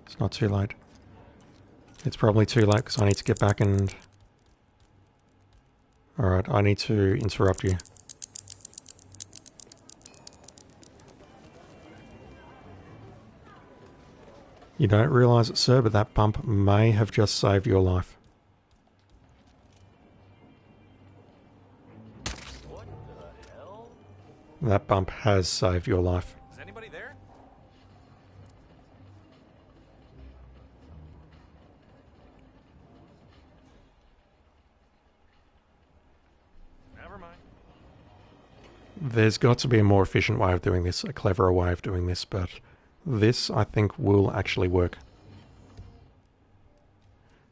It's not too late. It's probably too late because I need to get back and... Alright, I need to interrupt you. You don't realise it, sir, but that bump may have just saved your life. What the hell? That bump has saved your life. Is anybody there? Never mind. There's got to be a more efficient way of doing this, a cleverer way of doing this, but this, I think, will actually work.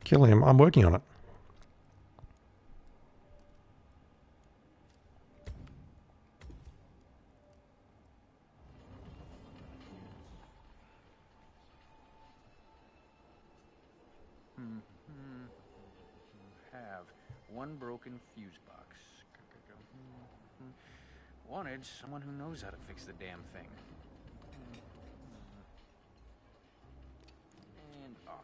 Kill him. I'm working on it. Have one broken fuse box. Wanted someone who knows how to fix the damn thing. And off.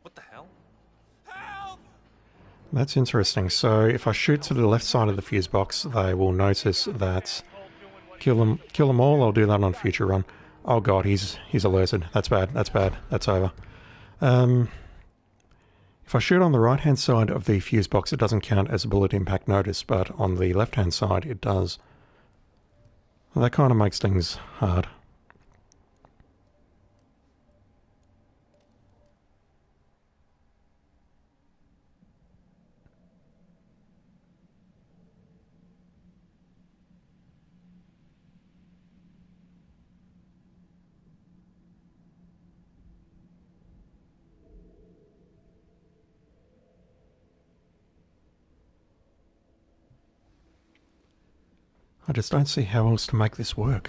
What the hell? That's interesting. So if I shoot to the left side of the fuse box, they will notice that kill them all. I'll do that on a future run. Oh god, he's alerted. That's bad. That's bad. That's over. If I shoot on the right hand side of the fuse box, it doesn't count as a bullet impact notice, but on the left hand side it does. Well, that kind of makes things hard. I just don't see how else to make this work.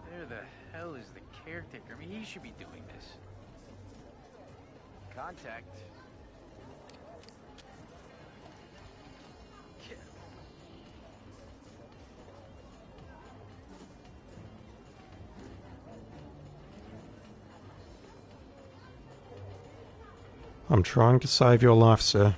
Where the hell is the caretaker? I mean, he should be doing this. Contact. I'm trying to save your life, sir.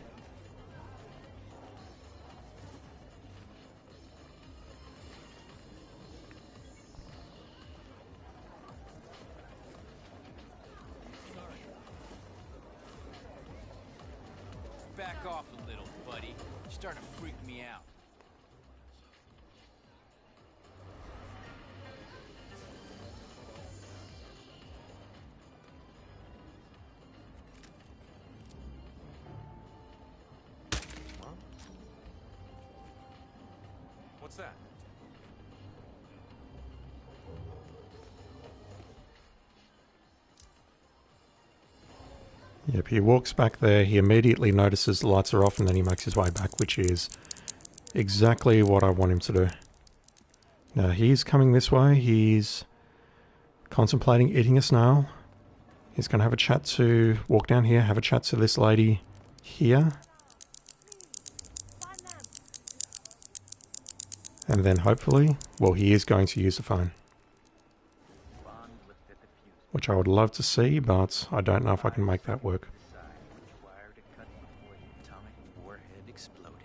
Back off a little, buddy. You're starting to freak me out. What's that? Yep, he walks back there, he immediately notices the lights are off, and then he makes his way back, which is exactly what I want him to do. Now, he's coming this way, he's contemplating eating a snail. He's going to have a chat to, walk down here, have a chat to this lady here. And then hopefully, well, he is going to use the phone. Which I would love to see, but I don't know if I can make that work. Atomic warhead exploded.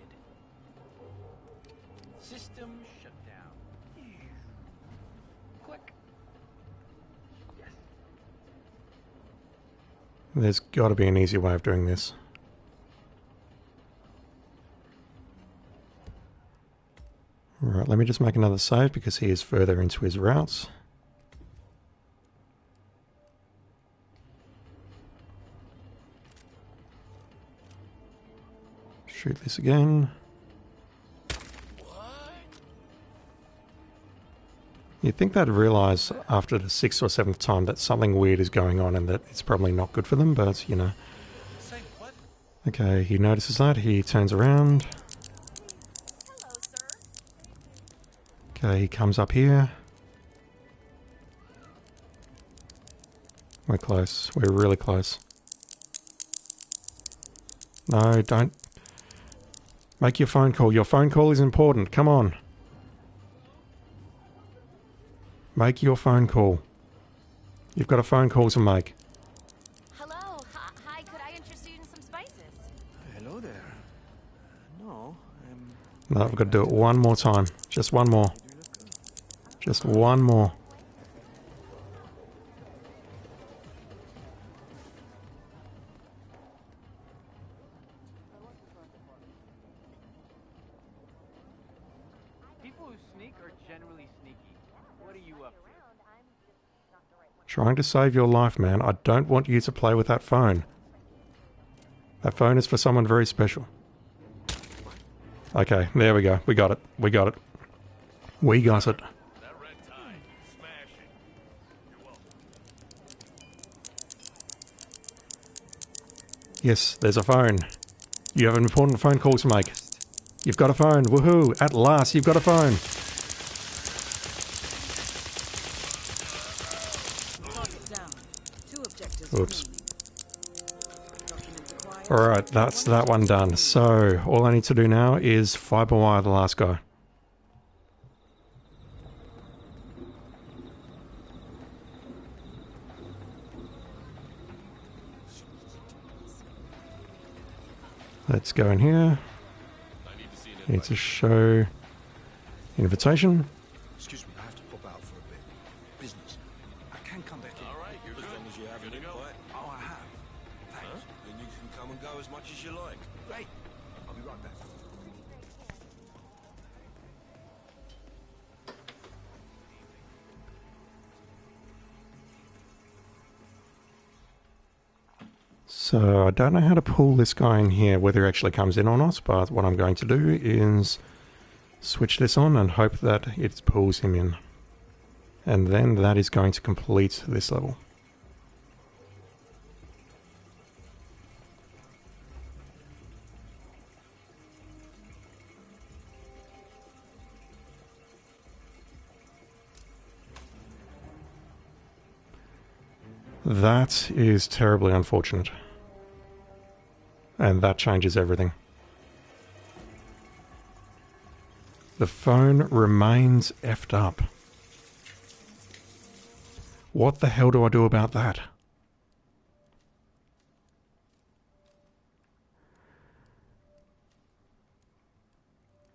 System shut down. Click. Yes. There's got to be an easier way of doing this. Right, let me just make another save because he is further into his routes. Shoot this again. You'd think they'd realise after the 6th or 7th time that something weird is going on and that it's probably not good for them, but, you know. Okay, he notices that, he turns around. Okay, he comes up here. We're close. We're really close. No, don't. Make your phone call. Your phone call is important. Come on. Make your phone call. You've got a phone call to make. Hello. Hi, could I interest you in some spices? Hello there. No, No, I've got to do it one more time. Just one more. Just one more. People who sneak are generally sneaky. What are you up to? Trying to save your life, man. I don't want you to play with that phone. That phone is for someone very special. Okay, there we go. We got it. We got it. We got it. Yes, there's a phone. You have an important phone call to make. You've got a phone. Woohoo! At last, you've got a phone. Oops. Alright, that's that one done. So, all I need to do now is fiber wire the last guy. Let's go in here. Need to show invitation. Excuse me, I have to pop out for a bit. Business. I can come back in. Alright, you're good. As long as you have an invite. Oh, I have. Thanks. Then you can come and go as much as you like. Great. I'll be right back. So I don't know how to pull this guy in here, whether he actually comes in or not, but what I'm going to do is switch this on and hope that it pulls him in. And then that is going to complete this level. That is terribly unfortunate. And that changes everything. The phone remains effed up. What the hell do I do about that?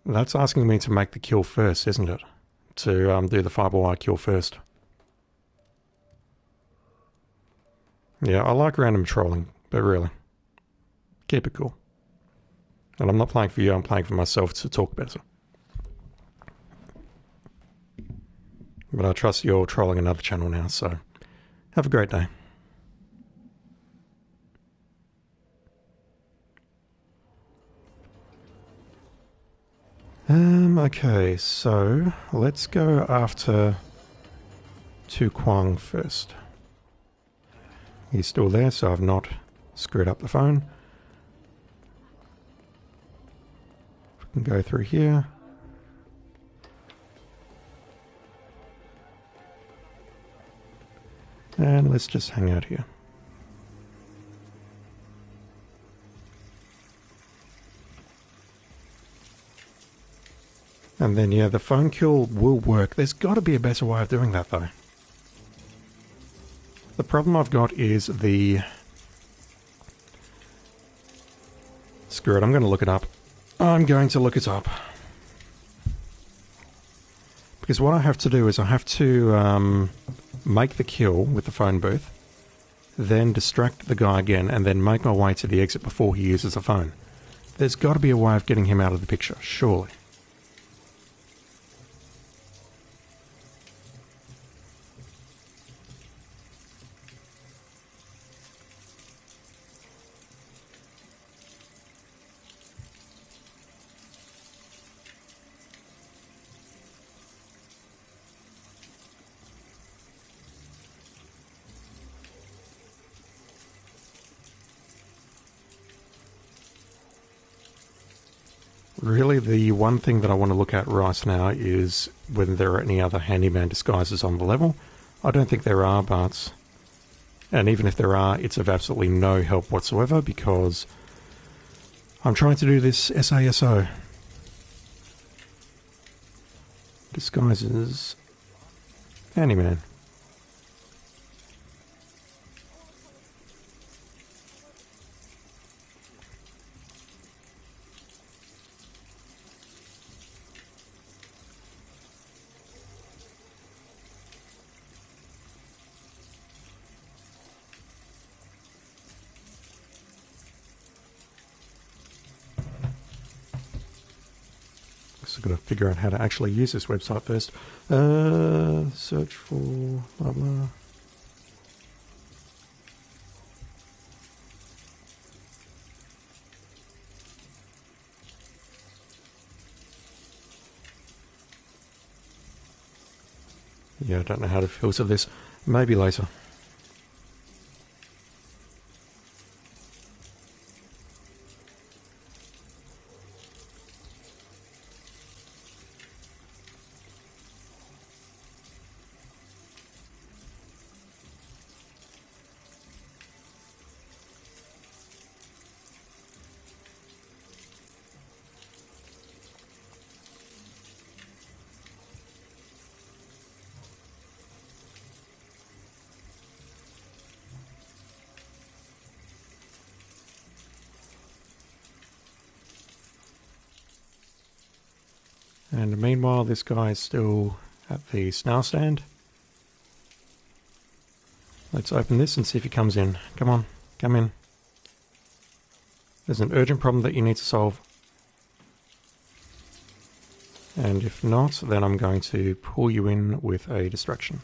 That's asking me to make the kill first, isn't it? To do the fiber wire kill first. Yeah, I like random trolling, but really, keep it cool. And I'm not playing for you, I'm playing for myself to talk better. But I trust you're trolling another channel now, so have a great day. Okay, so let's go after Tu Quang first. He's still there, so I've not screwed up the phone. We can go through here. And let's just hang out here. And then, yeah, the phone kill will work. There's got to be a better way of doing that, though. The problem I've got is the... Screw it, I'm going to look it up. I'm going to look it up. Because what I have to do is I have to make the kill with the phone booth, then distract the guy again, and then make my way to the exit before he uses the phone. There's got to be a way of getting him out of the picture, surely. Really, the one thing that I want to look at right now is whether there are any other handyman disguises on the level. I don't think there are, but... And even if there are, it's of absolutely no help whatsoever because I'm trying to do this SASO. Disguises... Handyman. I've got to figure out how to actually use this website first. Search for blah blah. Yeah, I don't know how to filter this. Maybe later. And meanwhile, this guy is still at the snail stand. Let's open this and see if he comes in. Come on, come in. There's an urgent problem that you need to solve. And if not, then I'm going to pull you in with a distraction.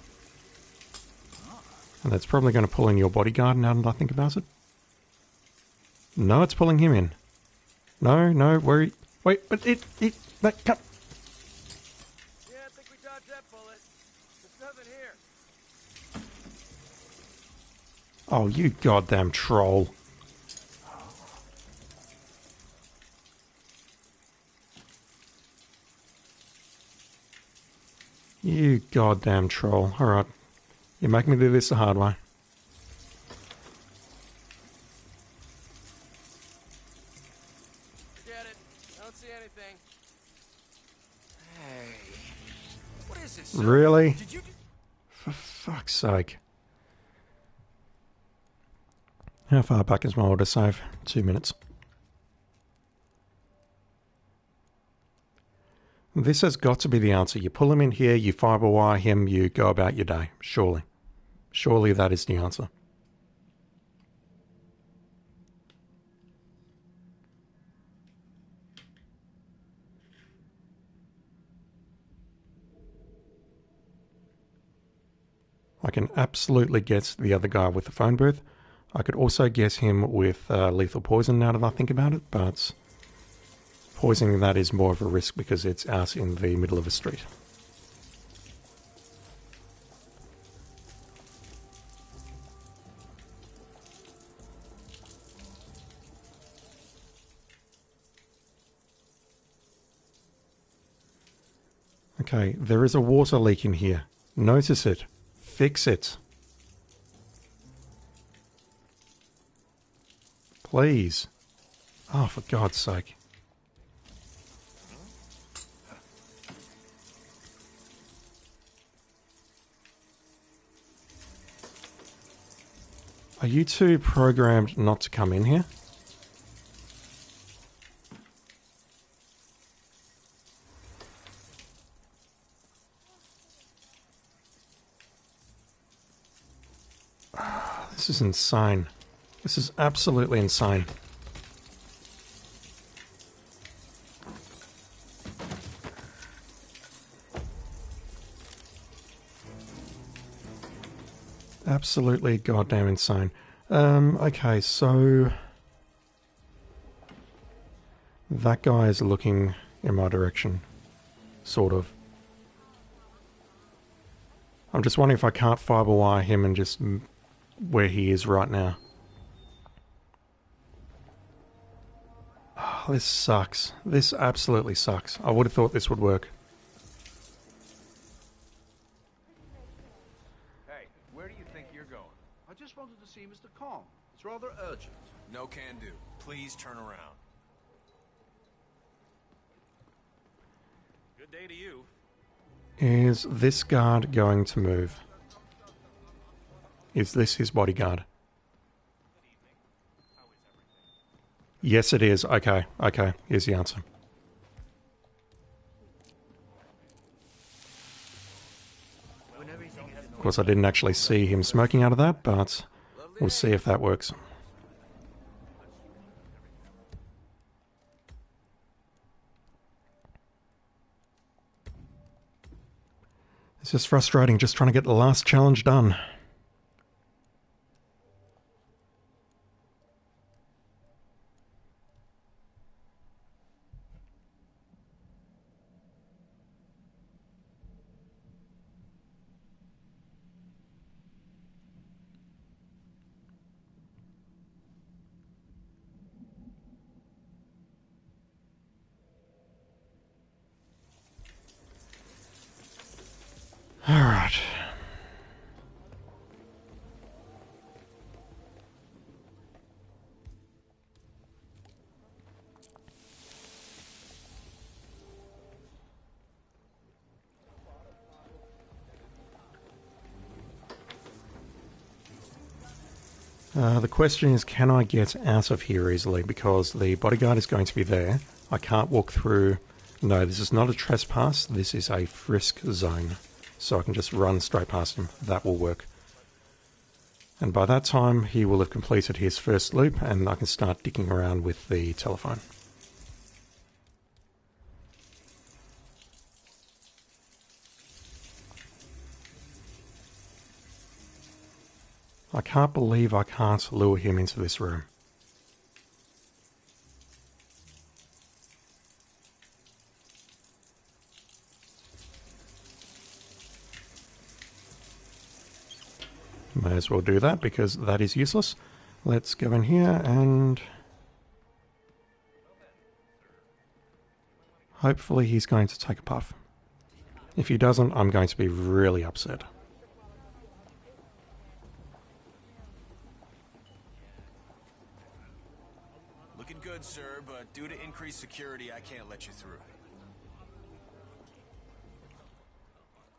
And that's probably going to pull in your bodyguard now that I think about it. No, it's pulling him in. No, no, wait, but that cut. Yeah, I think we dodged that bullet. There's nothing here. Oh, you goddamn troll. You goddamn troll. Alright. You make me do this the hard way. Forget it. I don't see anything. Hey. What is this? Really? Did you... For fuck's sake. How far back is my autosave? 2 minutes. This has got to be the answer. You pull him in here, you fiber wire him, you go about your day. Surely. Surely that is the answer. I can absolutely guess the other guy with the phone booth. I could also guess him with lethal poison now that I think about it, but poisoning that is more of a risk because it's out in the middle of a street. Okay, there is a water leak in here. Notice it. Fix it. Please. Oh, for God's sake. Are you two programmed not to come in here? This is insane. This is absolutely insane. Absolutely goddamn insane. Okay, so that guy is looking in my direction. Sort of. I'm just wondering if I can't fiber wire him and just where he is right now. Oh, Oh, this sucks. This absolutely sucks. I would have thought this would work. Hey, where do you think you're going? I just wanted to see Mr. Kong. It's rather urgent. No can do. Please turn around. Good day to you. Is this guard going to move? Is this his bodyguard? Yes, it is. Okay, okay. Here's the answer. Of course, I didn't actually see him smoking out of that, but we'll see if that works. It's just frustrating, just trying to get the last challenge done. All right. The question is, can I get out of here easily? Because the bodyguard is going to be there. I can't walk through. No, this is not a trespass. This is a frisk zone. So I can just run straight past him. That will work. And by that time, he will have completed his first loop, and I can start dicking around with the telephone. I can't believe I can't lure him into this room. May as well do that because that is useless. Let's go in here and hopefully he's going to take a puff. If he doesn't, I'm going to be really upset. Looking good, sir, but due to increased security, I can't let you through.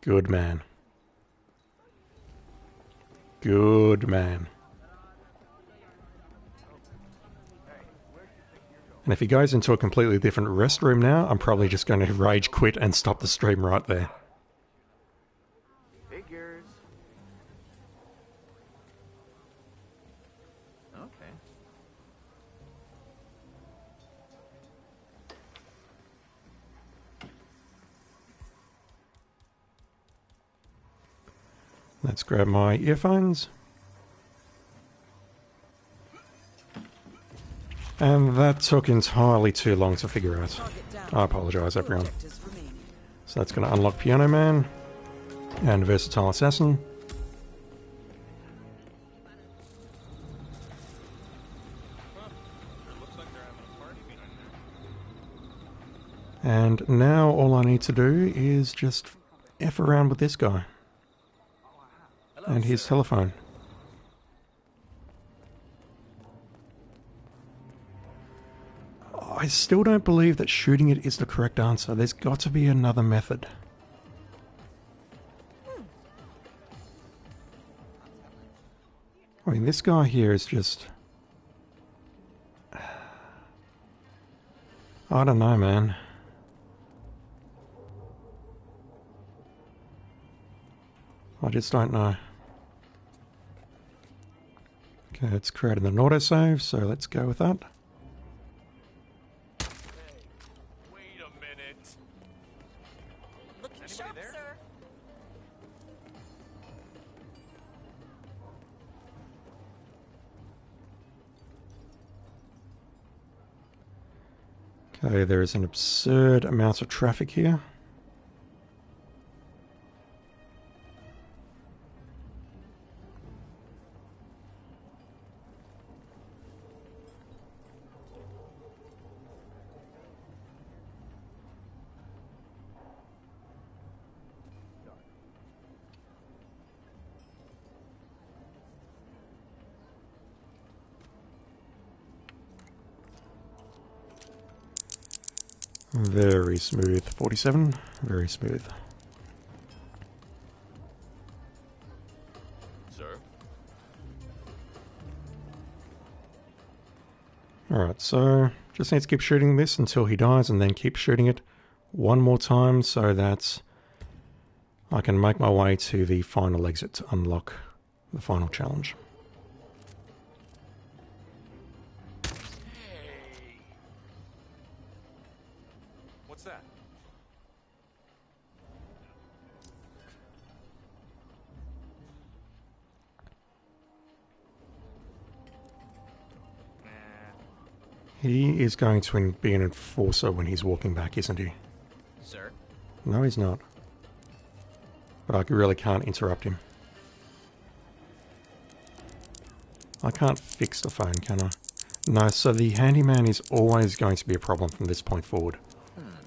Good man. Good man. And if he goes into a completely different restroom now, I'm probably just going to rage quit and stop the stream right there. Figures. Okay. Let's grab my earphones. And that took entirely too long to figure out. I apologise, everyone. So that's going to unlock Piano Man and Versatile Assassin. And now all I need to do is just F around with this guy. And his telephone. I still don't believe that shooting it is the correct answer. There's got to be another method. I mean, this guy here is just... I don't know, man. I just don't know. Okay, it's created an autosave, so let's go with that. Wait a minute. Looking sharp, sir. Okay, there is an absurd amount of traffic here. Very smooth. 47. Very smooth. Sir? Alright, so just need to keep shooting this until he dies and then keep shooting it one more time so that I can make my way to the final exit to unlock the final challenge. What's that? He is going to be an enforcer when he's walking back, isn't he? Sir? No, he's not. But I really can't interrupt him. I can't fix the phone, can I? No, so the handyman is always going to be a problem from this point forward.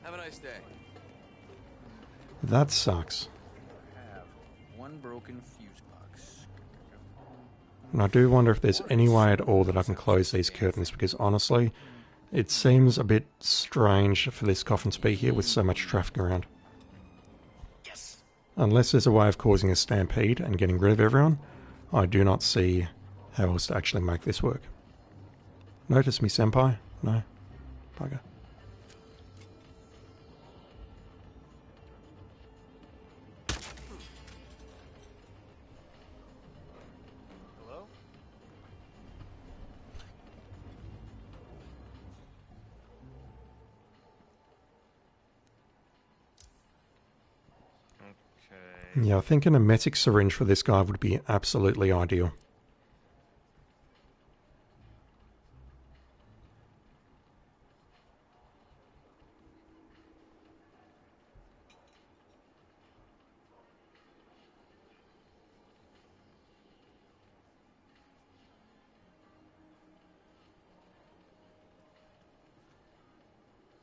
Have a nice day. That sucks. Have one broken fuse box. And I do wonder if there's any way at all that I can close these curtains, because honestly, it seems a bit strange for this coffin to be here with so much traffic around. Unless there's a way of causing a stampede and getting rid of everyone, I do not see how else to actually make this work. Notice me, senpai? No? Bugger. Hello? Okay. Yeah, I think an emetic syringe for this guy would be absolutely ideal.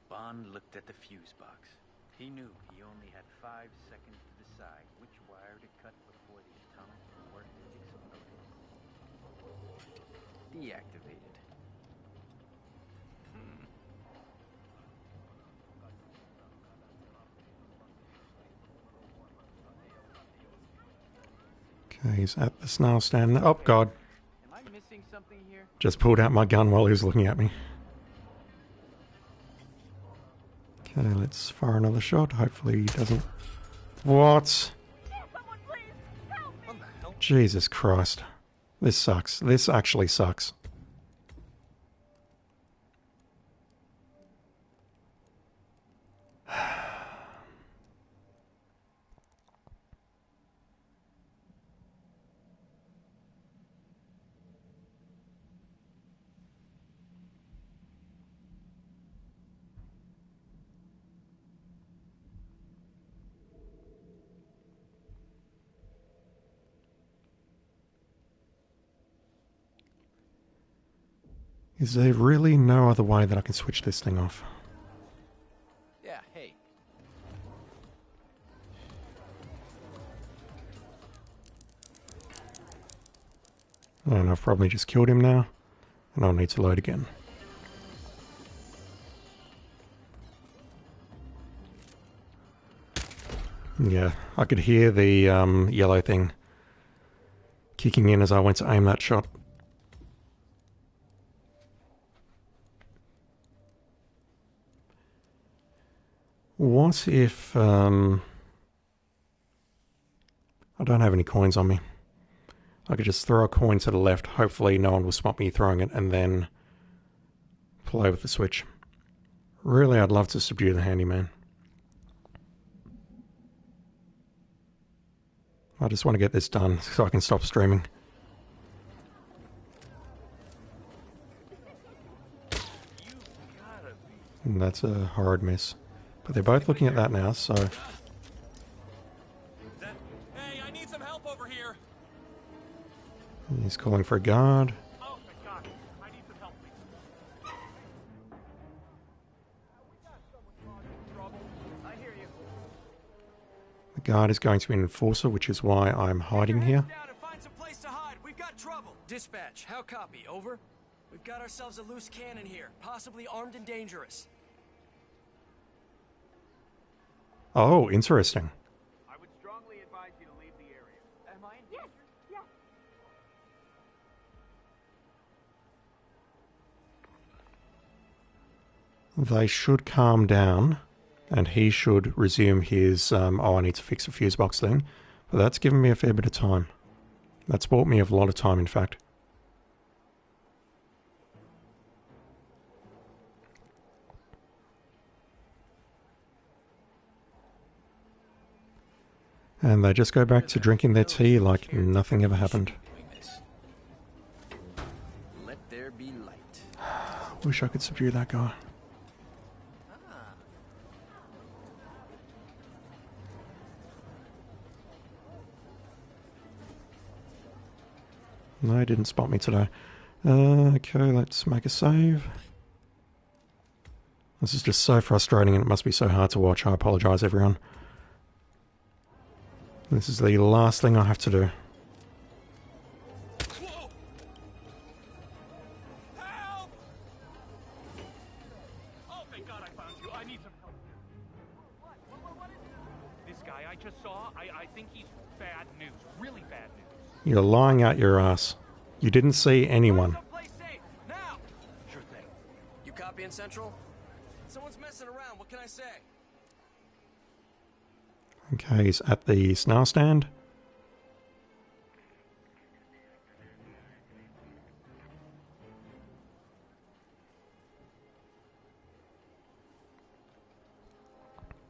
Bond looked at the fuse box. He knew he only had 5 seconds to decide which wire to cut before the atomic port exploded. Deactivated. Okay, he's at the snail stand. Oh, God. Am I missing something here? Just pulled out my gun while he was looking at me. Okay, let's fire another shot. Hopefully he doesn't... What? Jesus Christ. This sucks. This actually sucks. Is there really no other way that I can switch this thing off? Yeah, hey. I don't know, I've probably just killed him now, and I'll need to load again. Yeah, I could hear the yellow thing kicking in as I went to aim that shot. What if, I don't have any coins on me. I could just throw a coin to the left, hopefully no one will spot me throwing it, and then play with the switch. Really, I'd love to subdue the handyman. I just want to get this done so I can stop streaming. And that's a horrid miss. But they're both looking at that now, so... Hey, I need some help over here. He's calling for a guard. Oh, my God. I need some help, please. I hear you. The guard is going to be an enforcer, which is why I'm hiding here. Down and find some place to hide. We've got trouble. Dispatch, how copy? Over? We've got ourselves a loose cannon here, possibly armed and dangerous. Oh, interesting. I would strongly advise you to leave the area. Am I in danger? Yes. They should calm down, and he should resume his, I need to fix a fuse box thing. But that's given me a fair bit of time. That's bought me a lot of time, in fact. And they just go back to drinking their tea like nothing ever happened. Let there be light. Wish I could subdue that guy. No, didn't spot me today. Okay, let's make a save. This is just so frustrating and it must be so hard to watch. I apologise, everyone. This is the last thing I have to do. Help! Oh, thank God I found you. I need some help. What is it? This guy I just saw, I think he's bad news. Really bad news. You're lying out your ass. You didn't see anyone. Now! Sure thing. You copying Central? Someone's messing around. What can I say? Okay, he's at the snail stand.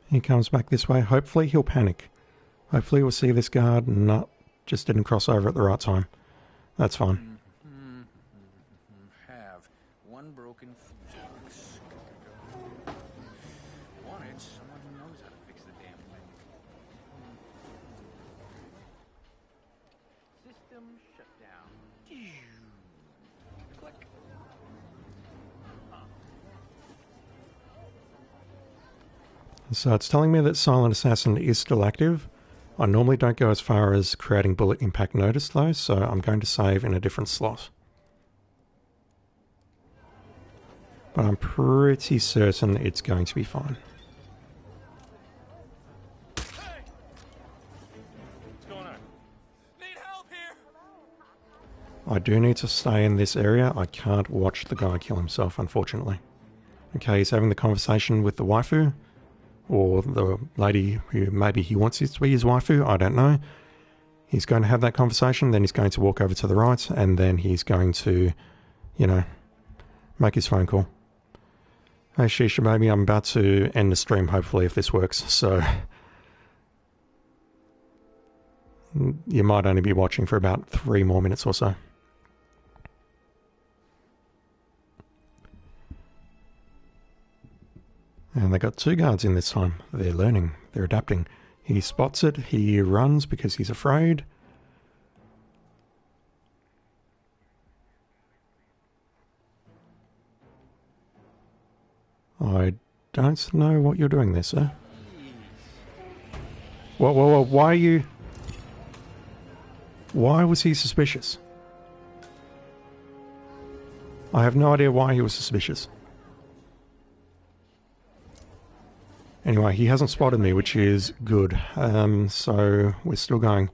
He comes back this way. Hopefully he'll panic. Hopefully we'll see this guard and not just didn't cross over at the right time. That's fine. Have one broken fuse box. Wanted someone who knows how to fix the damn thing. System shutdown. Click. So it's telling me that Silent Assassin is still active. I normally don't go as far as creating bullet impact notice though, so I'm going to save in a different slot. But I'm pretty certain it's going to be fine. What's going on? Need help here! I do need to stay in this area. I can't watch the guy kill himself, unfortunately. Okay, he's having the conversation with the waifu. Or the lady who maybe he wants it to be his waifu, I don't know. He's going to have that conversation, then he's going to walk over to the right, and then he's going to, you know, make his phone call. Hey Shisha baby, I'm about to end the stream hopefully if this works, so you might only be watching for about 3 more minutes or so. And they got 2 guards in this time. They're learning. They're adapting. He spots it. He runs because he's afraid. I don't know what you're doing there, sir. Whoa, whoa, whoa. Why are you... Why was he suspicious? I have no idea why he was suspicious. Anyway, he hasn't spotted me, which is good. So we're still going.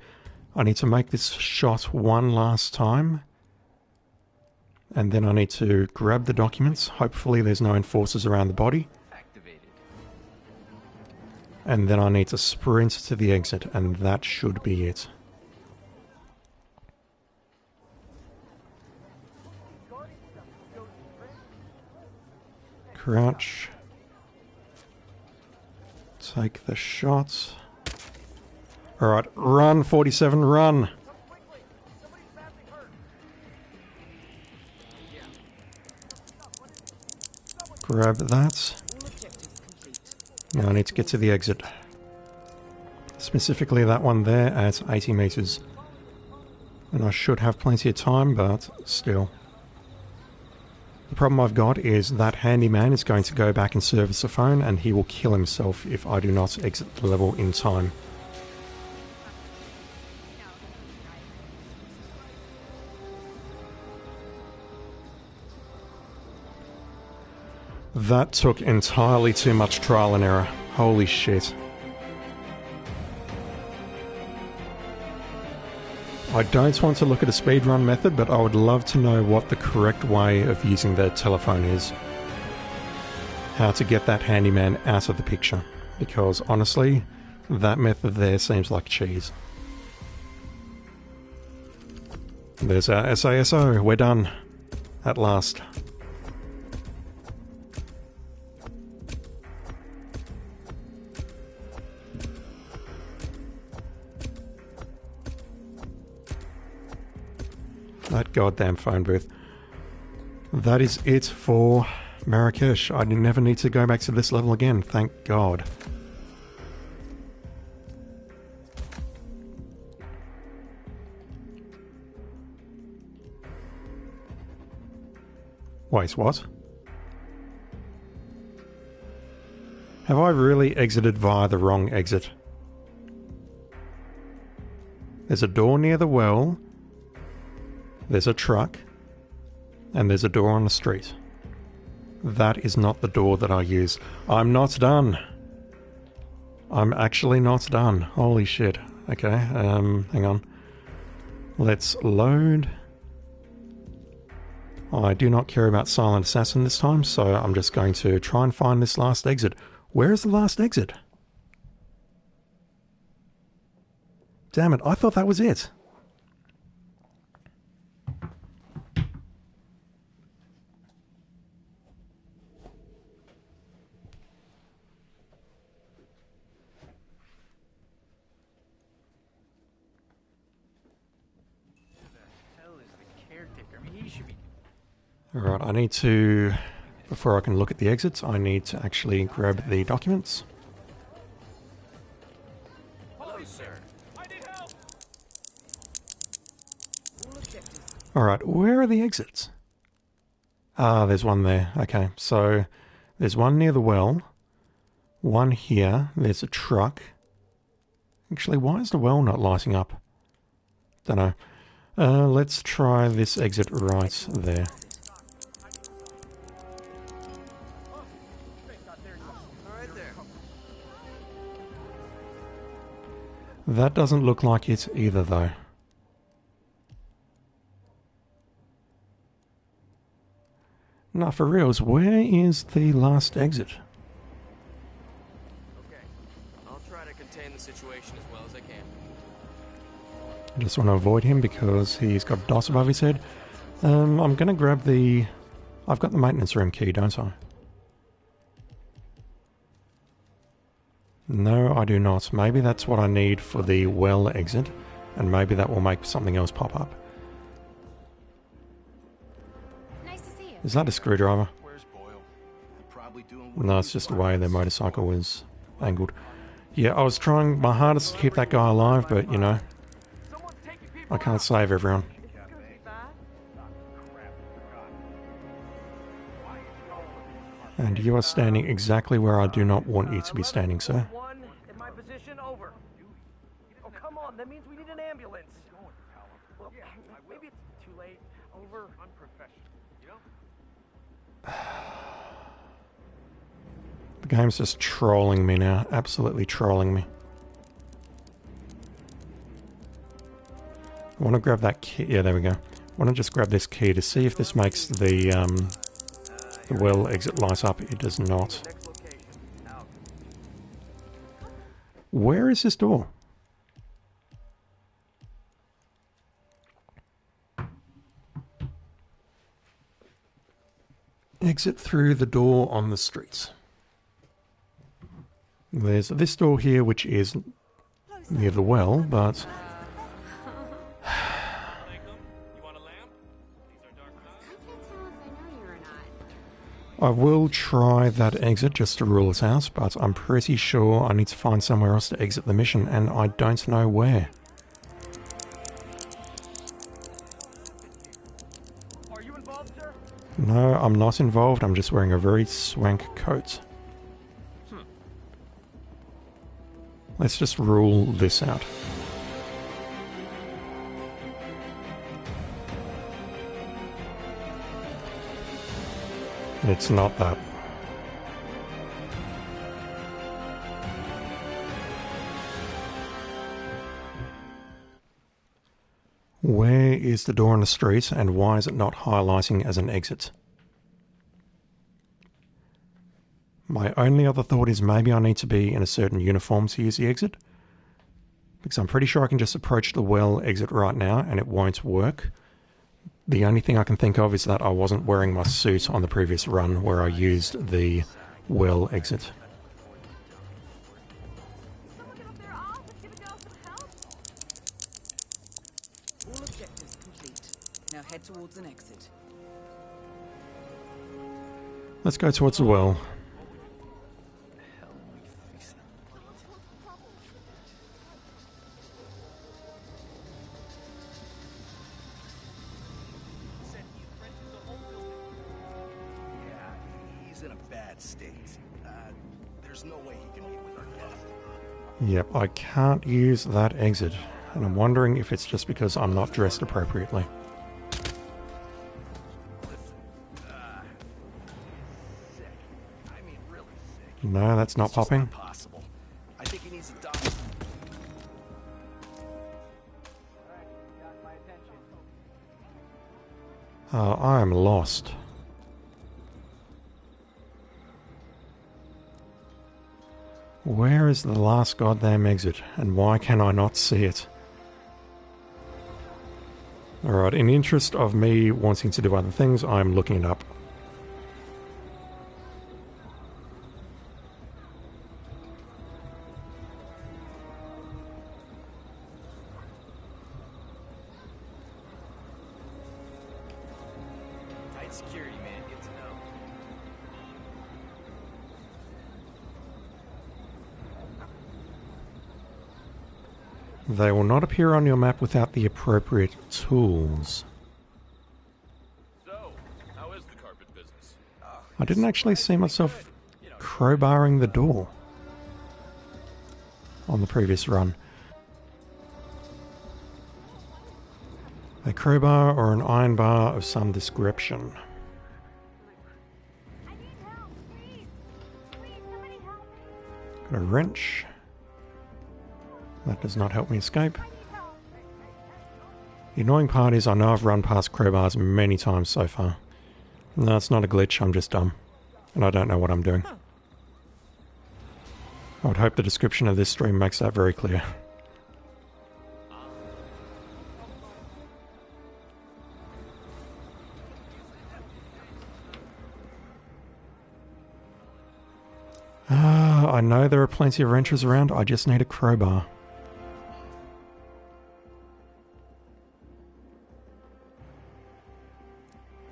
I need to make this shot one last time. And then I need to grab the documents. Hopefully there's no enforcers around the body. And then I need to sprint to the exit, and that should be it. Crouch. Take the shots. Alright, run, 47, run! Grab that. Now I need to get to the exit. Specifically that one there at 80 meters. And I should have plenty of time, but still. The problem I've got is that handyman is going to go back and service the phone, and he will kill himself if I do not exit the level in time. That took entirely too much trial and error. Holy shit. I don't want to look at a speedrun method, but I would love to know what the correct way of using the telephone is. How to get that handyman out of the picture. Because honestly, that method there seems like cheese. There's our SASO. We're done. At last. That goddamn phone booth. That is it for Marrakesh. I never need to go back to this level again, thank God. Wait, what? Have I really exited via the wrong exit? There's a door near the well, there's a truck, and there's a door on the street. That is not the door that I use. I'm not done. I'm actually not done. Holy shit. Okay, hang on. Let's load. I do not care about Silent Assassin this time, so I'm just going to try and find this last exit. Where is the last exit? Damn it, I thought that was it. Alright, I need to, before I can look at the exits, I need to actually grab the documents. Hello, sir. I need help. Alright, where are the exits? Ah, there's one there. Okay, so there's one near the well, one here, there's a truck. Actually, why is the well not lighting up? Dunno. Let's try this exit right there. That doesn't look like it either, though. Now, for reals, where is the last exit? Okay, I'll try to contain the situation as well as I can. I just want to avoid him because he's got DOS above his head. I'm going to grab the... I've got the maintenance room key, don't I? No, I do not. Maybe that's what I need for the well exit, and maybe that will make something else pop up. Nice to see you. Is that a screwdriver? Where's Boyle? Probably doing No, it's just the way the motorcycle was angled. Yeah, I was trying my hardest to keep that guy alive, but, you know, I can't save everyone. And you are standing exactly where I do not want you to be standing, sir. In my position, over. Oh, come on. That means we need an ambulance. Well, maybe it's too late. Over. Unprofessional, you know? The game's just trolling me now. Absolutely trolling me. I want to grab that key. Yeah, there we go. I want to just grab this key to see if this makes the well exit light up. It does not. Where is this door? Exit through the door on the street. There's this door here, which is near the well, but... I will try that exit just to rule it out, but I'm pretty sure I need to find somewhere else to exit the mission, and I don't know where. Are you involved, sir? No, I'm not involved. I'm just wearing a very swank coat. Let's just rule this out. It's not that. Where is the door on the street, and why is it not highlighting as an exit? My only other thought is maybe I need to be in a certain uniform to use the exit, because I'm pretty sure I can just approach the well exit right now and it won't work. The only thing I can think of is that I wasn't wearing my suit on the previous run where I used the well exit. All objectives complete. Now head towards an exit. Let's go towards the well. There's no way he can meet with our guest. Yep, I can't use that exit, and I'm wondering if it's just because I'm not dressed appropriately. No, that's not popping. Possible. I think he needs a doctor. I am lost. Where is the last goddamn exit, and why can I not see it? Alright, in the interest of me wanting to do other things, I'm looking it up. Tight security, man. Get to know. They will not appear on your map without the appropriate tools. So, how is the carpet business? I didn't actually see myself crowbarring the door on the previous run. A crowbar or an iron bar of some description. Got a wrench. That does not help me escape. The annoying part is I know I've run past crowbars many times so far. No, it's not a glitch, I'm just dumb. And I don't know what I'm doing. I would hope the description of this stream makes that very clear. I know there are plenty of wrenches around, I just need a crowbar.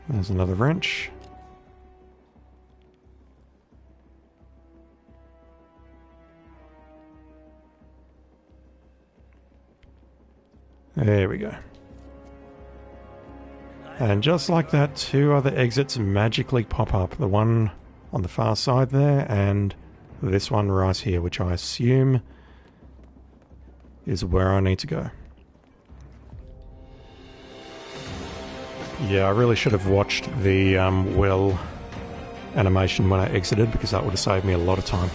There's another wrench. There we go. And just like that, two other exits magically pop up. The one on the far side there, and this one right here, which I assume is where I need to go. Yeah, I really should have watched the well animation when I exited, because that would have saved me a lot of time.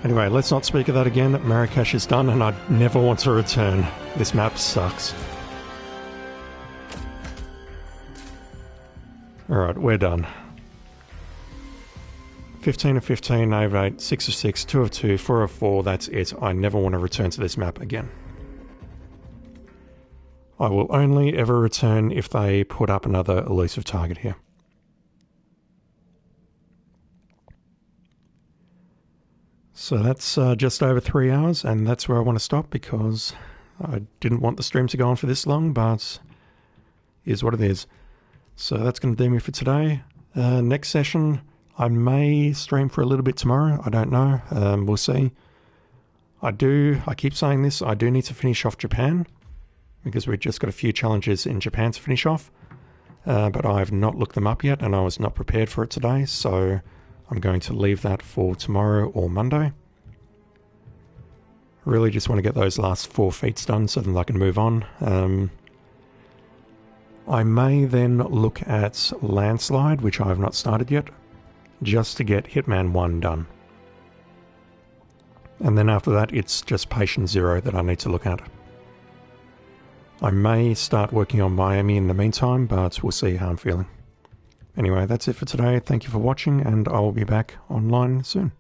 Anyway, let's not speak of that again. Marrakesh is done, and I never want to return. This map sucks. Alright, we're done. 15 of 15, 8 of 8, 6 of 6, 2 of 2, 4 of 4, that's it. I never want to return to this map again. I will only ever return if they put up another elusive target here. So that's just over 3 hours, and that's where I want to stop, because I didn't want the stream to go on for this long, but is what it is. So that's going to do me for today. Next session, I may stream for a little bit tomorrow. I don't know. We'll see. I keep saying this, I do need to finish off Japan, because we've just got a few challenges in Japan to finish off. But I have not looked them up yet, and I was not prepared for it today, so I'm going to leave that for tomorrow or Monday. Really just want to get those last 4 feats done so that I can move on. I may then look at Landslide, which I have not started yet, just to get Hitman 1 done. And then after that, it's just Patient Zero that I need to look at. I may start working on Miami in the meantime, but we'll see how I'm feeling. Anyway, that's it for today. Thank you for watching, and I will be back online soon.